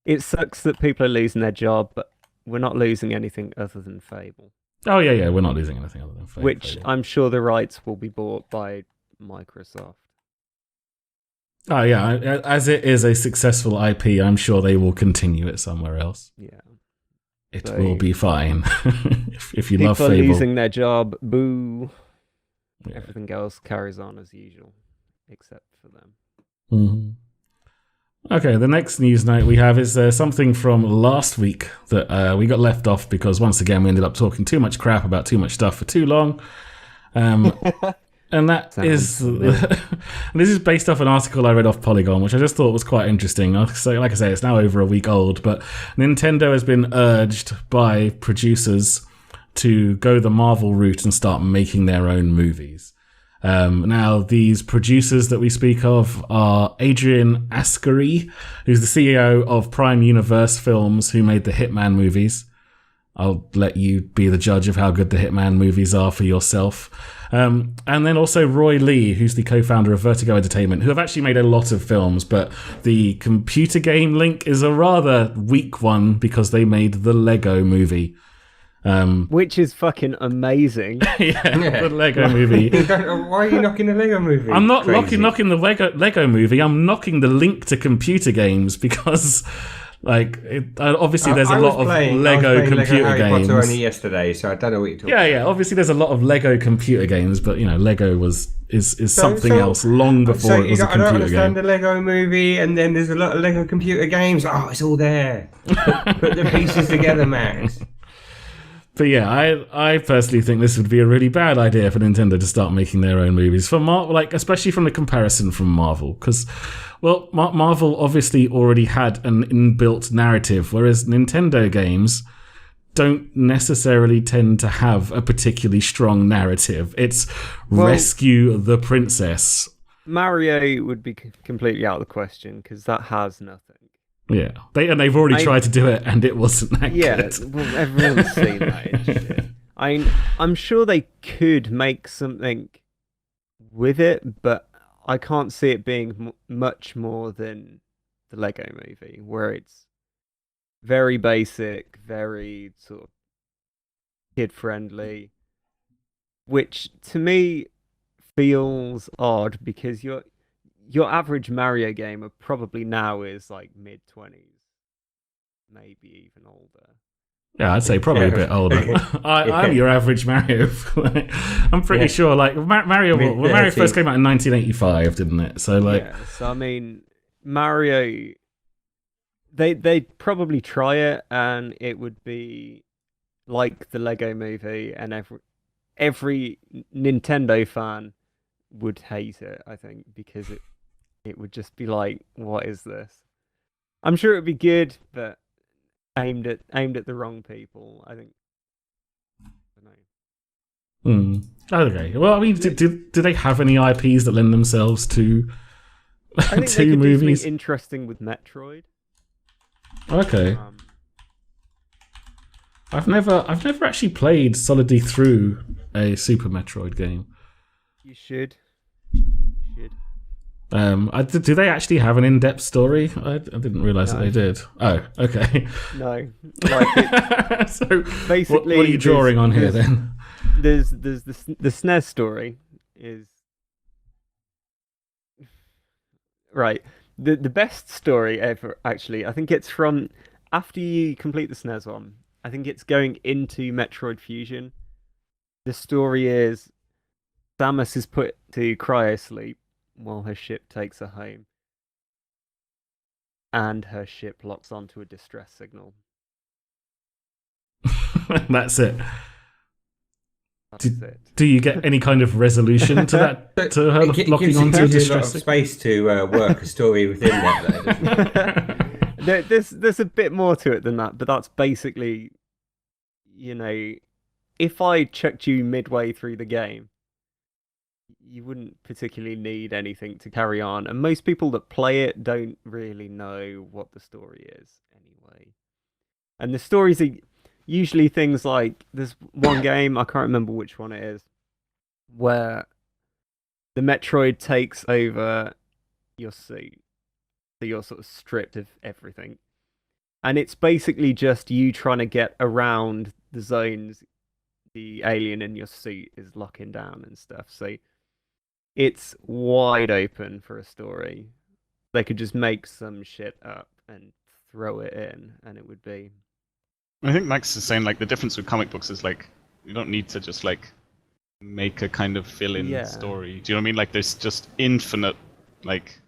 it sucks that people are losing their job, but we're not losing anything other than Fable. Oh, yeah, we're not losing anything other than Fable. Which I'm sure the rights will be bought by Microsoft. Oh, yeah, as it is a successful IP, I'm sure they will continue it somewhere else. Yeah. It will be fine. if you love Fable. People are losing their job, boo. Yeah. Everything else carries on as usual, except for them. Mm-hmm. Okay, the next news note we have is something from last week that we got left off because once again we ended up talking too much crap about too much stuff for too long. And that is this is based off an article I read off Polygon, which I just thought was quite interesting. So, like I say, it's now over a week old, but Nintendo has been urged by producers to go the Marvel route and start making their own movies. Now, these producers that we speak of are Adrian Ascari, who's the CEO of Prime Universe Films, who made the Hitman movies. I'll let you be the judge of how good the Hitman movies are for yourself. And then also Roy Lee, who's the co-founder of Vertigo Entertainment, who have actually made a lot of films, but the computer game link is a rather weak one because they made the Lego movie. Which is fucking amazing. The Lego movie. Why are you knocking the Lego movie? I'm not knocking the Lego movie. I'm knocking the link to computer games because, like, obviously there's a lot of Lego computer Harry games. Potter only yesterday, so I don't know what you're talking about. Yeah. Obviously there's a lot of Lego computer games, but Lego is something else long before it was a computer game. I don't understand the Lego movie, and then there's a lot of Lego computer games. Oh, it's all there. Put the pieces together, Max. But yeah, I personally think this would be a really bad idea for Nintendo to start making their own movies for especially from the comparison from Marvel, because Marvel obviously already had an inbuilt narrative, whereas Nintendo games don't necessarily tend to have a particularly strong narrative. It's rescue the princess. Mario would be completely out of the question because that has nothing. Yeah, they've already tried to do it, and it wasn't that good. Yeah, well, everyone's seen that and shit. I'm sure they could make something with it, but I can't see it being much more than the Lego movie, where it's very basic, very sort of kid-friendly, which to me feels odd because your average Mario gamer probably now is like mid-20s, maybe even older. Yeah, I'd say probably a bit older. I'm your average Mario. I'm pretty sure, like, Mario first came out in 1985, didn't it? So, like... Yeah, so I mean, Mario... They'd probably try it, and it would be like the Lego movie, and every Nintendo fan would hate it, I think, because it would just be like, what is this? I'm sure it'd be good, but aimed at the wrong people, I think. I don't know. Okay. Well, I mean, do they have any IPs that lend themselves to I think they two could do movies? something interesting with Metroid. Okay. I've never actually played solidly through a Super Metroid game. You should. Do they actually have an in-depth story? I didn't realize that they did. Oh, okay. No. Like So, basically, what are you drawing on here then? There's the SNES story is right. The best story ever, actually. I think it's from after you complete the SNES one. I think it's going into Metroid Fusion. The story is Samus is put to cryosleep while her ship takes her home. And her ship locks onto a distress signal. That's it. That's it. Do you get any kind of resolution to that? To her locking onto a distress signal? Space to work a story within that, though, doesn't it? There's a bit more to it than that, but that's basically, if I chucked you midway through the game, you wouldn't particularly need anything to carry on. And most people that play it don't really know what the story is anyway. And the stories are usually things like, there's one game, I can't remember which one it is, where the Metroid takes over your suit. So you're sort of stripped of everything. And it's basically just you trying to get around the zones the alien in your suit is locking down and stuff. So it's wide open for a story. They could just make some shit up and throw it in, and it would be... I think Max is saying, like, the difference with comic books is, like, you don't need to just, like, make a kind of fill-in story. Do you know what I mean? Like, there's just infinite, like,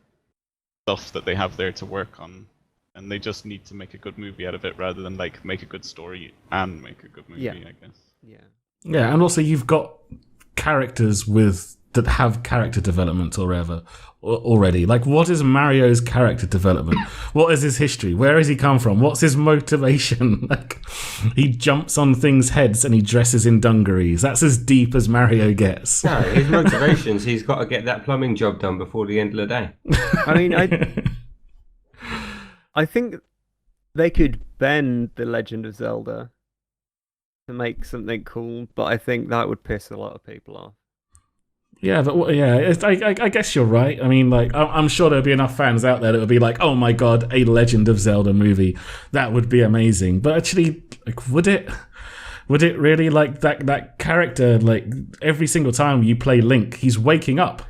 stuff that they have there to work on. And they just need to make a good movie out of it rather than, like, make a good story and make a good movie, I guess. Yeah, and also you've got characters that have character development already. Like, what is Mario's character development? What is his history? Where has he come from? What's his motivation? Like, he jumps on things' heads and he dresses in dungarees. That's as deep as Mario gets. No, his motivations, he's got to get that plumbing job done before the end of the day. I mean, I think they could bend The Legend of Zelda to make something cool, but I think that would piss a lot of people off. Yeah, but I guess you're right. I mean, like, I'm sure there'll be enough fans out there that would be like, "Oh my god, a Legend of Zelda movie, that would be amazing." But actually, like, would it really? Like, that character, like, every single time you play Link, he's waking up.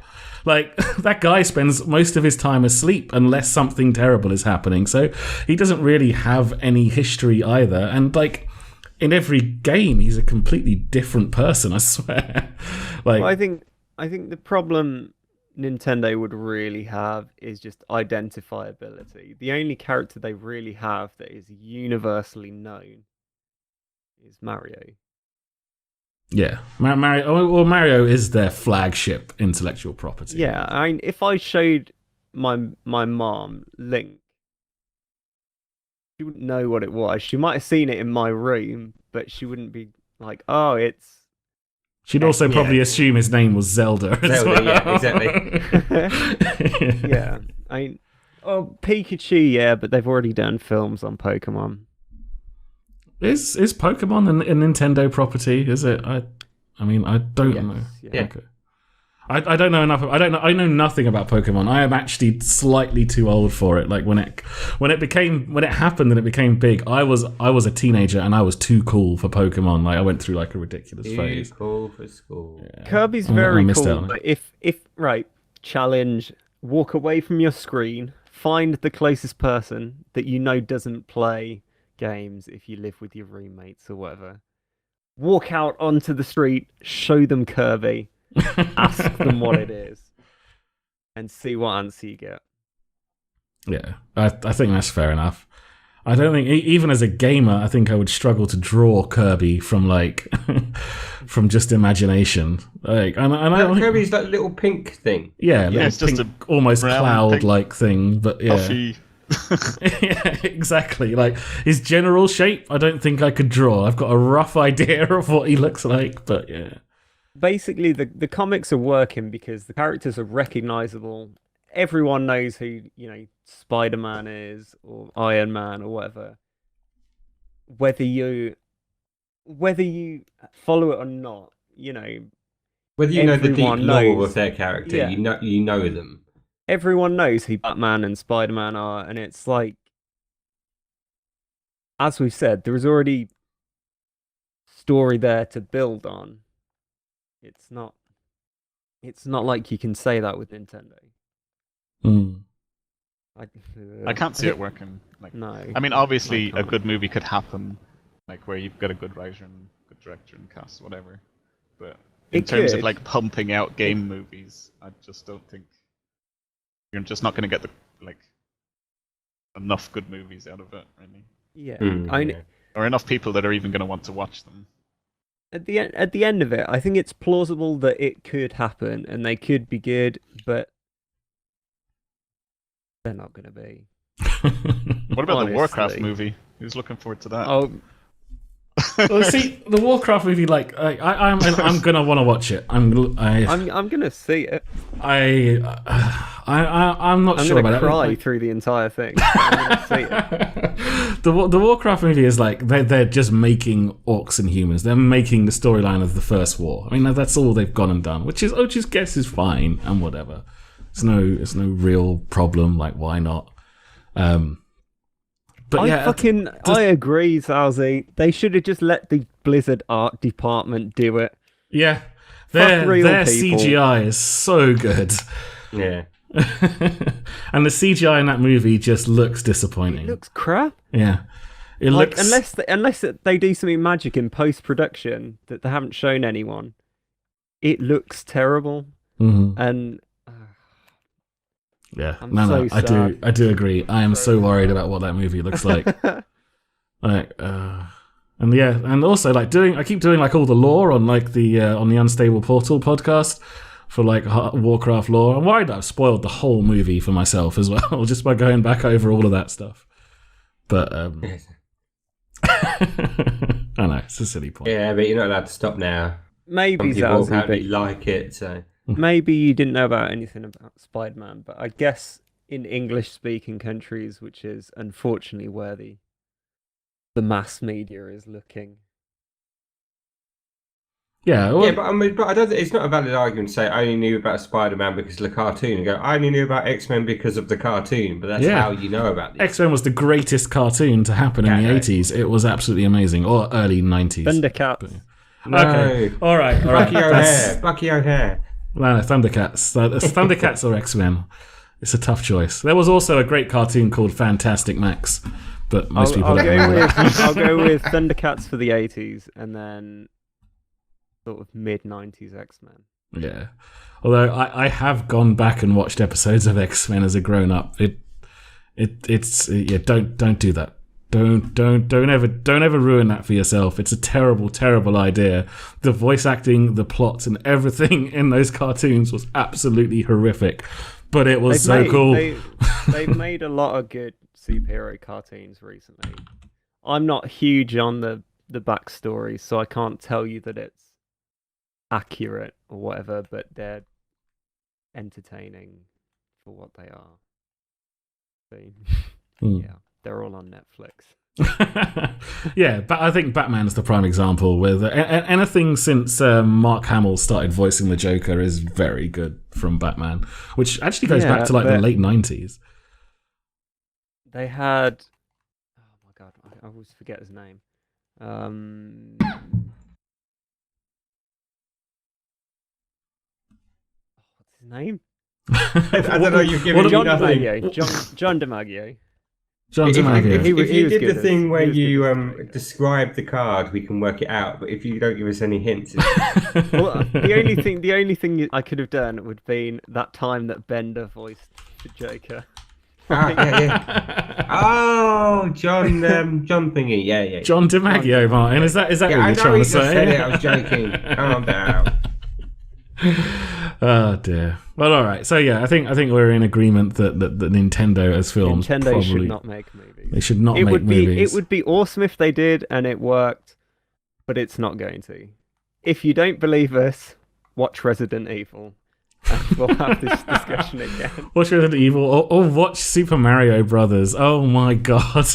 Like, that guy spends most of his time asleep unless something terrible is happening. So he doesn't really have any history either. And, like, in every game, he's a completely different person, I swear. Like, well, I think the problem Nintendo would really have is just identifiability. The only character they really have that is universally known is Mario. yeah, Mario is their flagship intellectual property. Yeah, I mean, if I showed my mom Link, she wouldn't know what it was. She might have seen it in my room, but she wouldn't be like, "Oh, it's..." She'd also probably assume his name was Zelda as well. Yeah, exactly. Yeah, I mean, Pikachu, yeah, but they've already done films on Pokemon. Is Pokemon a Nintendo property? Is it? I mean, I don't know. Yeah. Okay. I don't know enough. I know nothing about Pokemon. I am actually slightly too old for it. Like, when it happened and it became big, I was a teenager and I was too cool for Pokemon. Like, I went through like a ridiculous phase. Too cool for school. Yeah. Kirby's very cool, but if challenge, walk away from your screen, find the closest person that you know doesn't play games if you live with your roommates or whatever. Walk out onto the street, show them Kirby. Ask them what it is and see what answer you get. Yeah, I think that's fair enough. I don't think, even as a gamer, I think I would struggle to draw Kirby from, like, from just imagination. Like, and I don't think, Kirby's that little pink thing. yeah, it's just pink, almost brown, cloud-like thing, but yeah. Puffy. Yeah, exactly. Like, his general shape, I don't think I could draw. I've got a rough idea of what he looks like, but yeah. basically the comics are working because the characters are recognizable. Everyone knows who, Spider-Man is or Iron Man or whatever. Whether you follow it or not, whether you know the deep everyone lore knows. of their character, Yeah. you know them. Everyone knows who Batman and Spider-Man are, and it's like, as we've said, there is already story there to build on. It's not like you can say that with Nintendo. I can't see it working. Like, No. I mean, obviously, I a can't. good movie could happen, like where you've got a good writer and good director and cast, whatever. But in It terms of could. like pumping out game movies, I just don't think you're just not going to get enough good movies out of it, really, Yeah. or enough people that are even going to want to watch them. At the end of it, I think it's plausible that it could happen and they could be good, but they're not going to be. What about the Warcraft Honestly. movie? Who's looking forward to that? Oh, Well, see, the Warcraft movie, I'm gonna want to watch it. I'm gonna see it. I'm not I'm sure gonna about cry it. through the entire thing. I'm gonna see it. The Warcraft movie is like they're just making orcs and humans. They're making the storyline of the first war. I mean, that's all they've gone and done, which guess is fine and whatever. It's no real problem. Like, why not? But I agree, Zalzi. They should have just let the Blizzard art department do it. yeah, Fuck real their people. CGI is so good. Yeah. And the CGI in that movie just looks disappointing. It looks crap. Yeah. It Like looks unless they do something magic in post production that they haven't shown anyone, it looks terrible. Mhm. And Yeah. I'm No, so I sad. I do agree. I am so worried about what that movie looks like. And yeah, and also I keep doing like all the lore on like the on the Unstable Portal podcast for like Warcraft lore. I'm worried that I've spoiled the whole movie for myself as well, just by going back over all of that stuff. But I know it's a silly point. Yeah, but you're not allowed to stop now. maybe Some people Zalzi, apparently but like it, so maybe you didn't know about anything about Spider-Man, but I guess in English-speaking countries, which is unfortunately where the mass media is looking. Yeah, well, yeah, but I don't. It's not a valid argument to say I only knew about Spider-Man because of the cartoon. And go, I only knew about X-Men because of the cartoon. But that's Yeah. how you know about these. X-Men was the greatest cartoon to happen in the Yeah, 80s. It was absolutely amazing, or early 90s. Thundercats. No. Okay, all right. Bucky That's- O'Hare. Bucky O'Hare. No, Thundercats. It's Thundercats or X-Men. It's a tough choice. There was also a great cartoon called Fantastic Max, but most people I'll don't go remember with that. I'll go with Thundercats for the 80s, and then sort of mid-90s X-Men. Yeah. Although I have gone back and watched episodes of X-Men as a grown-up. It's don't do that. Don't ever ruin that for yourself. It's a terrible idea. The voice acting, the plots, and everything in those cartoons was absolutely horrific, but it was cool. They've made a lot of good superhero cartoons recently. I'm not huge on the backstory, so I can't tell you that it's accurate or whatever, but they're entertaining for what they are. So, yeah, they're all on Netflix. Yeah, but I think Batman's the prime example. With anything since Mark Hamill started voicing the Joker is very good from Batman, which actually goes back to like the late 90s. They had, oh my god, I always forget his name. What's his name? I don't know. You've given me John nothing. DiMaggio. John DiMaggio. John If DiMaggio. He was you did good the as- thing where he was good you as Joker. describe the card, we can work it out. But if you don't give us any hints, Well, the only thing I could have done would been that time that Bender voiced the Joker. yeah. Oh, John thingy, yeah. John DiMaggio, Martin. Is that what I you're know trying he to just said it. say? I was joking. Calm down. Oh dear. Well, all right. So yeah, I think we're in agreement that Nintendo as films Nintendo probably should not make movies. they should not It make would be movies. it would be awesome if they did and it worked, but it's not going to. If you don't believe us, watch Resident Evil. And we'll have this discussion again. Watch Resident Evil or watch Super Mario Brothers. Oh my god.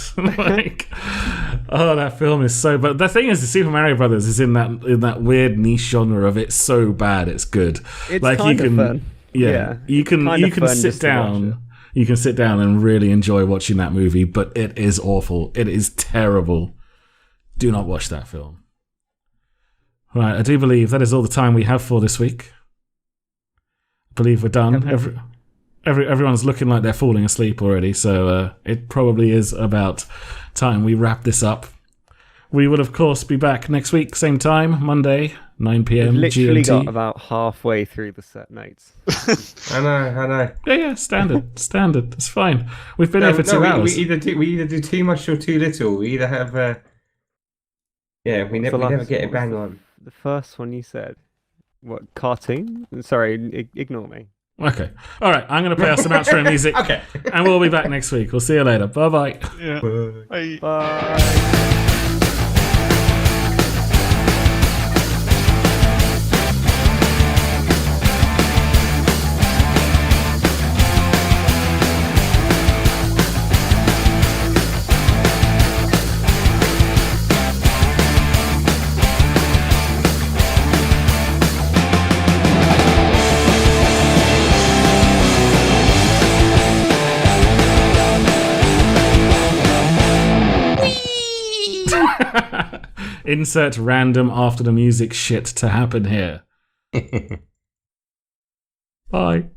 That film is so but the thing is the Super Mario Brothers is in that weird niche genre of it's so bad it's good. It's like kind of fun. Yeah. You can sit down. You can sit down and really enjoy watching that movie, but it is awful. It is terrible. Do not watch that film. Right, I do believe that is all the time we have for this week. I believe we're done. Everyone's looking like they're falling asleep already, so it probably is about time we wrap this up. We will, of course, be back next week, same time, Monday, 9 p.m. We've literally GMT. got about halfway through the set notes. I know. Yeah, standard. It's fine. We've been here for 2 hours. We either do too much or too little. We either have we never get it bang on. The first one you said, what, cartoon? Sorry, ignore me. Okay. All right, I'm going to play us some outro music. Okay. And we'll be back next week. We'll see you later. Bye-bye. Yeah. Bye. Bye. Insert random after the music shit to happen here. Bye.